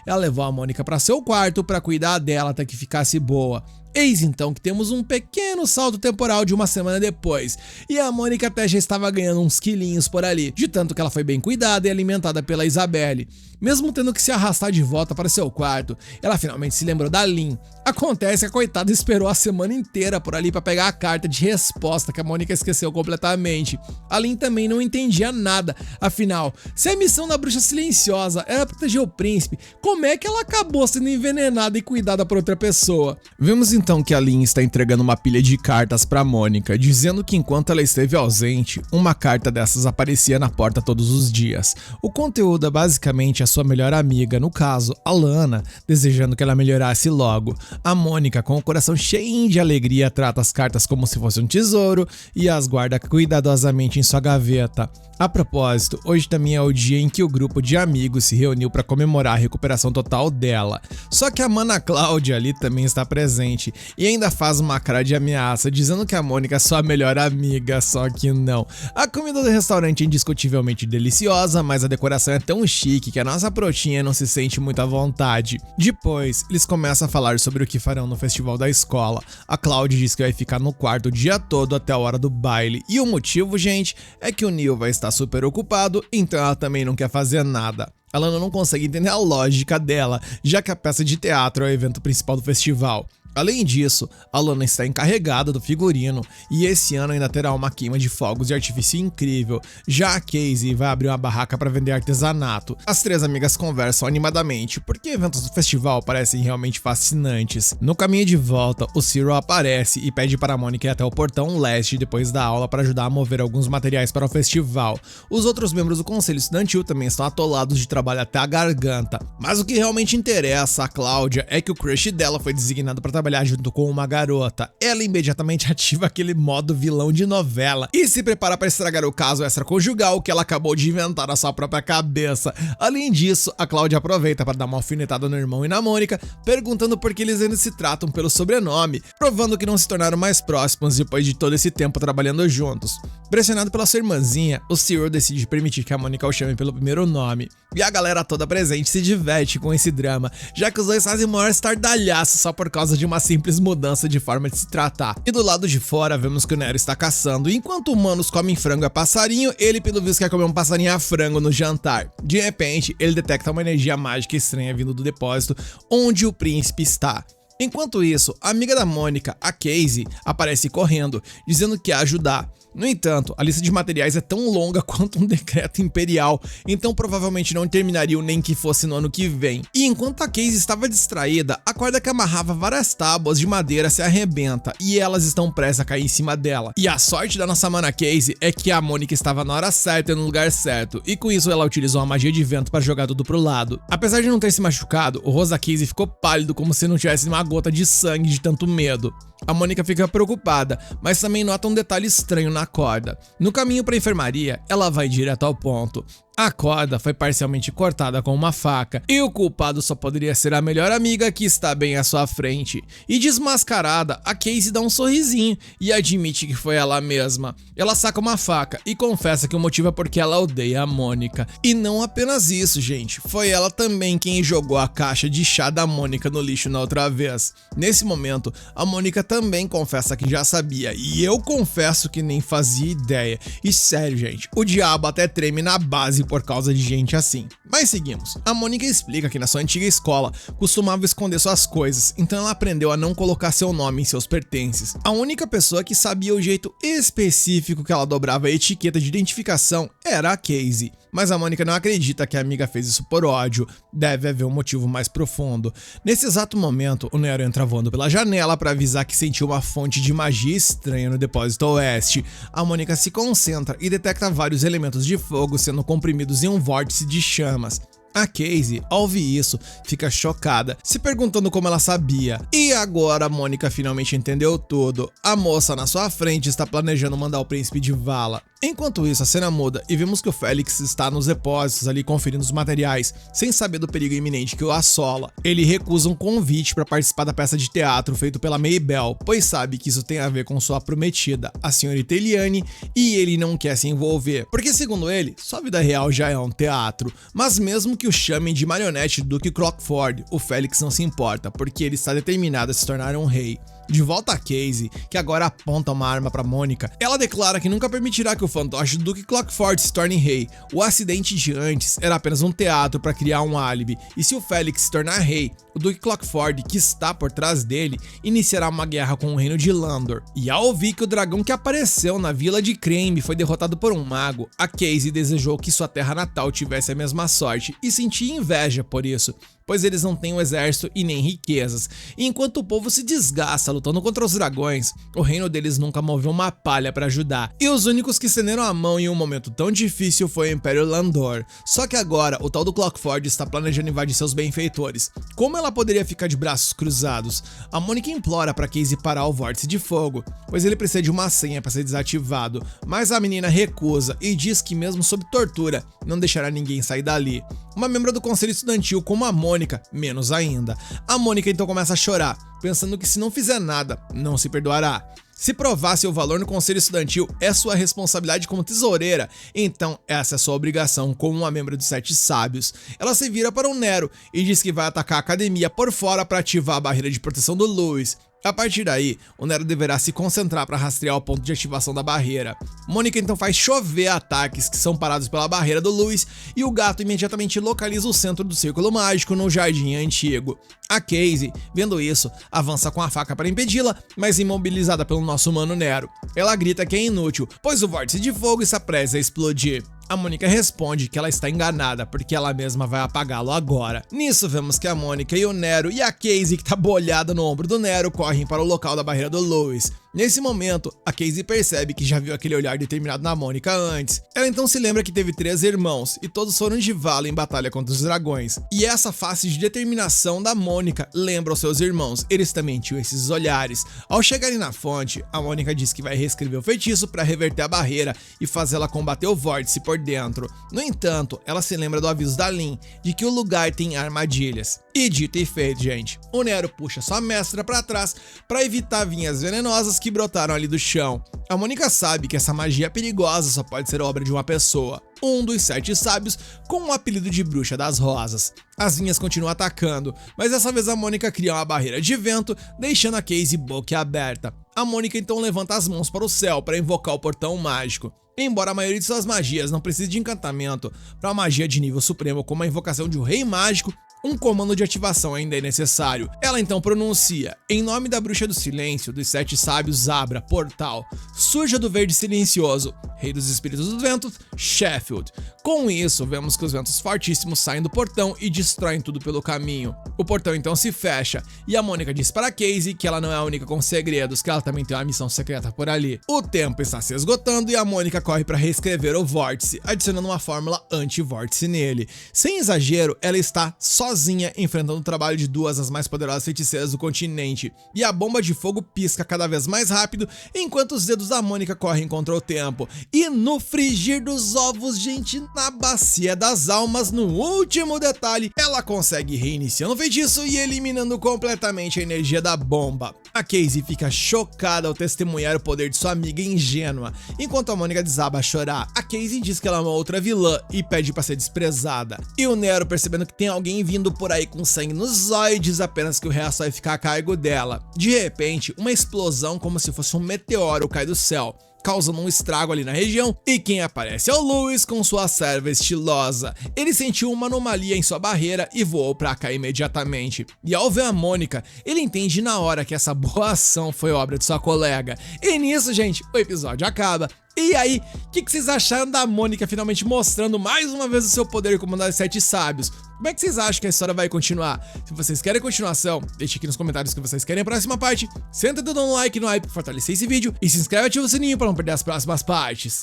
ela levou a Mônica para seu quarto para cuidar dela até que ficasse boa. Eis então que temos um pequeno salto temporal de uma semana depois, e a Mônica até já estava ganhando uns quilinhos por ali, de tanto que ela foi bem cuidada e alimentada pela Isabelle. Mesmo tendo que se arrastar de volta para seu quarto, ela finalmente se lembrou da Lynn. Acontece que a coitada esperou a semana inteira por ali para pegar a carta de resposta que a Mônica esqueceu completamente. A Lynn também não entendia nada, afinal, se a missão da bruxa silenciosa era proteger o príncipe, como é que ela acabou sendo envenenada e cuidada por outra pessoa? Vemos então que a Lynn está entregando uma pilha de cartas para Mônica, dizendo que enquanto ela esteve ausente, uma carta dessas aparecia na porta todos os dias. O conteúdo é basicamente a sua melhor amiga, no caso, a Lana, desejando que ela melhorasse logo. A Mônica, com o coração cheio de alegria, trata as cartas como se fosse um tesouro e as guarda cuidadosamente em sua gaveta. A propósito, hoje também é o dia em que o grupo de amigos se reuniu para comemorar a recuperação total dela. Só que a mana Cláudia ali também está presente e ainda faz uma cara de ameaça, dizendo que a Mônica é sua melhor amiga, só que não. A comida do restaurante é indiscutivelmente deliciosa, mas a decoração é tão chique que a nossa protinha não se sente muito à vontade. Depois, eles começam a falar sobre o que farão no festival da escola. A Cláudia diz que vai ficar no quarto o dia todo até a hora do baile, e o motivo, gente, é que o Neil vai estar super ocupado, então ela também não quer fazer nada. Ela não consegue entender a lógica dela, já que a peça de teatro é o evento principal do festival. Além disso, a Lana está encarregada do figurino e esse ano ainda terá uma queima de fogos de artifício incrível. Já a Casey vai abrir uma barraca para vender artesanato. As três amigas conversam animadamente porque eventos do festival parecem realmente fascinantes. No caminho de volta, o Cyril aparece e pede para a Mônica ir até o portão leste depois da aula para ajudar a mover alguns materiais para o festival. Os outros membros do conselho estudantil também estão atolados de trabalho até a garganta. Mas o que realmente interessa a Cláudia é que o crush dela foi designado para trabalhar junto com uma garota. Ela imediatamente ativa aquele modo vilão de novela e se prepara para estragar o caso extraconjugal que ela acabou de inventar na sua própria cabeça. Além disso, a Cláudia aproveita para dar uma alfinetada no irmão e na Mônica, perguntando por que eles ainda se tratam pelo sobrenome, provando que não se tornaram mais próximos depois de todo esse tempo trabalhando juntos. Pressionado pela sua irmãzinha, o Cyril decide permitir que a Mônica o chame pelo primeiro nome, e a galera toda presente se diverte com esse drama, já que os dois fazem o maior estardalhaço só por causa de uma simples mudança de forma de se tratar. E do lado de fora vemos que o Nero está caçando, e enquanto humanos comem frango a passarinho, ele pelo visto quer comer um passarinho a frango no jantar. De repente, ele detecta uma energia mágica estranha vindo do depósito onde o príncipe está. Enquanto isso, a amiga da Mônica, a Casey, aparece correndo, dizendo que ia ajudar. No entanto, a lista de materiais é tão longa quanto um decreto imperial, então provavelmente não terminariam nem que fosse no ano que vem. E enquanto a Casey estava distraída, a corda que amarrava várias tábuas de madeira se arrebenta e elas estão prestes a cair em cima dela. E a sorte da nossa mana Casey é que a Mônica estava na hora certa e no lugar certo, e com isso ela utilizou a magia de vento para jogar tudo pro lado. Apesar de não ter se machucado, o rosto da Casey ficou pálido como se não tivesse uma gota de sangue de tanto medo. A Mônica fica preocupada, mas também nota um detalhe estranho na corda. No caminho para a enfermaria, ela vai direto ao ponto. A corda foi parcialmente cortada com uma faca, e o culpado só poderia ser a melhor amiga que está bem à sua frente. E desmascarada, a Casey dá um sorrisinho e admite que foi ela mesma. Ela saca uma faca e confessa que o motivo é porque ela odeia a Mônica. E não apenas isso, gente, foi ela também quem jogou a caixa de chá da Mônica no lixo na outra vez. Nesse momento, a Mônica também confessa que já sabia, e eu confesso que nem fazia ideia. E sério, gente, o diabo até treme na base por causa de gente assim. Mas seguimos. A Mônica explica que na sua antiga escola costumava esconder suas coisas, então ela aprendeu a não colocar seu nome em seus pertences. A única pessoa que sabia o jeito específico que ela dobrava a etiqueta de identificação era a Casey. Mas a Mônica não acredita que a amiga fez isso por ódio, deve haver um motivo mais profundo. Nesse exato momento, o Nero entra voando pela janela para avisar que sentiu uma fonte de magia estranha no depósito oeste. A Mônica se concentra e detecta vários elementos de fogo sendo comprimidos em um vórtice de chamas. A Casey, ao ouvir isso, fica chocada, se perguntando como ela sabia. E agora a Mônica finalmente entendeu tudo. A moça na sua frente está planejando mandar o príncipe de vala. Enquanto isso, a cena muda e vemos que o Félix está nos depósitos ali conferindo os materiais, sem saber do perigo iminente que o assola. Ele recusa um convite para participar da peça de teatro feito pela Maybelle, pois sabe que isso tem a ver com sua prometida, a senhorita Eliane, e ele não quer se envolver, porque segundo ele, sua vida real já é um teatro. Mas mesmo que o chamem de marionete do Duque Crockford, o Félix não se importa, porque ele está determinado a se tornar um rei. De volta a Casey, que agora aponta uma arma pra Mônica, ela declara que nunca permitirá que o fantoche do Duke Clockford se torne rei. O acidente de antes era apenas um teatro para criar um álibi, e se o Félix se tornar rei, o Duke Clockford, que está por trás dele, iniciará uma guerra com o reino de Landor. E ao ouvir que o dragão que apareceu na vila de Crane foi derrotado por um mago, a Casey desejou que sua terra natal tivesse a mesma sorte e sentia inveja por isso, pois eles não têm um exército e nem riquezas. E enquanto o povo se desgasta lutando contra os dragões, o reino deles nunca moveu uma palha para ajudar. E os únicos que estenderam a mão em um momento tão difícil foi o Império Landor. Só que agora, o tal do Clockford está planejando invadir seus benfeitores. Como ela poderia ficar de braços cruzados? A Mônica implora para Casey parar o vórtice de fogo, pois ele precisa de uma senha para ser desativado, mas a menina recusa e diz que mesmo sob tortura, não deixará ninguém sair dali. Uma membro do conselho estudantil como a Mônica, menos ainda. A Mônica então começa a chorar, pensando que se não fizer nada, não se perdoará. Se provar seu valor no conselho estudantil é sua responsabilidade como tesoureira, então essa é sua obrigação como uma membro dos Sete Sábios. Ela se vira para o Nero e diz que vai atacar a academia por fora para ativar a barreira de proteção do Lewis. A partir daí, o Nero deverá se concentrar para rastrear o ponto de ativação da barreira. Mônica então faz chover ataques que são parados pela barreira do Lewis e o gato imediatamente localiza o centro do círculo mágico no jardim antigo. A Casey, vendo isso, avança com a faca para impedi-la, mas imobilizada pelo nosso mano Nero. Ela grita que é inútil, pois o vórtice de fogo está prestes a explodir. A Mônica responde que ela está enganada, porque ela mesma vai apagá-lo agora. Nisso vemos que a Mônica e o Nero e a Casey, que tá bolhada no ombro do Nero, correm para o local da barreira do Lewis. Nesse momento, a Casey percebe que já viu aquele olhar determinado na Mônica antes. Ela então se lembra que teve 3 irmãos, e todos foram de vala em batalha contra os dragões. E essa face de determinação da Mônica lembra os seus irmãos, eles também tinham esses olhares. Ao chegarem na fonte, a Mônica diz que vai reescrever o feitiço para reverter a barreira e fazê-la combater o vórtice por dentro. No entanto, ela se lembra do aviso da Lin, de que o lugar tem armadilhas. E dito e feito, gente, o Nero puxa sua mestra para trás para evitar vinhas venenosas que brotaram ali do chão. A Mônica sabe que essa magia perigosa só pode ser obra de uma pessoa, um dos 7 sábios com o apelido de Bruxa das Rosas. As vinhas continuam atacando, mas dessa vez a Mônica cria uma barreira de vento, deixando a Casey boquiaberta. A Mônica então levanta as mãos para o céu para invocar o portão mágico. Embora a maioria de suas magias não precise de encantamento, para uma magia de nível supremo como a invocação de um rei mágico, um comando de ativação ainda é necessário. Ela então pronuncia: em nome da Bruxa do Silêncio, dos 7 Sábios, abra portal. Surja do verde silencioso, rei dos espíritos dos ventos, Sheffield. Com isso, vemos que os ventos fortíssimos saem do portão e destroem tudo pelo caminho. O portão então se fecha, e a Mônica diz para Casey que ela não é a única com segredos, que ela também tem uma missão secreta por ali. O tempo está se esgotando e a Mônica corre para reescrever o vórtice, adicionando uma fórmula anti-vórtice nele. Sem exagero, ela está sozinha enfrentando o trabalho de 2 das mais poderosas feiticeiras do continente, e a bomba de fogo pisca cada vez mais rápido enquanto os dedos da Mônica correm contra o tempo. E no frigir dos ovos, gente, na bacia das almas, no último detalhe, ela consegue reiniciando o feitiço e eliminando completamente a energia da bomba. A Casey fica chocada ao testemunhar o poder de sua amiga ingênua, enquanto a Mônica desaba a chorar. A Casey diz que ela é uma outra vilã e pede para ser desprezada. E o Nero, percebendo que tem alguém vindo por aí com sangue nos zóios, diz apenas que o resto vai ficar a cargo dela. De repente, uma explosão como se fosse um meteoro cai do céu, causando um estrago ali na região, e quem aparece é o Lewis com sua serva estilosa. Ele sentiu uma anomalia em sua barreira e voou pra cá imediatamente. E ao ver a Mônica, ele entende na hora que essa boa ação foi obra de sua colega. E nisso, gente, o episódio acaba. E aí, o que vocês acharam da Mônica finalmente mostrando mais uma vez o seu poder como uma das 7 sábios? Como é que vocês acham que a história vai continuar? Se vocês querem continuação, deixe aqui nos comentários que vocês querem a próxima parte. Senta o dedo no like no hype para fortalecer esse vídeo e se inscreve e ativa o sininho para não perder as próximas partes.